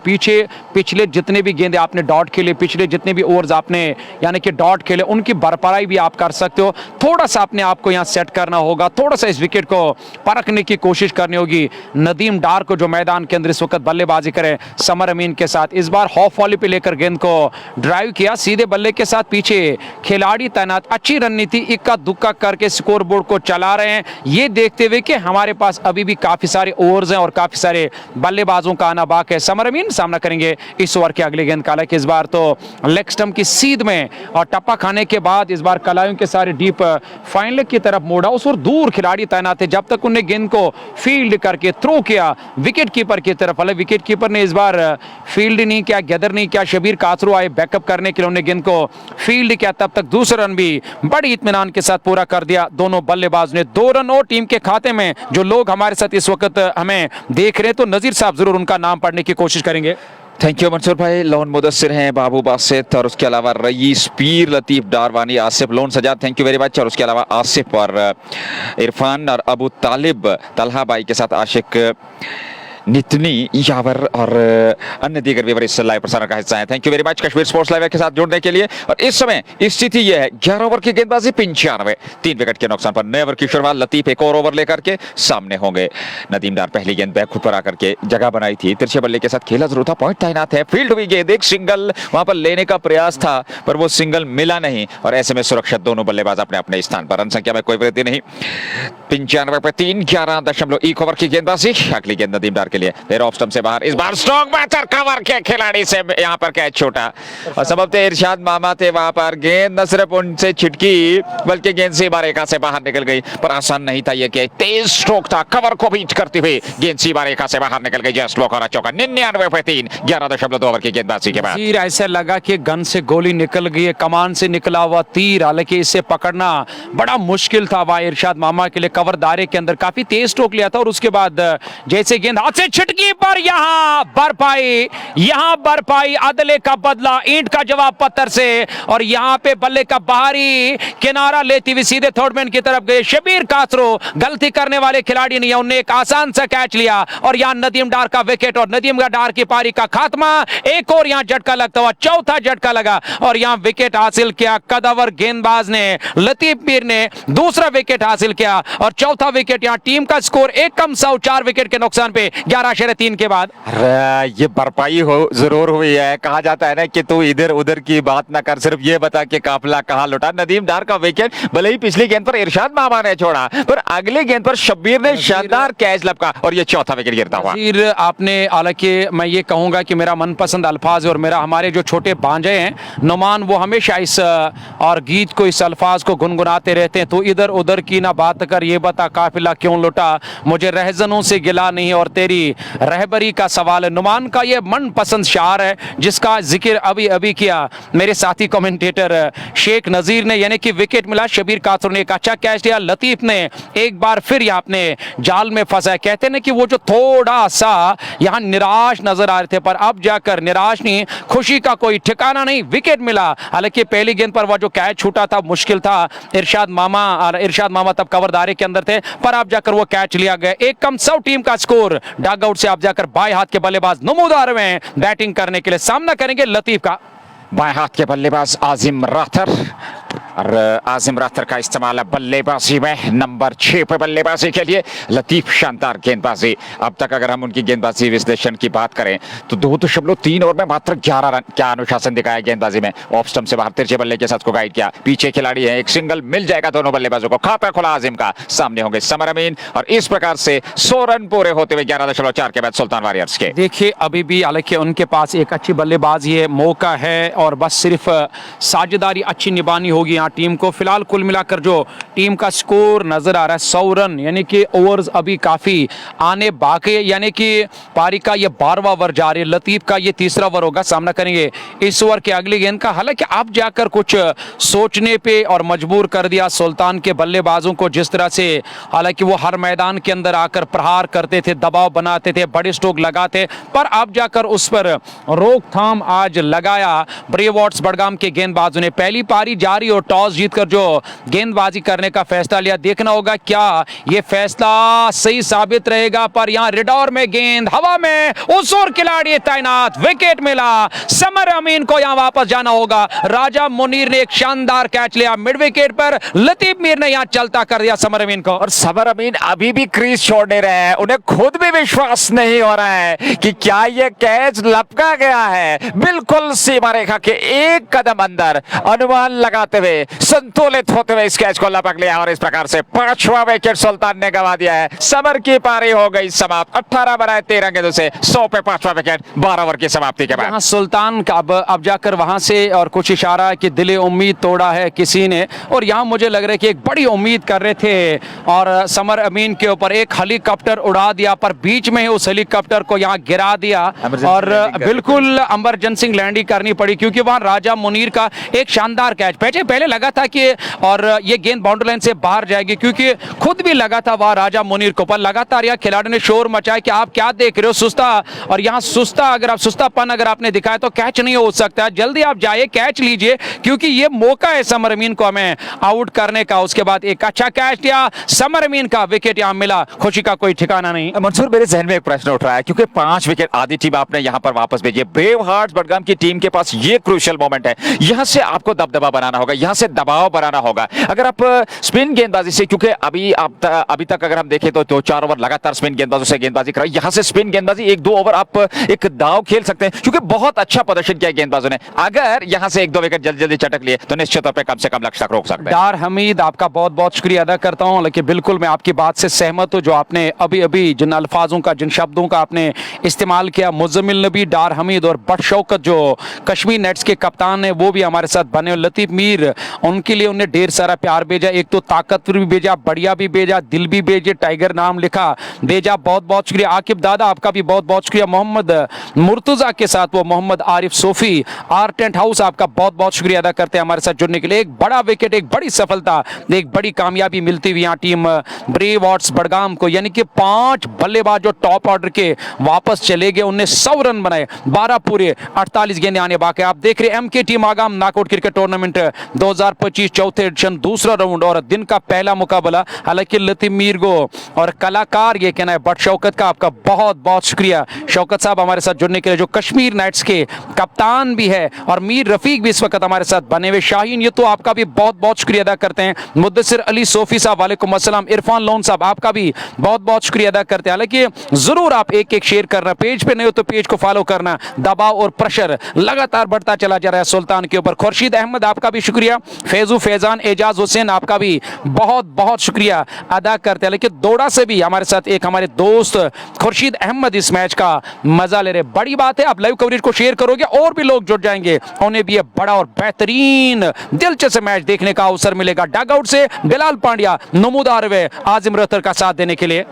पिछले जितने भी गेंदे आपने डॉट खेले, पिछले जितने भी ओवर्स आपने यानी कि डॉट खेले, उनकी भरपाई भी आप कर सकते हो। थोड़ा सा अपने आप को यहाँ सेट करना होगा, थोड़ा सा इस विकेट को परखने की कोशिश करनी होगी। नदीम डार को जो मैदान के अंदर इस वक्त बल्लेबाजी करे समर अमीन के साथ, इस बार हॉफ वॉली पे लेकर गेंद को ड्राइव किया, सीधे बल्ले के साथ पीछे खिलाड़ी तैनात। अच्छी रणनीति, इक्का दुक्का करके स्कोर बोर्ड को चला रहे हैं, ये देखते हुए कि हमारे पास अभी भी काफी सारे ओवर्स हैं और काफी सारे बल्लेबाजों का आना बाकी है। समर अमीन सामना करेंगे इस ओवर के अगले गेंद का। हालांकि इस बार तो लेग स्टंप की सीध में और टप्पा खाने के बाद इस बार कलायों के सारे डीप फाइन लेग की तरफ मोड़ा। उस और दूर खिलाड़ी तैनात थे, जब तक उन्हें गेंद को फील्ड करके थ्रो किया विकेट कीपर की तरफ। हालांकि विकेट कीपर ने इस बार फील्ड नहीं किया, गैदर नहीं किया, शबीर कासरू आए बैकअप करने के लिए, उन्हें गेंद को फील्ड किया। तब तक दूसरा रन भी बड़ी इत्मीनान के साथ पूरा कर दिया दोनों बल्लेबाज ने। 2 रन और टीम के खाते में। जो लोग हमारे साथ इस वक्त हमें देख रहे हैं तो नजीर साहब जरूर उनका नाम पढ़ने की कोशिश करेंगे। थैंक यू मंसूर भाई। लोन मुदस्सिर हैं, बाबू बासित और उसके अलावा Rais, Peer, Latif, Darwani, Asif, Lone Sajad, thank you very much. और उसके अलावा आसिफ और इरफान और अबू तालिब, तलहा भाई के साथ आशिक, नितनी, यावर और अन्य दीगर व्यूअर इस लाइव प्रसारण का हिस्सा है। Thank you very much Kashmir sports live के साथ जुड़ने के लिए। और इस समय स्थिति यह है 11 ओवर की गेंदबाजी 95, 3 विकेट के नुकसान पर। नए ओवर की शुरुआत लतीफ एक और ओवर लेकर के सामने होंगे। नदीम डार पहली गेंद बैक खुद पर आकर के जगह बनाई थी, तिरछे बल्ले के साथ खेला जरूर था, पॉइंट तैनात है, फील्ड हुई गेंद, एक सिंगल वहां पर लेने का प्रयास था पर वो सिंगल मिला नहीं और ऐसे में सुरक्षित दोनों बल्लेबाज अपने अपने स्थान पर। रन संख्या में कोई वृद्धि नहीं, 95 पे 3, 11.1 ओवर की गेंदबाजी। अगली गेंद नदीम डार के लिए, फिर ऑफ स्टंप से बाहर, इस बार स्ट्रोक बेहतर कवर के खिलाड़ी से यहाँ पर कैच छोटा और सबब थे इरशाद मामा थे वहां पर। गेंद न सिर्फ उनसे छिटकी बल्कि गेंद सीमा रेखा से बाहर निकल गई, पर आसान नहीं था ये, तेज स्ट्रोक था, कवर को बीट करते हुए गेंद सीमा रेखा से बाहर निकल गई। जस्ट वॉक और चौका। 99 पे 3, 11.2 ओवर की गेंदबाजी के बाद ऐसा लगा कि गन से गोली निकल गई है, कमान से निकला हुआ तीर। हालांकि इसे पकड़ना बड़ा मुश्किल था वहां इरशाद मामा के लिए। कवर दायरे के अंदर काफी तेज स्ट्रोक लिया था और उसके बाद जैसे गेंद हाथ से छिटकी पर यहाँ बरपाई अदले का बदला ईंट का जवाब पत्थर से, और यहाँ पे बल्ले का बाहरी किनारा लेती हुई सीधे थर्ड मैन की तरफ गए शबीर कासरो। गलती करने वाले खिलाड़ी नहीं है, उन्हें एक आसान सा कैच लिया और यहाँ नदीम डार का विकेट और नदीम डार की पारी का खात्मा। एक और यहाँ झटका लगता हुआ, चौथा झटका लगा और यहाँ विकेट हासिल किया कदावर गेंदबाज ने, लतीफ पीर ने दूसरा विकेट हासिल किया और चौथा विकेट। यहाँ टीम का स्कोर 1 कम 100, 4 विकेट के नुकसान पे 11/3 के बाद। ये भरपाई हो जरूर हुई है। कहा जाता है ना कि तू इधर उधर की बात ना कर, सिर्फ ये बता कि काफिला कहां लौटा। नदीम डार का विकेट भले ही पिछली गेंद पर इरशाद मामा ने छोड़ा, पर अगली गेंद पर शब्बीर ने शानदार कैच लपका और ये चौथा विकेट गिरता हुआ। आपने, हालांकि मैं ये कहूंगा कि मेरा मनपसंद अल्फाज और मेरा हमारे जो छोटे भांजे हैं नुमान, वो हमेशा इस और गीत को, इस अल्फाज को गुनगुनाते रहते हैं। तो इधर उधर की ना बात कर, ये बता काफिला क्यों लौटा, मुझे रहजनों से गिला नहीं और तेरी रहबरी का सवाल है। नुमान का ये मनपसंद शार है जिसका जिक्र अभी अभी किया मेरे साथी कमेंटेटर शेख नजीर ने। यानी कि विकेट मिला, शबीर कासरू ने एक अच्छा कैच लिया, लतीफ ने एक बार फिर यहाँ अपने जाल में फंसा। कहते हैं कि वो जो थोड़ा सा यहाँ निराश नजर आ रहे थे, पर अब जाकर निराश नहीं, खुशी का कोई ठिकाना नहीं, विकेट मिला। हालांकि पहली गेंद पर वह जो कैच छूटा था मुश्किल था, इरशाद मामा तब कवर दायरे के अंदर थे, पर अब जाकर वो कैच लिया गया। 1 कम 100 टीम का स्कोर। डग आउट से आप जाकर बाएं हाथ के बल्लेबाज नमूदार में बैटिंग करने के लिए सामना करेंगे लतीफ का। बाएं हाथ के बल्लेबाज आजिम राथर और आजिम राथर का इस्तेमाल बल्लेबाजी में नंबर 6 पे बल्लेबाजी के लिए। लतीफ शानदार गेंदबाजी। अब तक अगर हम उनकी गेंदबाजी विश्लेषण की बात करें तो 2.3 ओवर में मात्र 11 रन। क्या अनुशासन दिखाया गेंदबाजी में। ऑफ स्टंप से बाहर तिरछे बल्ले के साथ को गाइड किया, पीछे खिलाड़ी है, एक सिंगल मिल जाएगा दोनों बल्लेबाजों को। खाता खुला आजिम का, सामने होंगे समर अमीन और इस प्रकार से 100 रन पूरे होते हुए 11.4 के बाद सुल्तान वॉरियर्स के। देखिए अभी भी हालांकि उनके पास एक अच्छी बल्लेबाजी है, मौका है और बस सिर्फ साझेदारी अच्छी निभानी होगी। यहाँ यहाँ टीम को। फिलहाल कुल मिलाकर जो टीम का स्कोर नजर आ रहा है 100 रन, यानी कि ओवर्स अभी काफी आने बाकी है, यानी कि पारी का ये 12वां ओवर जा रही है। लतीफ का ये तीसरा ओवर होगा, सामना करेंगे इस ओवर के अगली गेंद का। हालांकि आप जाकर कुछ सोचने पे और मजबूर कर दिया सुल्तान के बल्लेबाजों को, जिस तरह से हालांकि वो हर मैदान के अंदर आकर प्रहार करते थे, दबाव बनाते थे, बड़े स्ट्रोक लगाते, पर आप जाकर उस पर रोकथाम आज लगाया ब्रेव हार्ट्स बडगाम के गेंदबाजों ने। पहली पारी जारी और टॉस जीतकर जो गेंदबाजी करने का फैसला लिया। देखना होगा क्या यह फैसला सही साबित रहेगा, पर यहां रिडोर में गेंद हवा में, उस ओर खिलाड़ी तैनात, विकेट मिला। समर अमीन को यहां वापस जाना होगा। राजा मुनीर ने एक शानदार कैच लिया मिड विकेट पर, लतीफ मीर ने यहां चलता कर दिया समर अमीन को। और समर अमीन अभी भी क्रीज छोड़ नहीं रहे हैं, उन्हें खुद भी विश्वास नहीं हो रहा है कि क्या यह कैच लपका गया है। बिल्कुल सीमा रेखा के एक कदम अंदर अनुमान लगाते हुए, संतुलित होते हुए इस कैच को लपक लिया और इस प्रकार से 5वां विकेट सुल्तान ने गंवा दिया है। समर की पारी हो गई समाप्त। 18 बनाए 13 गेंदों से 100 पे 5वां विकेट 12 ओवर की समाप्ति के बाद। सुल्तान का अब जाकर वहां से और कुछ इशारा कि दिले उम्मीद तोड़ा है किसी ने, और यहां मुझे लग रहा है कि एक बड़ी उम्मीद कर रहे थे और समर अमीन के ऊपर एक हेलीकॉप्टर उड़ा दिया, पर बीच में ही उस हेलीकॉप्टर को यहां गिरा दिया और बिल्कुल इमरजेंसी लैंडिंग करनी पड़ी, क्योंकि वहां राजा मुनीर का एक शानदार कैच पहले लगा था कि और ये गेंद बाउंड्री लाइन से बाहर जाएगी, क्योंकि खुद भी लगा था वहां राजा मुनीर को, पर लगातार यह खिलाड़ी ने शोर मचाया कि आप क्या देख रहे हो सुस्ता, और यहां सुस्ता अगर आप सुस्तापन अगर आपने दिखाया तो कैच नहीं हो सकता, जल्दी आप जाइए कैच लीजिए, क्योंकि ये मौका है समर अमीन को हमें आउट करने का। उसके बाद एक अच्छा कैच लिया समर अमीन का, विकेट यहां मिला, खुशी का कोई ठिकाना नहीं। मंसूर, मेरे जहन में एक प्रश्न उठ रहा है, क्योंकि 5 विकेट आधी टीम आपने यहां पर वापस भेजी है। ब्रेव हार्ट्स बडगाम की टीम के पास ये क्रूशियल मोमेंट है, यहां से आपको दबदबा बनाना होगा, यहां से दबाव बनाना होगा। अगर आप स्पिन गेंदबाजी से, क्योंकि अभी तक अगर हम देखें तो 2-4 ओवर लगातार स्पिन गेंदबाजों से गेंदबाजी कराई, यहां से स्पिन गेंदबाजी 1-2 ओवर आप एक दाव खेल सकते हैं, क्योंकि बहुत अच्छा प्रदर्शन किया गेंदबाजों ने। अगर यहां से 1-2 विकेट जल्दी जल्दी चटक लिए तो निश्चित तौर पर कम से कम लक्ष्य तक रोक सकते हैं। डार हमीद, आपका बहुत बहुत शुक्रिया अदा करता हूं, लेकिन बिल्कुल मैं आपकी बात से सहमत हूं, जो आपने अभी अभी जिन अल्फाजों का, जिन शब्दों का आपने इस्तेमाल किया, मुज़म्मिल नबी, डार हमीद और बट शौकत जो कश्मीर नेट्स के कप्तान है वो भी हमारे साथ बने, लतीफ मीर, उनके लिए उन्हें ढेर सारा प्यार भेजा, एक तो ताकतवर भी भेजा, बढ़िया भी भेजा, दिल भी भेजे, टाइगर नाम लिखा भेजा, बहुत बहुत शुक्रिया। आकिब दादा, आपका भी बहुत बहुत शुक्रिया। मोहम्मद मुर्तजा के साथ वो Mohammad Arif Sofi, R tent house, आपका बहुत बहुत शुक्रिया अदा करते हैं हमारे साथ जुड़ने के लिए। एक बड़ा विकेट, एक बड़ी सफलता, एक बड़ी कामयाबी मिलती हुई यहाँ टीम ब्रेव हार्ट्स बडगाम को, यानी कि 5 बल्लेबाज जो टॉप ऑर्डर के वापस चले गए, उन्हें 100 रन बनाए, 12 पूरे 48 गेंदें आने बाकी। आप देख रहे हैं MK team Agam knockout cricket tournament 2025 चौथे एडिशन दूसरा राउंड और दिन का पहला मुकाबला। हालांकि लतीफ मीर को और कलाकार ये कहना है बट शौकत का, आपका बहुत बहुत शुक्रिया शौकत साहब हमारे साथ जुड़ने के लिए, जो कश्मीर नाइट्स के कप्तान भी है, और मीर रफीक भी इस वक्त हमारे साथ बने हुए। शाहीन, ये तो आपका भी बहुत बहुत शुक्रिया अदा करते हैं। मुद्दसिर अली सोफी साहब, वालेकुम अस्सलाम। इरफान लोन साहब, आपका भी बहुत बहुत शुक्रिया अदा करते हैं। हालांकि जरूर आप एक शेयर करना, पेज पे नहीं हो तो पेज को फॉलो करना। दबाव और प्रेशर लगातार बढ़ता चला जा रहा है सुल्तान के ऊपर। खुर्शीद अहमद, आपका भी शुक्रिया। फैजू, फैजान, एजाज हुसैन, आपका भी बहुत बहुत शुक्रिया अदा करते हैं। लेकिन दौड़ा से भी हमारे साथ एक हमारे दोस्त खुर्शीद अहमद इस मैच का मजा ले रहे। बड़ी बात है, आप लाइव कवरेज को शेयर करोगे और भी लोग जुड़ जाएंगे, उन्हें भी ये बड़ा और बेहतरीन दिलचस्प मैच देखने का अवसर मिलेगा। डग आउट से बिलाल पांड्या नमूदार हुए आजिम रतर का साथ देने के लिए।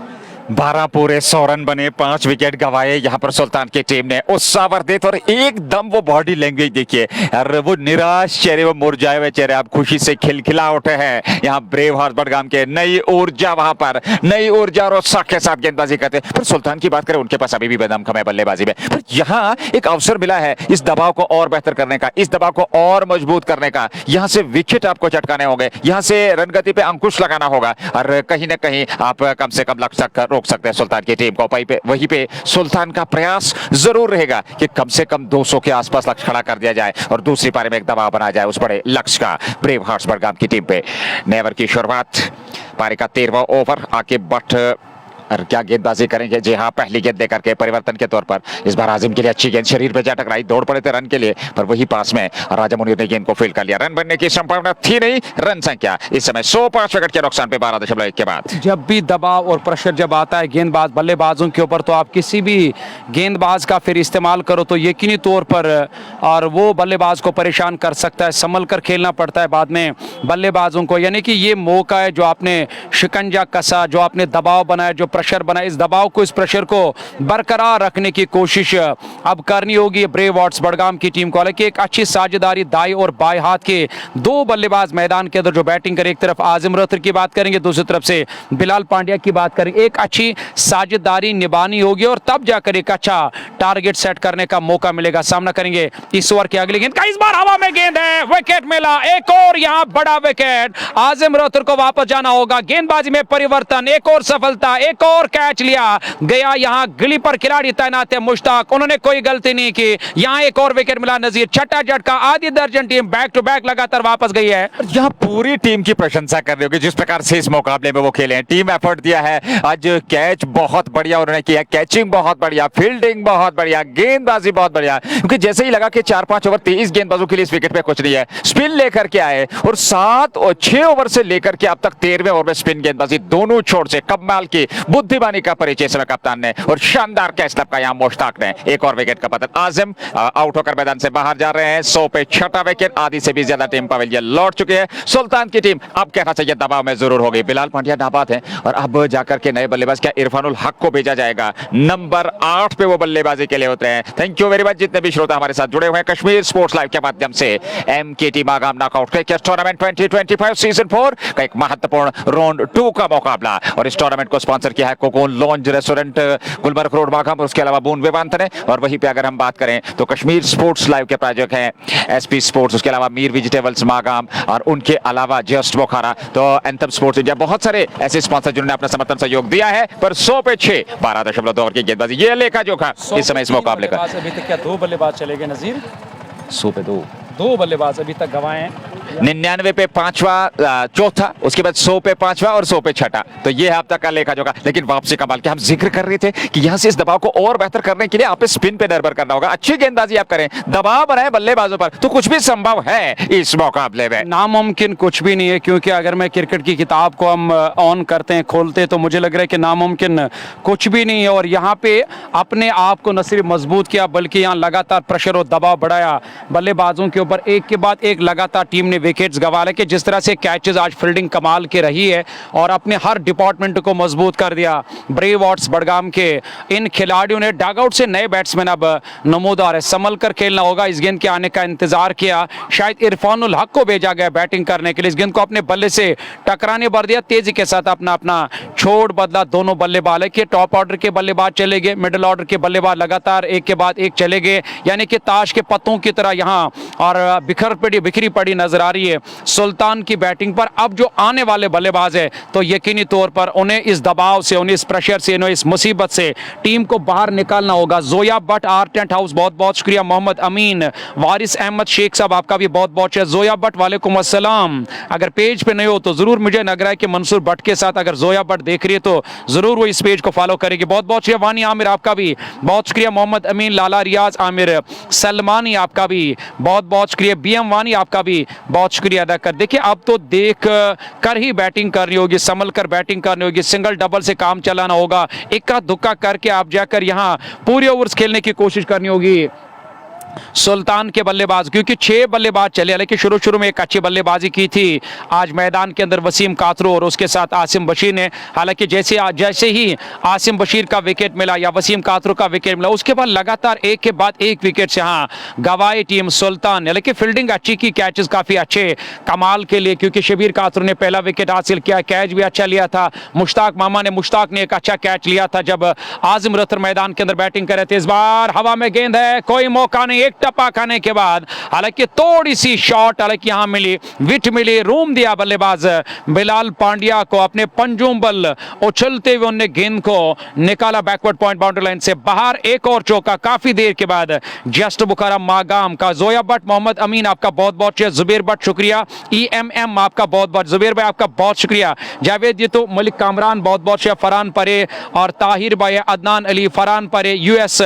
12 पूरे 100 रन बने, 5 विकेट गंवाए यहाँ पर सुल्तान की टीम ने। उत्साहवर्धित और एकदम वो बॉडी लैंग्वेज देखिए, और वो निराश चेहरे, वो मुरझाए हुए चेहरे आप खुशी से खिलखिला उठे हैं यहाँ ब्रेव हार्ट्स बडगाम के। नई ऊर्जा वहां पर, नई ऊर्जा और उत्साह के साथ गेंदबाजी करते हैं। पर सुल्तान की बात करें, उनके पास अभी भी बेदमखम है बल्लेबाजी में, पर यहाँ एक अवसर मिला है इस दबाव को और बेहतर करने का, इस दबाव को और मजबूत करने का। यहाँ से विकेट आपको चटकाने होंगे, यहाँ से रनगति पे अंकुश लगाना होगा, और कहीं ना कहीं आप कम से कम लक्ष्य तक रोक सकते हैं सुल्तान की टीम को। वहीं पे सुल्तान का प्रयास जरूर रहेगा कि कम से कम 200 के आसपास लक्ष्य खड़ा कर दिया जाए और दूसरी पारी में एक दबाव बना जाए उस बड़े लक्ष्य का ब्रेव हार्ट्स बडगाम की टीम पे। नेवर की शुरुआत, पारी का 13वां ओवर। आकिब भट्ट और क्या गेंदबाजी करेंगे। जी हाँ, पहली गेंद देकर के परिवर्तन के तौर पर इस बार आजिम के लिए अच्छी गेंद शरीर पे जा टकराई, दौड़ पड़े थे रन के लिए, पर वही पास में राजा मुनीर ने गेंद को फील्ड कर लिया। रन बनने की संभावना थी नहीं। रन संख्या इस समय 105 विकेट के नुकसान पे 12.1 के बाद। जब भी दबाव और प्रेशर जब आता है गेंदबाज बल्लेबाजों के ऊपर, तो आप किसी भी गेंदबाज का फिर इस्तेमाल करो तो यकीनी तौर पर और वो बल्लेबाज को परेशान कर सकता है। संभल कर खेलना पड़ता है बाद में बल्लेबाजों को, यानी कि ये मौका है जो आपने शिकंजा कसा, जो आपने दबाव बनाया, जो प्रेशर बनाया, इस दबाव को, इस प्रेशर को बरकरार रखने की कोशिश अब करनी होगी ब्रेव वॉट्स बड़गाम की टीम को। हालांकि एक अच्छी साझेदारी दाई और बाएं हाथ के दो बल्लेबाज मैदान के अंदर जो बैटिंग करें, एक तरफ आजिम रथर की बात करेंगे, दूसरी तरफ से बिलाल पांड्या की बात करेंगे। एक अच्छी साझेदारी निभानी होगी और तब जाकर एक अच्छा टारगेट सेट करने का मौका मिलेगा। सामना करेंगे इस ओवर की अगली गेंद का, इस बार हवा में गेंद है, विकेट मिला, एक और यहां बड़ा विकेट। आजिम रथर को वापस जाना होगा, गेंदबाजी में परिवर्तन, एक और सफलता, एक और कैच लिया गया। यहां गिली पर खिलाड़ी तैनात है मुश्ताक, उन्होंने कोई गलती नहीं की, यहां एक और विकेट मिला। नजीर छठा झटका, आधी दर्जन टीम बैक टू बैक लगातार वापस गई है। यहाँ पूरी टीम की प्रशंसा कर रही होगी जिस प्रकार से इस मुकाबले में वो खेले हैं, टीम एफर्ट दिया है। आज कैच बहुत बढ़िया उन्होंने किया, कैचिंग बहुत बढ़िया, फील्डिंग बहुत बढ़िया, गेंदबाजी बहुत बढ़िया, क्योंकि जैसे ही लगा कि 4-5 ओवर 23 गेंदबाजों के लिए इस विकेट पे कुछ नहीं है, स्पिन लेकर के आए और 7 और 6 ओवर से लेकर के अब तक 13वें ओवर में स्पिन गेंदबाजी दोनों छोर से कमाल की बुद्धिमानी का परिचय समय कप्तान ने, और शानदार कैच लपका यहां मुश्ताक ने। एक और विकेट का पतन, आजिम आउट होकर मैदान से बाहर जा रहे हैं। 100 पे छठा विकेट, आधी से भी ज्यादा टीम पवेलियन लौट चुकी है। सुल्तान की टीम अब कहना चाहिए दबाव में जरूर होगी। बिलाल पांड्या नाबाद है और अब जाकर के नए बल्लेबाज क्या इरफानुल हक को भेजा जाएगा, नंबर 8 पे वो बल्लेबाजी के लिए उतरे हैं। थैंक यू वेरी मच जितने भी श्रोता हमारे साथ जुड़े हुए हैं कश्मीर स्पोर्ट्स लाइव के माध्यम से। MKT Magam knockout cricket tournament 2025 season 4 का एक महत्वपूर्ण राउंड 2 का मुकाबला, और इस टूर्नामेंट को स्पॉन्सर किया है Cocoon Lounge restaurant Gulberg road Magam, और उसके अलावा बून विमानतल है। और वहीं पे अगर हम बात करें तो कश्मीर स्पोर्ट्स लाइव के प्रायोजक हैं एसपी स्पोर्ट्स, उसके अलावा मीर वेजिटेबल्स मागाम, और उनके अलावा जस्ट बोखारा, तो एंथम स्पोर्ट्स इंडिया, बहुत सारे ऐसे स्पॉन्सर जिन्होंने अपना समर्थन सहयोग दिया है। पर 100 पे 6, 12.2 ओवर की गेंदबाजी, ये लेखा जोखा इस समय इस मुकाबले का। अभी तक क्या 2 बल्लेबाज चले गए नजीर? 100 पे 2 बल्लेबाज अभी तक गंवाए हैं। 99 पे 5वां चौथा, उसके बाद 100 पे 5वां और 100 पे छठा, तो ये है अब तक का लेखा जोखा। लेकिन वापसी कमाल के हम जिक्र कर रहे थे कि यहां से इस दबाव को और बेहतर करने के लिए आप स्पिन पे निर्भर करना होगा, अच्छी गेंदबाजी आप करें, दबाव बनाए बल्लेबाजों पर, तो कुछ भी संभव है इस मुकाबले में। नामुमकिन कुछ भी नहीं है, क्योंकि अगर मैं क्रिकेट की किताब को हम ऑन करते हैं, खोलते हैं, तो मुझे लग रहा है कि नामुमकिन कुछ भी नहीं है। और यहाँ पे अपने आप को न सिर्फ मजबूत किया बल्कि यहाँ लगातार प्रेशर और दबाव बढ़ाया बल्लेबाजों के ऊपर, एक के बाद एक लगातार टीम ने विकेट्स गंवा ले। कि जिस तरह से कैचेस, आज फील्डिंग कमाल की रही है और अपने हर डिपार्टमेंट को मजबूत कर दिया ब्रेव वॉट्स बड़गाम के इन खिलाड़ियों ने। डगआउट से नए बैट्समैन अब नमूदार है, संभल कर खेलना होगा। इस गेंद के आने का इंतजार किया, शायद इरफानुल हक को भेजा गया बैटिंग करने के लिए, इस गेंद को अपने बल्ले से टकराने भर दिया, तेजी के साथ अपना छोड़ बदला। दोनों बल्लेबाज है कि टॉप ऑर्डर के बल्लेबाज चले गए, मिडिल ऑर्डर के बल्लेबाज लगातार एक के बाद एक चले गए, यानी कि ताश के पत्तों की तरह यहाँ और बिखरी पड़ी नजर आ रही है सुल्तान की बैटिंग पर। अब जो आने वाले बल्लेबाज है तो यकीनी तौर पर उन्हें इस दबाव से, उन्हें इस प्रेशर से, उन्हें इस मुसीबत से टीम को बाहर निकालना होगा। Zoya Bhatt, R tent house, बहुत बहुत शुक्रिया। मोहम्मद अमीन, वारिस अहमद शेख साहब, आपका भी बहुत बहुत शुक्रिया। जोया भट्ट वालेकुम अस्सलाम, अगर पेज पे नहीं हो तो जरूर, मुझे लग रहा है कि मंसूर भट्ट के साथ अगर जोया भट्ट देख रही है तो जरूर वो इस पेज को फॉलो करेगी। बहुत बहुत शुक्रिया। वानी आमिर, आपका भी बहुत शुक्रिया। मोहम्मद अमीन, लाला रियाज आमिर सलमानी, आपका भी बहुत बहुत शुक्रिया। बीएम वानी, आपका भी बहुत शुक्रिया अदा कर। देखिए अब तो देख कर ही बैटिंग करनी होगी, संभल कर बैटिंग करनी होगी, सिंगल डबल से काम चलाना होगा, इक्का दुक्का करके आप जाकर यहां पूरे ओवर्स खेलने की कोशिश करनी होगी सुल्तान के बल्लेबाज, क्योंकि 6 बल्लेबाज चले। लेकिन शुरू में एक अच्छी बल्लेबाजी की थी आज मैदान के अंदर वसीम कातरो और उसके साथ आसिम बशीर ने। हालांकि जैसे ही आसिम बशीर का विकेट मिला या वसीम कातरो का विकेट मिला, उसके बाद लगातार एक के बाद एक विकेट से हाँ गवाई टीम सुल्तान ने। लेकिन फील्डिंग अच्छी की, कैचेस काफी अच्छे कमाल के लिए, क्योंकि शबीर कातरो ने पहला विकेट हासिल किया, कैच भी अच्छा लिया था। मुश्ताक ने एक अच्छा कैच लिया था जब आजिम रथर मैदान के अंदर बैटिंग कर रहे थे। इस बार हवा में गेंद है, कोई मौका नहीं, एक टप्पा खाने के बाद हालांकि थोड़ी सी शॉट हालांकि यहां मिली, विट मिली, रूम दिया बल्लेबाज बिलाल पांड्या को, अपने पंजुम बल उछलते हुए उन्होंने गेंद को निकाला बैकवर्ड पॉइंट बाउंड्री लाइन से बाहर। एक और चौका काफी देर के बाद जस्ट बुखारा मागाम का। जोया भट्ट, मोहम्मद अमीन आपका बहुत बहुत शुक्रिया, जुबेर भट्ट शुक्रिया, EMM आपका बहुत बहुत, जुबेर भाई आपका बहुत शुक्रिया, जावेद ये तो, मलिक कामरान बहुत बहुत शुक्रिया, फरहान परे और ताहिर भाई, अदनान अली, फरहान परे, US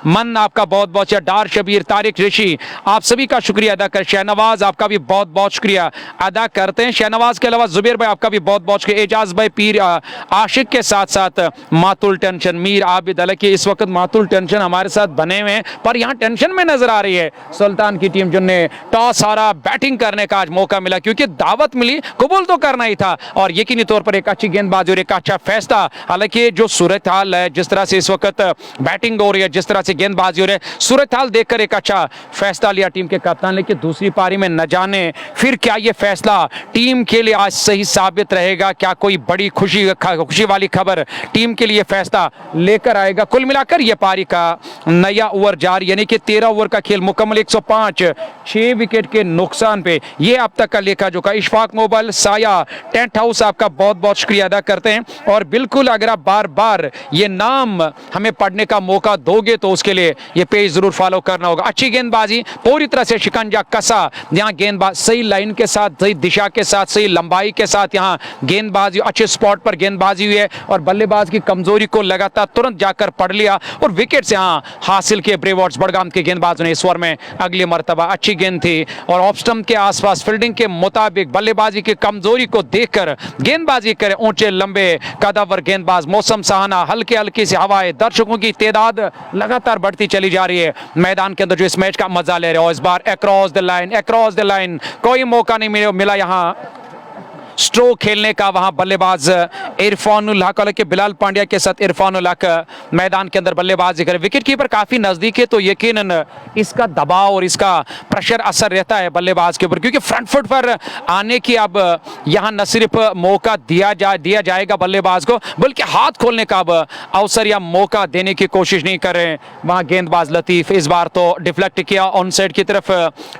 मन आपका बहुत बहुत शुक्रिया, डार शबीर, तारिक ऋषि, आप सभी का शुक्रिया अदा कर। शहनवाज आपका भी बहुत बहुत शुक्रिया अदा करते हैं। शहनवाज के अलावा जुबेर भाई आपका भी बहुत बहुत शुक्रिया, एजाज भाई, पीर आशिक के साथ साथ मातुल टेंशन, मीर आबिद, हालांकि इस वक्त मातुल टेंशन हमारे साथ बने हुए हैं पर यहां टेंशन में नजर आ रही है। सुल्तान की टीम जिन्हें टॉस हारा, बैटिंग करने का आज मौका मिला क्योंकि दावत मिली, कबूल तो करना ही था और यकीनी तौर पर एक अच्छी गेंदबाजी और एक अच्छा फैसला। हालांकि जो सूरत हाल है, जिस तरह से इस वक्त बैटिंग हो रही है, जिस तरह से गेंदबाजी हो रही है, सूरत हाल देखकर एक अच्छा फैसला लिया टीम के कप्तान, लेकिन दूसरी पारी में न जाने फिर क्या ये फैसला टीम के लिए आज सही साबित रहेगा, क्या कोई बड़ी खुशी वाली खबर टीम के लिए फैसला लेकर आएगा। कुल मिलाकर यह पारी का नया ओवर जारी, यानी कि 13 ओवर का खेल मुकम्मल, 105, 6 विकेट के नुकसान पे ये अब तक का लेखा जोखा। इशफाक मोबाइल, साया, टेंट हाउस आपका बहुत बहुत शुक्रिया अदा करते हैं और बिल्कुल अगर आप बार बार ये नाम हमें पढ़ने का मौका दोगे तो उसके लिए ये पेज जरूर फॉलो करना होगा। अच्छी गेंदबाजी, पूरी तरह से शिकंजा कसा, यहाँ गेंदबाज सही लाइन के साथ, सही दिशा के साथ, सही लंबाई के साथ यहाँ गेंदबाजी, अच्छे स्पॉट पर गेंदबाजी हुई है और बल्लेबाज की कमजोरी को लगातार तुरंत जाकर पढ़ लिया और विकेट से यहाँ हासिल किए ब्रेवॉर्ड्स बड़गाम के गेंदबाजों ने। इस ओवर में अगली मर्तबा अच्छी गेंद थी और ऑफ स्टंप के आसपास फील्डिंग के मुताबिक बल्लेबाजी की कमजोरी को देखकर गेंदबाजी करे ऊंचे लंबे कदावर गेंदबाज। मौसम सहाना, हल्के हल्की सी हवाएं, दर्शकों की तादाद लगातार बढ़ती चली जा रही है मैदान के अंदर जो इस मैच का मजा ले रहे हो। इस बार अक्रॉस द लाइन कोई मौका नहीं मिला यहाँ स्ट्रोक खेलने का। वहां बल्लेबाज इरफानुल हक, हालांकि बिलाल पांड्या के साथ इरफानुल हक मैदान के अंदर बल्लेबाजी करे। विकेट कीपर काफी नजदीक है तो यकीनन इसका दबाव और इसका प्रेशर असर रहता है बल्लेबाज के ऊपर, क्योंकि फ्रंट फुट पर आने की अब यहां न सिर्फ मौका दिया जाएगा बल्लेबाज को, बल्कि हाथ खोलने का अब अवसर या मौका देने की कोशिश नहीं कर रहे। वहां गेंदबाज लतीफ इस बार तो डिफ्लेक्ट किया ऑन साइड की तरफ,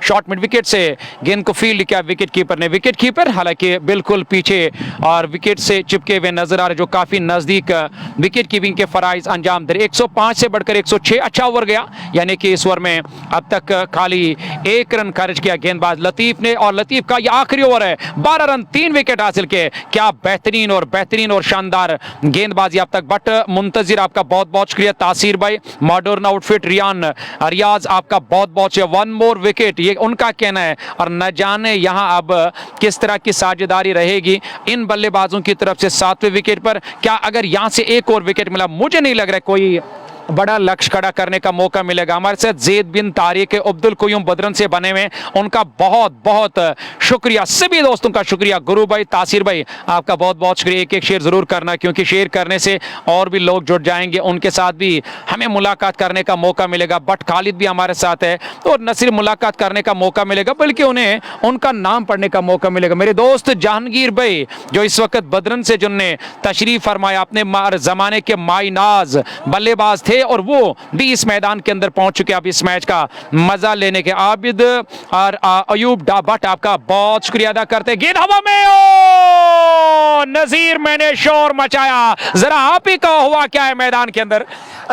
शॉर्ट मिड विकेट से गेंद को फील्ड किया विकेट कीपर ने। विकेट कीपर हालांकि बिल्कुल पीछे और विकेट से चिपके हुए नजर आ रहे, जो काफी नजदीक विकेट कीपिंग के फराइज अंजाम दे। 105 से बढ़कर 106 अच्छा ओवर गया, यानी कि इस ओवर में अब तक खाली 1 रन खर्च किया गेंदबाज लतीफ ने और लतीफ का यह आखिरी ओवर है। 12 रन 3 विकेट हासिल किए। क्या बेहतरीन और शानदार गेंदबाजी अब तक। बट मुंतजिर आपका बहुत बहुत शुक्रिया, तासीर भाई, मॉडर्न आउटफिट, रियाज आपका बहुत बहुत शुक्रिया। 1 मोर विकेट ये उनका कहना है और न जाने यहां अब किस तरह की साझेदारी रहेगी इन बल्लेबाजों की तरफ से 7वें विकेट पर। क्या अगर यहां से एक और विकेट मिला, मुझे नहीं लग रहा है कोई बड़ा लक्ष्य खड़ा करने का मौका मिलेगा। हमारे साथ जैद बिन तारिक अब्दुल कुयूम बदरन से बने हुए, उनका बहुत बहुत शुक्रिया। सभी दोस्तों का शुक्रिया। गुरु भाई, तासिर भाई आपका बहुत बहुत शुक्रिया। एक शेयर जरूर करना, क्योंकि शेयर करने से और भी लोग जुड़ जाएंगे, उनके साथ भी हमें मुलाकात करने का मौका मिलेगा। बट खालिद भी हमारे साथ है तो न सिर्फ मुलाकात करने का मौका मिलेगा बल्कि उन्हें उनका नाम पढ़ने का मौका मिलेगा। मेरे दोस्त जहांगीर भाई जो इस वक्त बदरन से जिनने तशरीफ फरमाया, अपने जमाने के माईनाज बल्लेबाज थे और वो भी इस मैदान के अंदर पहुंच चुके। अब इस मैच का मजा लेने के आबिद और अयूब भट्ट आपका बहुत शुक्रिया अदा करते। गेंद हवा में, ओ नजीर, मैंने शोर मचाया, जरा आप ही का हुआ क्या है मैदान के अंदर।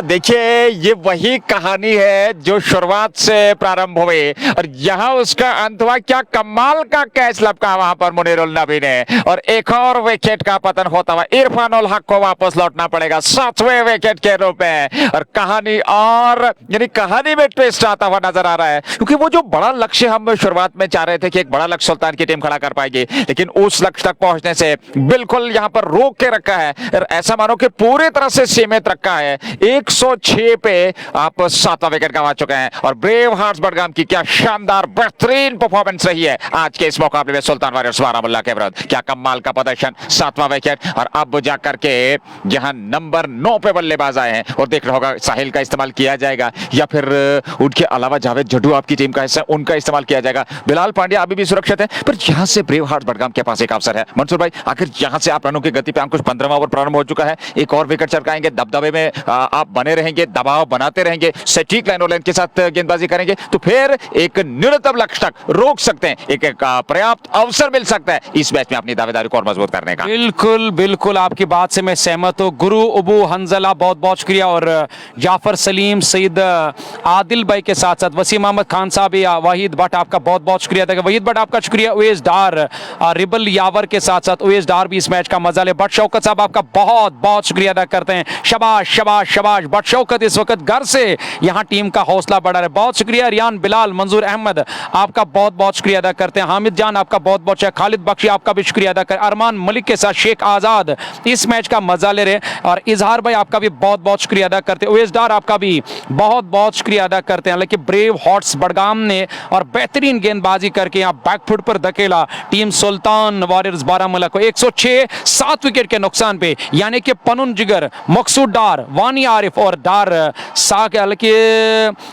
देखिए ये वही कहानी है जो शुरुआत से प्रारंभ हुई और यहाँ उसका अंत हुआ। क्या कमाल का कैच लपका वहां पर मुनीरुल नबी ने और एक और विकेट का पतन होता हुआ इरफानुल हक को वापस लौटना पड़ेगा 7वें विकेट के रूप में। और कहानी और यानी कहानी में ट्विस्ट आता हुआ नजर आ रहा है, क्योंकि वो जो बड़ा लक्ष्य हम शुरुआत में चाह रहे थे कि एक बड़ा लक्ष्य सुल्तान की टीम खड़ा कर पाएगी, लेकिन उस लक्ष्य तक पहुंचने से बिल्कुल यहाँ पर रोक के रखा है। ऐसा मानो कि पूरी तरह से सीमित रखा है। 106 पे आप 7वां विकेट गंवा चुके हैं और ब्रेव हार्ट्स बडगाम की क्या शानदार बेहतरीन परफॉर्मेंस रही है आज के इस मुकाबले में सुल्तान वारियर्स बारामुल्ला के विरुद्ध। क्या कमाल का प्रदर्शन, 7वां विकेट। और अब जाकर के जहां नंबर 9 पे बल्लेबाज आए हैं और देख रहा होगा साहिल का इस्तेमाल किया जाएगा या फिर उनके अलावा जावेद जड्डू आपकी टीम का हिस्सा, उनका इस्तेमाल किया जाएगा। बिलाल पांड्या अभी भी सुरक्षित है, पर यहां से ब्रेव हार्ट्स बडगाम के पास एक अवसर है। मंसूर भाई आखिर यहां से आप रनों की गति पे अंकुश 15वां ओवर प्रारंभ हो चुका है। एक और विकेट चटकाएंगे, दबदबे में आप बने रहेंगे, दबाव बनाते रहेंगे, सटीक लाइन और लाइन के साथ गेंदबाजी करेंगे तो फिर एक न्यूनतम लक्ष्य तक रोक सकते हैं, एक पर्याप्त अवसर मिल सकता है इस मैच में अपनी दावेदारी को और मजबूत करने का। बिल्कुल बिल्कुल आपकी बात से मैं सहमत हूँ। गुरु अबू हंजला बहुत बहुत शुक्रिया, और जाफर सलीम, सईद आदिल भाई के साथ साथ वसीम अहमद खान साहब, वहीद भट्ट आपका बहुत बहुत शुक्रिया था। वहीद भट्ट आपका शुक्रिया, उवेश डार, रिबल यावर के साथ साथ उवेश डार भी इस मैच का मजा ले। भट्ट शौकत साहब आपका बहुत बहुत शुक्रिया अदा करते हैं। शबाश शबाश शबाश भट्ट शौकत, इस वक्त घर से यहाँ टीम का हौसला बढ़ा रहे, बहुत शुक्रिया। रियान बिलाल, मंजूर अहमद आपका बहुत बहुत शुक्रिया अदा करते हैं। हामिद जान आपका बहुत बहुत शुक्रिया। खालिद बख्शी आपका भी शुक्रिया अदा कर। अरमान मलिक के साथ शेख आजाद इस मैच का मजा ले रहे, और इजहार भाई आपका भी बहुत बहुत शुक्रिया अदा करते हैं। उवेश डार आपका भी बहुत बहुत शुक्रिया अदा करते हैं। हालांकि ब्रेव हॉर्स बडगाम ने और बेहतरीन गेंदबाजी करके यहाँ बैकफुट पर धकेला टीम सुल्तान वॉरियर्स बारामूला को 106 7 विकेट के नुकसान पे, यानी कि पनुन जिगर, मकसूद डार, वानी आरिफ और डार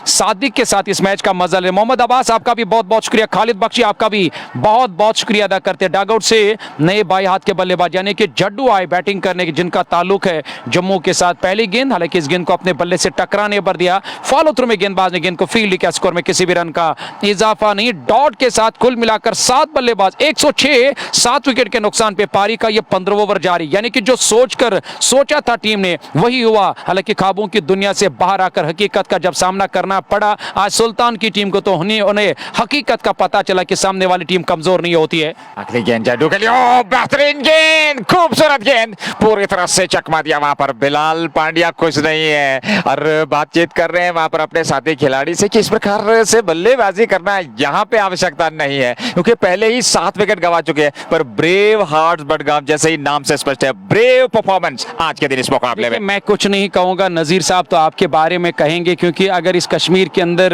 सादिक के साथ इस मैच का मजा ले। मोहम्मद अब्बास आपका भी बहुत बहुत शुक्रिया। खालिद बख्शी आपका भी बहुत बहुत शुक्रिया अदा करते हैं। डगआउट से नए बाई हाथ के बल्लेबाज यानी कि जड्डू आए बैटिंग करने की, जिनका ताल्लुक है जम्मू के साथ। पहली गेंद, हालांकि इस गेंद को अपने बल्ले से टकराने पर दिया, फॉलो थ्रू में गेंदबाज ने गेंद को फील्ड किया, स्कोर में किसी भी रन का इजाफा नहीं। डॉट के साथ कुल मिलाकर 7 बल्लेबाज, 106 7 विकेट के नुकसान पे पारी का ये 15वां ओवर जारी, यानी कि जो सोचा था टीम ने वही हुआ। हालांकि ख्वाबों की दुनिया से बाहर आकर हकीकत का जब सामना करना पड़ा आज सुल्तान की टीम को, तो उन्हें हकीकत का पता चला कि सामने वाली टीम कमजोर नहीं होती है। अगली गेंद जड्डू के लिए, ओ बेहतरीन गेंद, खूबसूरत गेंद, पूरी तरह से चकमा दिया वहां पर बिलाल पांड्या। कुछ नहीं है और बातचीत कर रहे हैं वहां पर अपने साथी खिलाड़ी से कि इस प्रकार से बल्लेबाजी करना यहाँ पे आवश्यकता नहीं है, क्योंकि पहले ही 7 विकेट गंवा चुके हैं। पर ब्रेव हार्ट्स बडगाम, जैसे ही नाम से स्पष्ट है, ब्रेव परफॉर्मेंस आज के दिन इस मुकाबले में। मैं कुछ नहीं कहूंगा, नजीर साहब तो आपके बारे में कहेंगे, क्योंकि अगर इस कश्मीर के अंदर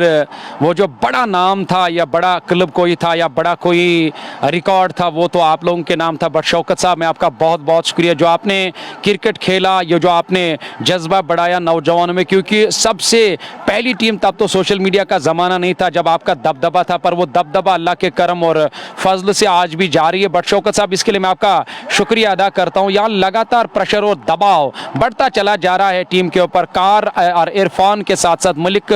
वो जो बड़ा नाम था या बड़ा क्लब कोई था या बड़ा कोई रिकॉर्ड था, वो तो आप लोगों के नाम था। बट शौकत साहब, मैं आपका बहुत बहुत शुक्रिया, जो आपने क्रिकेट खेला, ये जो आपने जज्बा बढ़ाया नौजवानों में, क्योंकि सबसे पहली टीम, तब तो सोशल मीडिया का ज़माना नहीं था जब आपका दबदबा था, पर वो दबदबा अल्लाह के करम और फजल से आज भी जारी है। बट शौकत साहब, इसके लिए मैं आपका शुक्रिया अदा करता हूँ। यहाँ लगातार प्रेशर और दबाव बढ़ता चला जा रहा है टीम के ऊपर। कार और इरफान के साथ साथ मलिक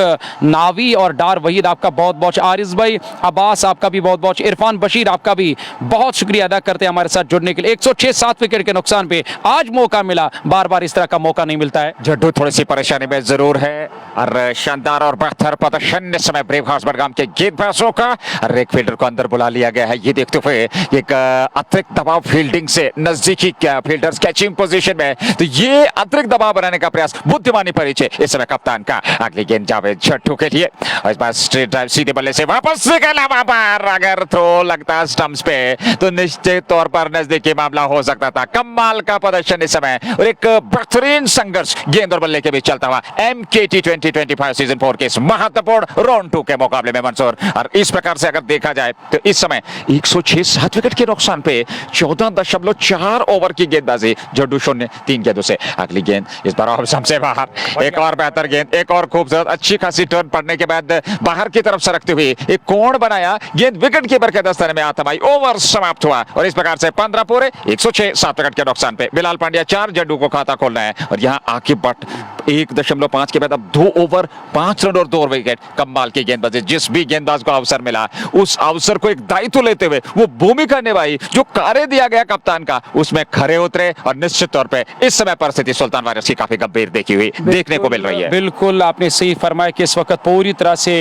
नावी और डार वहीद आपका बहुत बहुत, आरिज भाई, अब्बास आपका भी बहुत बहुत, इरफान बशीर आपका भी बहुत शुक्रिया अदा करते हैं हमारे साथ जुड़ने के लिए। 106 7 विकेट के नुकसान पे आज मौका मिला, बार बार इस तरह का मौका नहीं मिलता है। जड्डू थोड़ी सी परेशानी में जरूर है और शानदार और बेहतर प्रदर्शन इस समय ब्रेव हार्ट्स बडगाम के गेंदबाजों का। और एक फील्डर को अंदर बुला लिया गया है, ये देखते हुए एक अतिरिक्त दबाव फील्डिंग से नजदीकी फील्डर्स कैचिंग पोजीशन में, तो ये अतिरिक्त दबाव बनाने का प्रयास, बुद्धिमानी परिचय इस समय कप्तान का। अगली गेंद जावेद जड्डू के लिए, इस बार स्ट्रेट ड्राइव सीधे बल्ले से वापस निकला वहां पर। अगर थ्रो लगता स्टंप्स पे तो निश्चित तौर पर नजदीकी मामला हो सकता था। कमाल का प्रदर्शन इस समय और एक बेहतरीन संघर्ष गेंद और बल्ले के बीच चलता हुआ MKT 2025 सीजन 4 के इस महत्वपूर्ण राउंड 2 के मुकाबले में मंसूर। और इस प्रकार से अगर देखा जाए तो इस समय 106 7 विकेट के नुकसान पे 14.4 ओवर की गेंदबाजी, जड्डू 0 3 गेंदों से। अगली गेंद इस बार ऑफ से बाहर, एक और बेहतर गेंद, एक और खूबसूरत अच्छी खासी टर्न पड़ने के बाद बाहर की तरफ सरकते हुए एक कोण बनाया, गेंद विकेट कीपर के दस्ताने में आता भाई, ओवर समाप्त हुआ। और इस प्रकार से 15 पूरे 106 7 विकेट के नुकसान पे बिलाल पांड्या 4, जड्डू को खाता खोलना है। और यहाँ आकिब भट्ट 1.5 के बाद अब 2 ओवर 5 रन और 2 विकेट। कमाल की गेंदबाजी, जिस भी गेंदबाज को अवसर मिला उस अवसर को एक दायित्व लेते हुए वो भूमिका निभाई, जो कार्य दिया गया कप्तान का उसमें खरे उतरे। और निश्चित तौर पे इस समय परिस्थिति सुल्तान वॉरियर्स की काफी गंभीर देखने को मिल रही है। बिल्कुल आपने सही फरमाया कि इस वक्त पूरी तरह से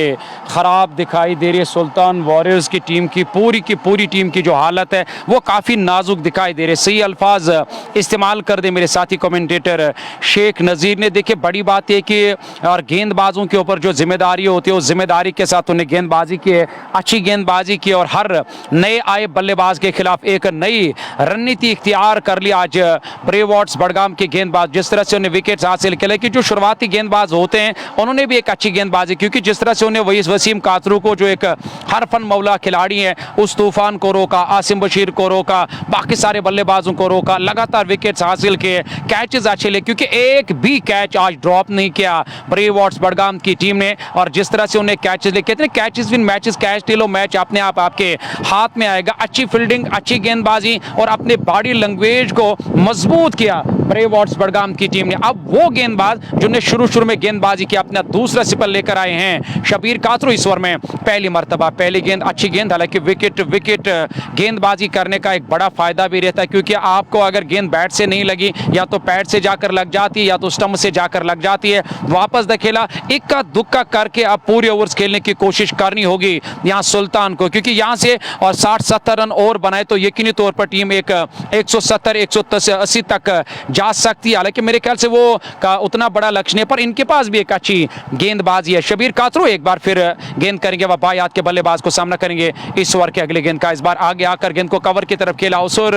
खराब दिखाई दे रही है सुल्तान वॉरियर्स की टीम की पूरी टीम की जो हालत है वो काफी नाजुक दिखाई दे रही है। सही अल्फाज इस्तेमाल कर दे मेरे साथी कमेंटेटर शेख नजीर ने। देखिए, बड़ी बात है कि और गेंदबाजों के ऊपर जो जिम्मेदारी होती है उस जिम्मेदारी के साथ उन्हें गेंदबाजी की, अच्छी गेंदबाजी की और हर नए आए बल्लेबाज के खिलाफ एक नई रणनीति इख्तियार कर लिया आज ब्रेव हार्ट्स बडगाम के गेंदबाज। जिस तरह से उन्हें विकेट हासिल किए कि जो शुरुआती गेंदबाज होते हैं उन्होंने भी एक अच्छी गेंदबाजी, क्योंकि जिस तरह से उन्हें वसीम कातरू को जो एक हरफन मौला खिलाड़ी है उस तूफान को रोका, आसिम बशीर को रोका, बाकी सारे बल्लेबाजों को रोका, लगातार विकेट्स हासिल किए, कैचेस अच्छे लिए, क्योंकि एक भी कैच आज ड्रॉप नहीं किया ब्रेव हार्ट्स बडगाम की टीम ने। और जिस तरह से उन्हें कैचेस लिए, कहते हैं कैचेस विन मैचेस, कैच लो मैच अपने आप आपके हाथ में आएगा। अच्छी फील्डिंग, अच्छी गेंदबाजी और अपने बॉडी लैंग्वेज को मजबूत किया ब्रेव वॉट्स बडगाम की टीम ने। अब वो गेंदबाज जिन्हें शुरू में गेंदबाजी की अपना दूसरा सिपर लेकर आए हैं शबीर कातरू इस ओवर में पहली मर्तबा। पहली गेंद अच्छी गेंद, हालांकि विकेट गेंदबाजी करने का एक बड़ा फायदा भी रहता है, क्योंकि आपको अगर गेंद बैट से नहीं लगी या तो पैड से जाकर लग जाती है या तो स्टंप से जाकर लग जाती है, वापस धकेला इक्का दुक्का करके अब पूरे ओवर्स खेलने की कोशिश करनी होगी यहाँ सुल्तान को, क्योंकि यहाँ से और 60-70 रन और बनाए तो यकीनी तौर पर टीम एक 170-180 तक जा सकती है। हालांकि मेरे ख्याल से वो का उतना बड़ा लक्ष्य नहीं, पर इनके पास भी एक अच्छी गेंदबाजी है। शबीर कातरू एक बार फिर गेंद करेंगे, वह बाएं हाथ के बल्लेबाज को सामना करेंगे इस ओवर के अगले गेंद का। इस बार आगे आकर गेंद को कवर की तरफ खेला, उस ओर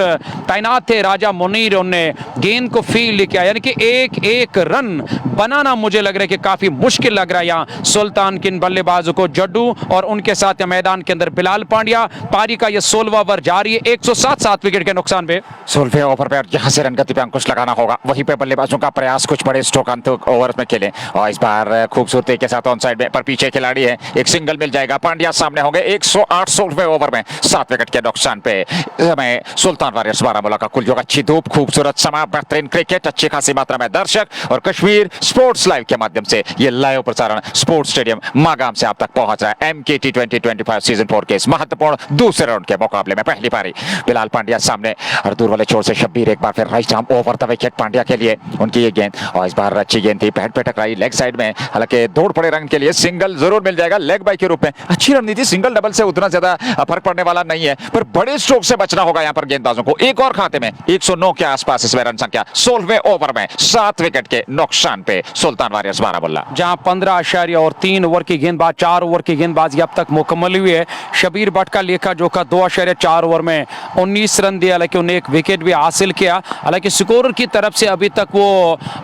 तैनात थे राजा मुनीर, उन्होंने गेंद को फील्ड किया, यानी कि एक रन बनाना मुझे लग रहा है कि काफी मुश्किल लग रहा है यहाँ सुल्तान के बल्लेबाजों को। जड्डू और उनके साथ मैदान के अंदर बिलाल पांड्या। पारी का यह 16वां ओवर जारी है 107 विकेट के नुकसान पे। 16वें ओवर पे जहां से रन गति पे अंकुश लगाना होगा वहीं पे बल्लेबाजों का प्रयास कुछ बड़े स्ट्रोक अंत ओवर में खेलें, और इस बार खूबसूरती के साथ ऑन साइड में पर पीछे खिलाड़ी है, एक सिंगल मिल जाएगा। पांड्या सामने होंगे 108 16वें ओवर में 7 विकेट के नुकसान पे। समय सुल्तान वॉरियर्स बारामूला का कुल योग, अच्छी धूप, खूबसूरत समा, बेहतरीन क्रिकेट, अच्छी खासी मात्रा में दर्शक और कश्मीर स्पोर्ट्स लाइव के माध्यम से ये लाइव प्रसारण स्पोर्ट्स स्टेडियम मागाम से आप तक पहुंच रहा है। MKT 2025 सीजन 4 के इस महत्वपूर्ण दूसरे राउंड के मुकाबले में पहली पारी बिलाल पांड्या सामने और दूर वाले छोर से शब्बीर एक बार फिर right arm over the wicket Pandya के लिए उनकी ये गेंद, और इस बार अच्छी गेंद थी, पैड पे टकराई लेग साइड में, हालांकि दौड़ पड़े रन के लिए सिंगल जरूर मिल जाएगा लेग बाई के रूप में। अच्छी रणनीति, सिंगल डबल से उतना ज्यादा फर्क पड़ने वाला नहीं है, पर बड़े स्ट्रोक से बचना होगा यहाँ पर गेंदबाजों को। एक और खाते में 109 के आसपास इसमें रन संख्या 16वें ओवर में 7 विकेट के नुकसान पे सुल्तान वॉरियर्स बारामूला, जहां 15.3 ओवर की गेंदबाज 4 ओवर की गेंदबाजी अब तक मुकम्मल हुई है। शबीर भट्ट का लेखा जोखा 2.4 ओवर में 19 रन दिया, हालांकि उन्हें एक विकेट भी हासिल किया, हालांकि स्कोरर की तरफ से अभी तक वो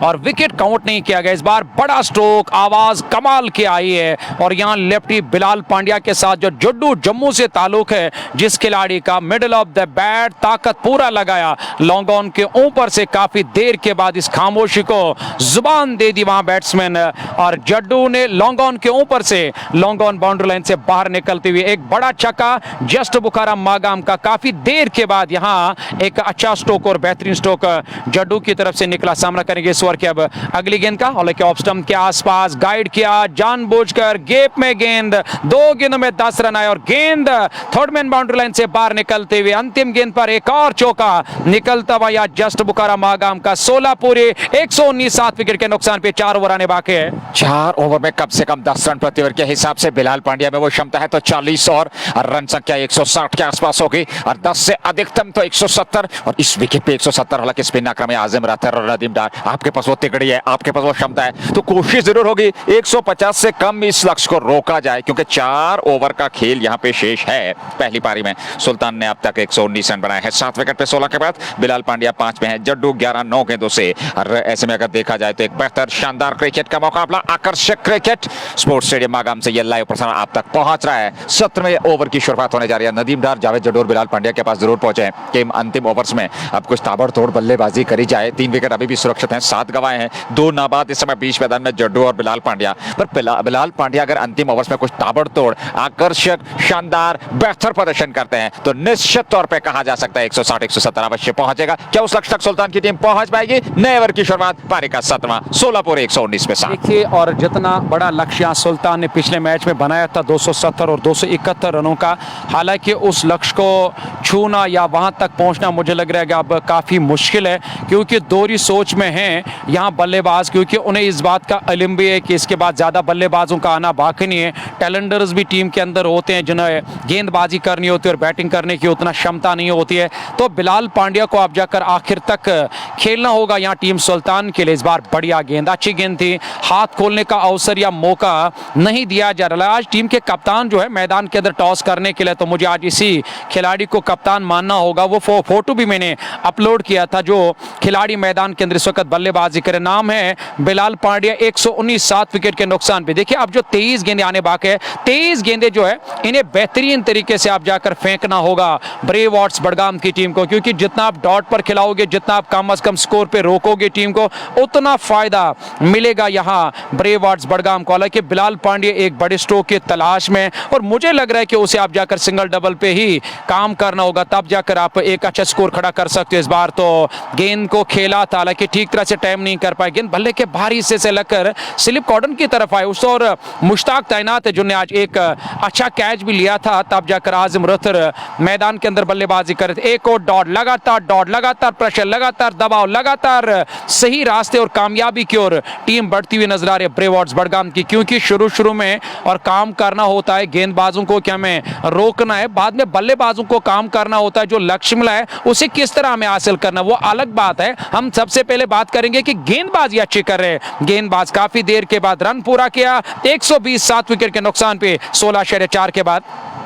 और विकेट काउंट नहीं किया गया। इस बार बड़ा स्ट्रोक, आवाज कमाल की आई है, और यहाँ लेफ्टी बिलाल पांड्या के साथ जो जड्डू जम्मू से ताल्लुक है जिस खिलाड़ी का, मिडल ऑफ द बैट ताकत पूरा लगाया, लॉन्ग ऑन के ऊपर से काफी देर के बाद इस खामोशी को जुबान दे दी वहां बैट्समैन, और जड्डू ने लॉन्ग ऑन के ऊपर से लॉन्ग ऑन बाउंड्री लाइन से बाहर निकलते हुए एक बड़ा छक्का जस्ट बुखारा मागाम का, काफी देर के बाद यहां एक अच्छा स्ट्रोक और बेहतरीन स्ट्रोक जड्डू की तरफ से निकला। सामना करेंगे इस ओवर के अब अगली गेंद का, हालांकि ऑफ स्टंप के आसपास गाइड किया जानबूझकर, गैप में गेंद, 2 गेंदों में 10 रन आए और गेंद थर्ड मैन बाउंड्री लाइन से बाहर निकलते हुए अंतिम गेंद पर एक और चौका निकलता हुआ या जस्ट बुखारा मागाम का 16 पूरे 119 7 विकेट के नुकसान पे 4 ओवर आने बाकी है। 4 ओवर में कम से कम 10 रन प्रति ओवर के हिसाब से बिलाल पांड्या में वो क्षमता है तो 40 और रन संख्या 160 के आसपास होगी, और 10 से अधिकतम तो 170, और इस विकेट पे 170, हालांकि स्पिन आक्रमण में आजिम राथर और नदीम डार, आपके पास वो तिगड़ी है, आपके पास वो क्षमता है, तो कोशिश जरूर होगी 150 से कम इस लक्ष्य को रोका जाए, क्योंकि 4 ओवर का खेल यहाँ पे शेष है। पहली पारी में सुल्तान ने अब तक 119 रन बनाए हैं 7 विकेट पे 16 के बाद, बिलाल पांड्या 5 में है, जड्डू 11-9 गेंदों से, और ऐसे में अगर देखा जाए तो एक बेहतर शानदार क्रिकेट का मुकाबला, आकर्षक क्रिकेट स्पोर्ट्स स्टेडियम मागाम से ये लाइव प्रसारण आप तक पहुंच रहा है। 17वें ओवर की शुरुआत होने जा रही है। नदीम डार, जावेद जड्डू और बिलाल पांड्या के पास जरूर पहुंचे कि अंतिम ओवर्स में अब कुछ ताबड़तोड़ बल्लेबाजी करी जाए। 3 विकेट अभी भी सुरक्षित हैं, 7 गंवाए हैं, 2 नाबाद इस समय बीच मैदान में जड्डू और बिलाल पांड्या, पर बिलाल पांड्या अगर अंतिम ओवर्स में कुछ ताबड़तोड़ आकर्षक शानदार बेहतर प्रदर्शन करते हैं तो निश्चित तौर पर कहा जा सकता है 160-170 अवश्य पहुंचेगा। क्या उस लक्ष्य तक सुल्तान की टीम पहुंच पाएगी? नए ओवर की शुरुआत, पारी का 7वां, 16 पूरे 119 में 7। देखिए, और जितना बड़ा लक्ष्य सुल्तान ने पिछले मैच में बनाया था 270 और 271 रनों का, हालांकि उस लक्ष्य को छूना या वहां तक पहुंचना मुझे लग रहा है कि अब काफी मुश्किल है, क्योंकि दोहरी सोच में हैं यहां बल्लेबाज, क्योंकि उन्हें इस बात का इल्म भी है कि इसके बाद ज्यादा बल्लेबाजों का आना बाकी नहीं है। टैलेंडर्स भी टीम के अंदर होते हैं जिन्हें गेंदबाजी करनी होती है और बैटिंग करने की उतना क्षमता नहीं होती है, तो बिलाल पांड्या को अब जाकर आखिर तक खेलना होगा यहाँ टीम सुल्तान के लिए। इस बार बढ़िया गेंद, अच्छी गेंद थी, हाथ खोलने का अवसर या मौका नहीं दिया जा रहा। आज टीम के कप्तान जो है मैदान के अंदर टॉस करने के लिए, तो मुझे आज इसी खिलाड़ी को कप्तान मानना होगा। वो फोटो भी मैंने अपलोड किया था जो खिलाड़ी मैदान के अंदर इस वक्त बल्लेबाजी करे, नाम है बिलाल पांड्या। 119 7 विकेट के नुकसान पे। देखिए, अब जो 23 गेंदें आने बाकी है, 23 गेंदें जो है इन्हें बेहतरीन तरीके से आप जाकर फेंकना होगा ब्रेव वॉट्स बडगाम की टीम को, क्योंकि जितना आप डॉट पर खिलाओगे, जितना आप कम से कम स्कोर पे रोकोगे टीम को, उतना फायदा मिलेगा यहाँ ब्रेव वॉट्स बडगाम को। हालांकि बिलाल पांड्या एक बड़े स्ट्रोक की तलाश में, और मुझे लग रहा है कि उसे आप जाकर सिंगल डबल पे ही काम करना होगा, तब जाकर आप एक अच्छा का स्कोर खड़ा कर सकते हो। इस बार तो गेंद को खेला था, हालांकि ठीक तरह से टाइम नहीं कर पाए, गेंद बल्ले के बाहरी हिस्से से लगकर स्लिप कॉर्डन की तरफ आए। उस और मुश्ताक तैनात है जिन्होंने आज एक अच्छा कैच भी लिया था, तब जाकर आजिम रथर मैदान के अंदर बल्लेबाजी कर रहे थे। एक और डॉट, लगातार प्रेशर, लगातार दबाव, लगातार सही रास्ते और कामयाबी की ओर टीम बढ़ती हुई नजर आ रही है ब्रेवॉर्ड्स बडगाम की, क्योंकि शुरू में और काम करना होता है गेंदबाजों को, क्या हमें रोकना है, बाद में बल्लेबाजों को काम करना होता है। जो लक्ष्य मिला है उसे किस तरह हमें हासिल करना, वो अलग बात है। हम सबसे पहले बात करेंगे कि गेंदबाजी अच्छी कर रहे हैं। गेंदबाज काफी देर के बाद रन पूरा किया, 120 7 विकेट के नुकसान पे 16.4 के बाद।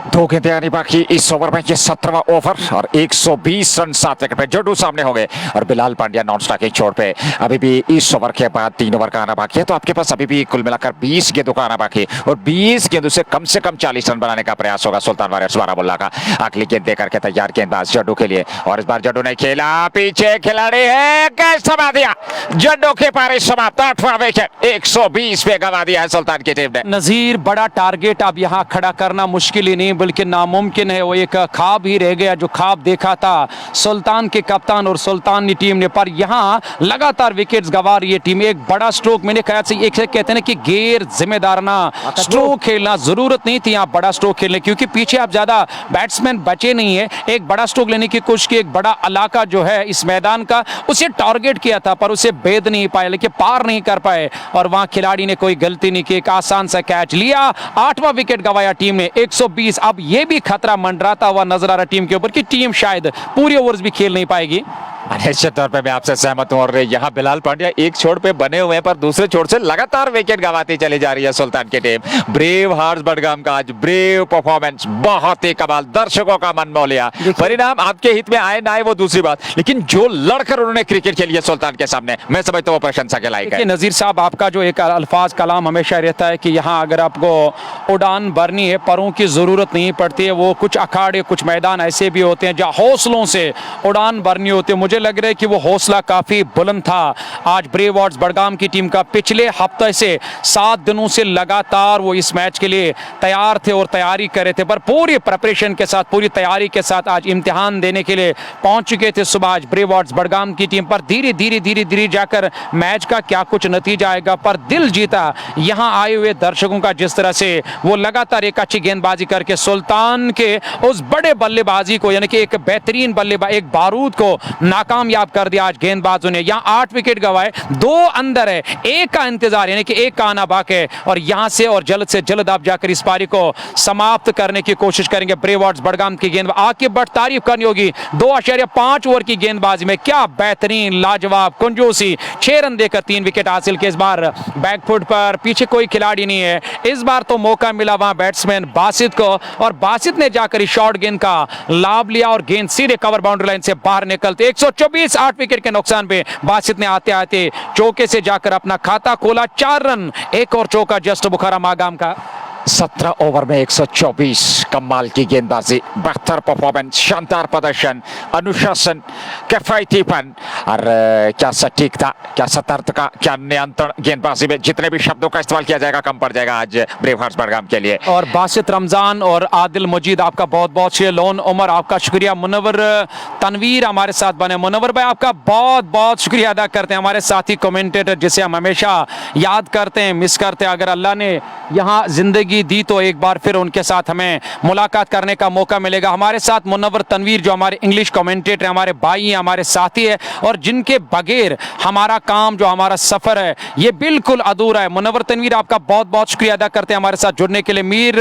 दो गेंदें आनी बाकी इस ओवर में, ये 17वां ओवर और 120 रन 7 विकेट पे। जड्डू सामने हो गए और बिलाल पांड्या नॉन स्ट्राइकिंग छोड़ पे। अभी भी इस ओवर के बाद 3 ओवर का आना बाकी है, तो आपके पास अभी भी कुल मिलाकर 20 गेंदों का आना बाकी है और 20 गेंदों से कम 40 रन बनाने का प्रयास होगा सुल्तान वारियर्स बारामुल्ला का। अगली गेंद देकर के तैयार गेंदबाज जड्डू के लिए, और इस बार जड्डू ने खेला, पीछे खिलाड़ी है, कैच थमा दिया, जड्डू के पारी समाप्त, 8वां विकेट 120 पे गंवा दिया है सुल्तान की टीम ने। नजीर, बड़ा टारगेट अब यहाँ खड़ा करना मुश्किल ही नहीं बल्कि नामुमकिन है। वो एक ख्वाब ही रह गया जो ख्वाब देखा था सुल्तान के कप्तान और सुल्तानी टीम ने, पर यहाँ लगातार विकेट्स गंवा रही है टीम। एक बड़ा स्ट्रोक, मेरे ख्याल से एक कहते हैं ना कि गैर जिम्मेदाराना स्ट्रोक खेलना, जरूरत नहीं थी यहाँ बड़ा स्ट्रोक खेलने, क्योंकि पीछे अब ज्यादा बैट्समैन बचे नहीं है। एक बड़ा स्ट्रोक लेने की कोशिश की, एक बड़ा इलाका जो है इस मैदान का उसे टारगेट किया था, पर उसे भेद नहीं पाए, लेकिन पार नहीं कर पाए, और वहां खिलाड़ी ने कोई गलती नहीं की, एक आसान सा कैच लिया, 8वां विकेट गंवाया टीम ने 120। अब यह भी खतरा मंडराता हुआ नजर आ रहा टीम के ऊपर कि टीम शायद पूरे ओवर्स भी खेल नहीं पाएगी। निश्चित तौर पे मैं आपसे सहमत हूं, और यहाँ बिलाल पांड्या एक छोर पे बने हुए हैं, पर दूसरे छोर से लगातार विकेट गंवाती चली जा रही है सुल्तान की टीम। ब्रेव हार्ट्स बडगाम का आज ब्रेव परफॉर्मेंस, बहुत ही कमाल, दर्शकों का मन मोह लिया। परिणाम आपके हित में आए ना आए वो दूसरी बात, लेकिन जो लड़कर उन्होंने क्रिकेट खेली है सुल्तान के सामने, मैं समझता हूँ वो प्रशंसा के लायक है। नजीर साहब, आपका जो एक अल्फाज कलाम हमेशा रहता है कि यहाँ अगर आपको उड़ान भरनी है, परों की जरूरत नहीं पड़ती है। वो कुछ अखाड़े, कुछ मैदान ऐसे भी होते हैं जहाँ हौसलों से उड़ान भरनी होती है। मुझे लग रहा है कि वो हौसला काफी बुलंद था आज ब्रेवॉर्ड्स बडगाम की टीम का। पिछले हफ्ते से 7 दिनों से लगातार वो इस मैच के लिए तैयार थे और तैयारी कर रहे थे, पर पूरी प्रिपरेशन के साथ, पूरी तैयारी के साथ आज इम्तिहान देने के लिए पहुंच चुके थे सुबह आज ब्रेवॉर्ड्स बडगाम की टीम। पर धीरे धीरे जाकर मैच का क्या कुछ नतीजा आएगा, पर दिल जीता यहां आए हुए दर्शकों का, जिस तरह से वो लगातार एक अच्छी गेंदबाजी करके सुल्तान के उस बड़े बल्लेबाजी को, यानी कि एक बेहतरीन बल्लेबाज, एक बारूद को नाकामयाब कर दिया आज गेंदबाजों ने। यहां 8 विकेट गंवाए, 2 अंदर है, 1 का इंतजार, यानी कि 1 का आना बाकी है, और यहां से और जल्द से जल्द आप जाकर इस पारी को समाप्त करने की कोशिश करेंगे ब्रेवॉर्ड्स बडगाम की गेंद। आगे बढ़ तारीफ करनी होगी, 2.5 ओवर की गेंदबाजी में क्या बेहतरीन, लाजवाब, कुंजूसी, 6 रन देकर 3 विकेट हासिल किए। इस बार बैकफुट पर, पीछे कोई खिलाड़ी नहीं है। इस बार तो मौका मिला वहां बैट्समैन बासित को, और बासित ने जाकर इस शॉर्ट गेंद का लाभ लिया और गेंद सीधे कवर बाउंड्री लाइन से बाहर निकलते 124, 8 विकेट के नुकसान पे बासित ने आते आते चौके से जाकर अपना खाता खोला। 4 रन, एक और चौका जस्ट बुखारा मागाम का। 17 ओवर में 124, कमाल की गेंदबाजी, बेहतर परफॉर्मेंस, शानदार प्रदर्शन, अनुशासन, किफायतीपन, और क्या सटीकता, क्या सतर्कता, क्या नियंत्रण गेंदबाजी में, जितने भी शब्दों का इस्तेमाल किया जाएगा कम पड़ जाएगा आज ब्रेव हार्ट्स बडगाम के लिए। और बासित रमजान और आदिल मजीद, आपका बहुत बहुत शुक्रिया। लोन उमर, आपका शुक्रिया। मुनव्वर तनवीर हमारे साथ बने। मुनव्वर भाई, आपका बहुत बहुत शुक्रिया अदा करते हैं, हमारे साथी कमेंटेटर जिसे हम हमेशा याद करते हैं, मिस करते हैं। अगर अल्लाह ने यहाँ जिंदगी दी तो एक बार फिर उनके साथ हमें मुलाकात करने का मौका मिलेगा। हमारे साथ मुनव्वर तनवीर, जो हमारे इंग्लिश कमेंटेटर, हमारे भाई हैं, हमारे साथी है, और जिनके बगैर हमारा काम, जो हमारा सफर है, ये बिल्कुल अधूरा है। मुनव्वर तनवीर, आपका बहुत बहुत शुक्रिया अदा करते हैं हमारे साथ जुड़ने के लिए। मीर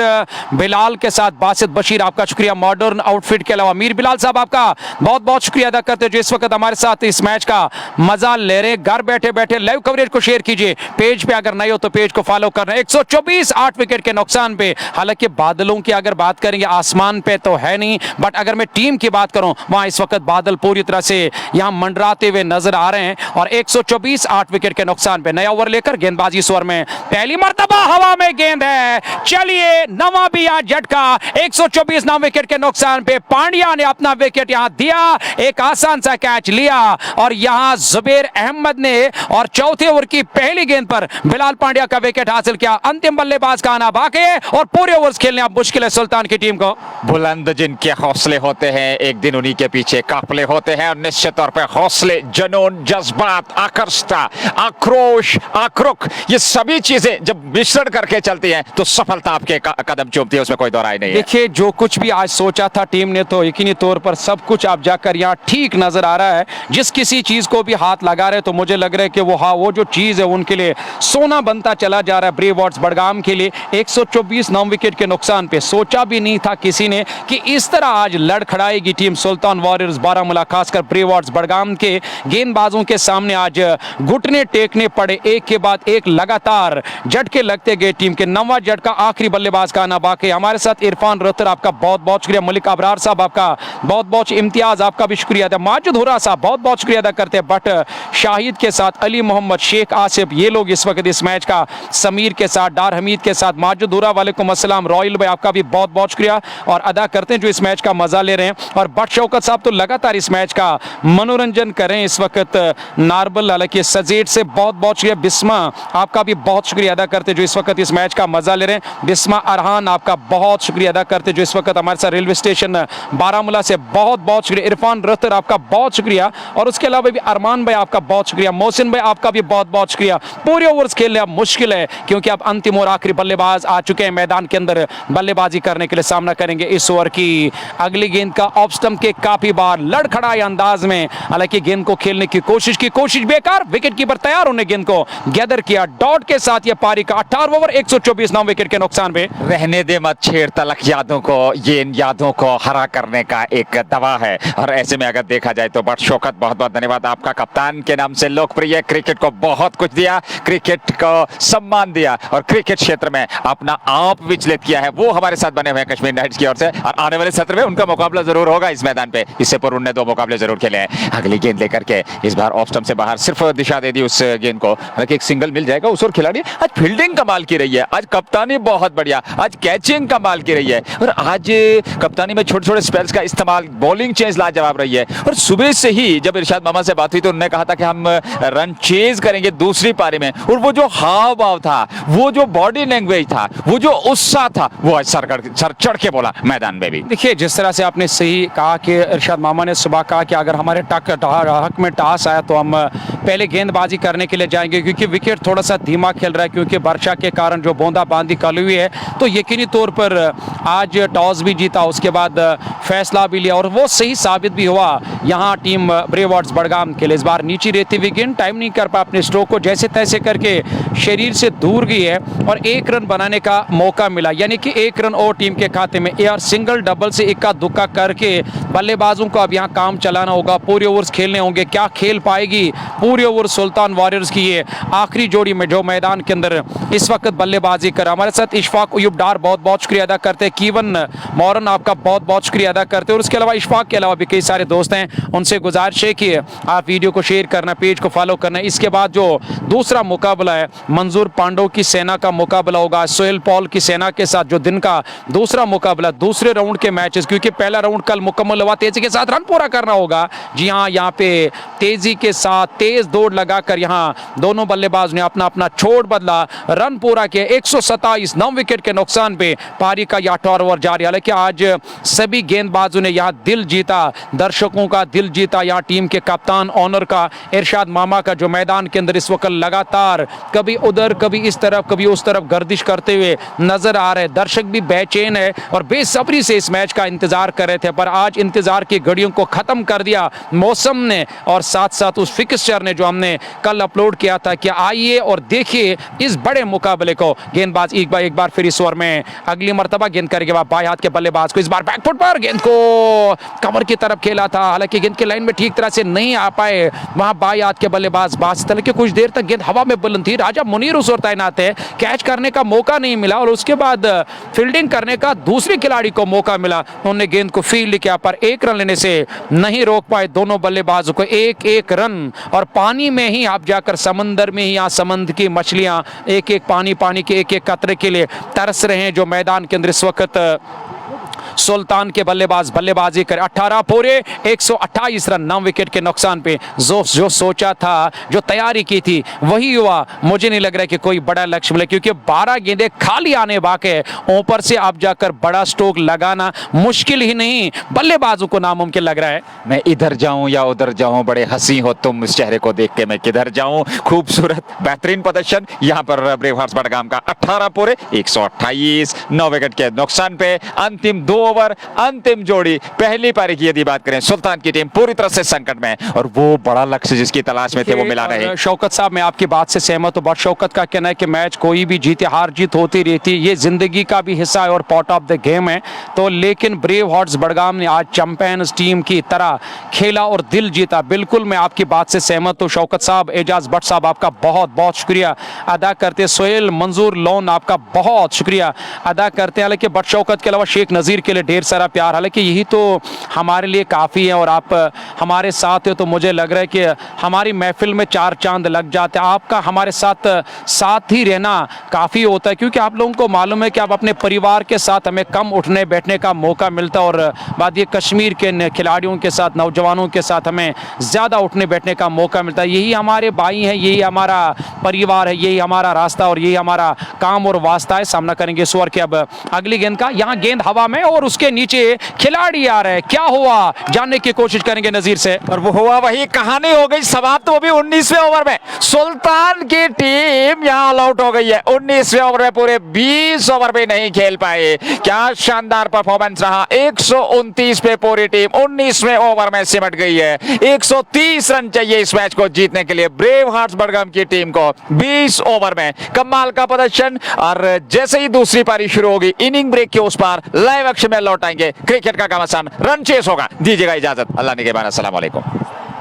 बिलाल के साथ बासित बशीर, आपका शुक्रिया। मॉडर्न आउटफिट के अलावा मीर बिलाल साहब, आपका बहुत बहुत शुक्रिया अदा करते हैं जो इस वक्त हमारे साथ इस मैच का मजा ले रहे। घर बैठे बैठे लाइव कवरेज को शेयर कीजिए, पेज पे अगर नए हो तो पेज को फॉलो करना। 124, 8 विकेट के नुकसान पे। हालांकि बादलों की अगर बात करेंगे, आसमान पे तो है नहीं, बट अगर मैं टीम की बात करूं, वहां इस वक्त बादल पूरी तरह से यहां मंडराते हुए नजर आ रहे हैं। और 124, 8 विकेट के नुकसान पे नया ओवर लेकर गेंदबाजी स्वर में पहली मर्तबा हवा में गेंद है। चलिए, नवा भी आज झटका। 124, 9 विकेट के नुकसान पे पांड्या ने अपना विकेट यहां दिया, एक आसान सा कैच लिया, और यहां जुबैर अहमद ने और चौथे ओवर की पहली गेंद पर बिलाल पांड्या का विकेट हासिल किया। अंतिम बल्लेबाज का आना बाकी गए हैं और पूरे ओवर्स खेलने अब मुश्किल है सुल्तान की टीम को। बुलंद जिनके हौसले होते हैं एक दिन उन्हीं के पीछे काफले होते हैं, और निश्चित तौर पे हौसले, जुनून, जज्बात, आकर्षता, आक्रोश, आक्रोश, ये सभी चीजें जब मिश्रण करके चलती हैं तो सफलता आपके कदम चूमती है, उसमें कोई दो राय नहीं है। देखिए जो कुछ भी आज सोचा था टीम ने तो यकीनी तौर पर सब कुछ आप जाकर यहाँ ठीक नजर आ रहा है। जिस किसी चीज को भी हाथ लगा रहे तो मुझे लग रहा है कि वो जो चीज है उनके लिए सोना बनता चला जा रहा है। ब्रेव वॉर्ड्स बड़गाम के लिए 124 9 विकेट के नुकसान पे सोचा भी नहीं था किसी ने कि इस तरह आज लड़खड़ाएगी टीम सुल्तान वॉरियर्स बारामूला। खासकर ब्रेव वॉर्ड्स बड़गाम के गेंदबाजों के सामने आज घुटने टेकने पड़े, एक के बाद एक लगातार झटके लगते गए। टीम के 9वां झटका आखिरी बल्लेबाज का आना बाकी। हमारे साथ इरफान रत्तर आपका बहुत बहुत शुक्रिया, मलिक अबरार साहब आपका बहुत बहुत, इम्तियाज आपका भी शुक्रिया अदा, माजिद हुरा साहब बहुत बहुत शुक्रिया अदा करते हैं। बट शाहिद के साथ अली मोहम्मद, शेख आसिफ, ये लोग इस वक्त इस मैच का, समीर के साथ, डार हमीद के साथ, माजिद हुरा, वालेकुम अस्सलाम, रॉयल भाई आपका भी बहुत बहुत शुक्रिया और अदा करते हैं जो इस मैच का मजा ले रहे हैं। और बट शौकत साहब तो लगातार इस मैच का मनोरंजन करें इस वक्त नारबल, हालांकि सजेट से बहुत बहुत शुक्रिया। बिस्मा आपका भी बहुत शुक्रिया अदा करते जो इस वक्त इस मैच का मजा ले रहे हैं। बिस्मा अरहान आपका बहुत शुक्रिया अदा करते जो इस वक्त हमारे साथ रेलवे स्टेशन बारामूला से बहुत बहुत शुक्रिया। इरफान रत्तर आपका बहुत शुक्रिया और उसके अलावा भी अरमान भाई आपका बहुत शुक्रिया। मोहसिन भाई आपका भी बहुत बहुत शुक्रिया। पूरे ओवर्स खेलने अब मुश्किल है क्योंकि अब अंतिम और आखिरी बल्लेबाज आ चुके हैं मैदान के अंदर बल्लेबाजी करने के लिए। सामना करेंगे इस ओवर की अगली गेंद का ऑफ स्टंप के काफी बार लड़खड़ाए अंदाज में, हालांकि गेंद को खेलने की कोशिश बेकार। विकेट कीपर तैयार होने गेंद को गैदर किया डॉट के साथ। यह पारी का 18वां ओवर 124 9 विकेट के नुकसान पे। रहने दे मत छेड़ तलक यादों को, ये इन यादों को हरा करने का एक दवा है। और ऐसे में अगर देखा जाए तो बट शौकत बहुत बहुत धन्यवाद आपका, कप्तान के नाम से लोकप्रिय, क्रिकेट को बहुत कुछ दिया, क्रिकेट को सम्मान दिया और क्रिकेट क्षेत्र में अपना आप विचलित किया है, वो हमारे साथ बने हुए हैं कश्मीर नाइट्स की ओर से। और आने वाले सत्र में उनका मुकाबला जरूर होगा इस मैदान पे, इससे पूर्व उन्होंने 2 मुकाबले जरूर खेले हैं। अगली गेंद लेकर के इस बार ऑफ स्टंप से बाहर सिर्फ दिशा दे दी उस गेंद को, हालांकि एक सिंगल मिल जाएगा उस और खिलाड़ी। आज फील्डिंग कमाल की रही है, आज कप्तानी बहुत बढ़िया, आज कैचिंग कमाल की रही है और आज कप्तानी में छोटे छोटे स्पेल्स का इस्तेमाल, बॉलिंग चेंज लाजवाब रही है। और सुबह से ही जब इरशाद मामा से बात हुई तो उन्होंने कहा था कि हम रन चेज करेंगे दूसरी पारी में, और वो जो हाव भाव था, वो जो बॉडी लैंग्वेज था, वो जो उत्साह था, वो आज सर चढ़ के बोला मैदान में भी। देखिए जिस तरह से आपने सही कहा कि इरशाद मामा ने सुबह कहा कि अगर हमारे हक में टॉस आया तो हम पहले गेंदबाजी करने के लिए जाएंगे क्योंकि विकेट थोड़ा सा धीमा खेल रहा है क्योंकि वर्षा के कारण जो बूंदाबांदी कल हुई है। तो यकीनी तौर पर आज टॉस भी जीता, उसके बाद फैसला भी लिया और वो सही साबित भी हुआ यहाँ टीम ब्रेव वॉर्ड्स बड़गाम के लिए। इस बार नीची रहती हुई गेंद टाइम नहीं कर पाया, अपने स्ट्रोक को जैसे तैसे करके शरीर से दूर गई है और 1 रन बनाने का मौका मिला, यानी कि 1 रन और टीम के खाते में। यार सिंगल डबल से इक्का दुक्का करके बल्लेबाजों को अब यहाँ काम चलाना होगा, पूरे ओवर्स खेलने होंगे। क्या खेल पाएगी पूरे ओवर सुल्तान वॉरियर्स की ये आखिरी जोड़ी में जो मैदान के अंदर इस वक्त बल्लेबाजी कर। हमारे साथ इशफाक अयूब डार बहुत बहुत शुक्रिया अदा करते हैं, कीवन मौरन आपका बहुत बहुत शुक्रिया अदा करते हैं और उसके अलावा इशफाक के अलावा भी कई सारे दोस्त हैं, उनसे गुजारिश है कि आप वीडियो को शेयर करना, पेज को फॉलो करना। इसके बाद जो दूसरा मुकाबला है मंजूर पांडव की सेना का मुकाबला होगा सोहेल पॉल की सेना के साथ, जो दिन का दूसरा मुकाबला, दूसरे राउंड के मैचेस, क्योंकि पहला राउंड कल मुकम्मल हुआ, तेजी के साथ रन पूरा करना होगा। जी हाँ, यहाँ पे तेजी के साथ तेज दौड़ लगाकर यहाँ दोनों बल्लेबाज ने अपना अपना छोड़ बदला, रन पूरा किया। 127 9 विकेट के नुकसान पे पारी का यह 18वां ओवर जारी। हालांकि आज सभी गेंदबाजों ने यहाँ दिल जीता, दर्शकों का दिल जीता, यहाँ टीम के कप्तान ऑनर का, इरशाद मामा का, जो मैदान के अंदर इस वक्त लगातार कभी उधर कभी इस तरफ कभी उस तरफ गर्दिश करते हुए नजर आ रहे। दर्शक भी बेचैन है और बेसब्री से इस मैच का इंतजार कर रहे थे, पर आज इंतजार की घड़ियों को खत्म कर दिया मौसम ने और साथ साथ उस फिक्सचर ने जो हमने कल अपलोड किया था कि आइए और देखिए इस बड़े मुकाबले को। गेंदबाज एक बार फिर इस ओवर में अगली मर्तबा गेंद करके बाएं हाथ के बल्लेबाज को इस बार बैकफुट पर गेंद को कवर की तरफ खेला था, हालांकि गेंद के लाइन में ठीक तरह से नहीं आ पाए वहां बाएं हाथ के बल्लेबाज बासित के। कुछ देर तक गेंद हवा में बुलंद थी, राजा मुनीर उस ओर तैनात है, कैच करने का मौका नहीं मिला और उसके बाद फील्डिंग करने का दूसरे खिलाड़ी को मौका मिला, उन्होंने गेंद को फील्ड किया पर 1 रन लेने से नहीं रोक पाए दोनों बल्लेबाजों को। 1-1 रन और पानी में ही आप जाकर समंदर में ही, यहाँ समंदर की मछलियां एक एक पानी के एक एक कतरे के लिए तरस रहे हैं, जो मैदान के अंदर इस वक्त सुल्तान के बल्लेबाज बल्लेबाजी कर 18 पूरे 128 रन 9 विकेट के नुकसान पे। जो सोचा था, जो तैयारी की थी वही हुआ। मुझे नहीं लग रहा कि कोई बड़ा लक्ष्य मिले, क्योंकि 12 गेंदें खाली आने बाकी है। ऊपर से अब जाकर बड़ा स्ट्रोक लगाना मुश्किल ही नहीं, बल्लेबाजों को नामुमकिन लग रहा है। मैं इधर जाऊं या उधर जाऊं, बड़े हंसी हो तुम इस चेहरे को देख के मैं किधर जाऊं। खूबसूरत बेहतरीन प्रदर्शन यहाँ पर ब्रेव हार्ट्स बडगाम का। 18 पूरे 128 9 विकेट के नुकसान पे। अंतिम 2 ओवर, अंतिम जोड़ी। पहली पारी की यदि बात करें, सुल्तान की टीम पूरी तरह से संकट में है और वो बड़ा लक्ष्य जिसकी तलाश में थे वो मिला रहे। शौकत साहब, मैं आपकी बात से सहमत हूं। बट शौकत का कहना है कि मैच कोई भी जीते, हार जीत होती रहती है, ये जिंदगी का भी हिस्सा है और पार्ट ऑफ द गेम है। तो लेकिन ब्रेव हार्ट्स बडगाम ने आज चैंपियंस टीम की तरह खेला और दिल जीता। बिल्कुल मैं आपकी बात से सहमत हूं शौकत साहब। एजाज भट्ट साहब, आपका बहुत बहुत शुक्रिया अदा करते हैं। सोहेल मंजूर लोन, आपका बहुत शुक्रिया अदा करते हैं। हालांकि भट्ट शौकत के अलावा शेख नज़ीर के लिए ढेर सारा प्यार, हालांकि यही तो हमारे लिए काफ़ी है और आप हमारे साथ हो तो मुझे लग रहा है कि हमारी महफिल में 4 चांद लग जाते हैं। आपका हमारे साथ ही रहना काफ़ी होता है, क्योंकि आप लोगों को मालूम है कि आप अपने परिवार के साथ हमें कम उठने बैठने का मौका मिलता है और बात ये कश्मीर के खिलाड़ियों के साथ, नौजवानों के साथ हमें ज़्यादा उठने बैठने का मौका मिलता है। यही हमारे भाई हैं, यही हमारा परिवार है, यही हमारा रास्ता और यही हमारा काम और वास्ता है। सामना करेंगे इस ओवर के अब अगली गेंद का। यहाँ गेंद हवा में और उसके नीचे खिलाड़ी आ रहे हैं, क्या हुआ जानने की कोशिश करेंगे नजीर से। और वो हुआ वही, कहानी हो गई समाप्त, तो वो भी 19वें ओवर में। सुल्तान की टीम यहां ऑल आउट हो गई है 19वें ओवर में। पूरे 20 ओवर में नहीं खेल पाए। क्या शानदार परफॉर्मेंस रहा। 129 पे पूरी टीम 19वें ओवर में सिमट गई है। 130 रन चाहिए इस मैच को जीतने के लिए ब्रेव हार्ट्स बडगाम की टीम को 20 ओवर में। कमाल का प्रदर्शन। और जैसे ही दूसरी पारी शुरू होगी, इनिंग ब्रेक के उस पार लाइव एक्शन में लौट आएंगे। क्रिकेट का घमासान रन चेस होगा। दीजिएगा इजाजत, अल्लाह निगहबान, अस्सलाम वालेकुम।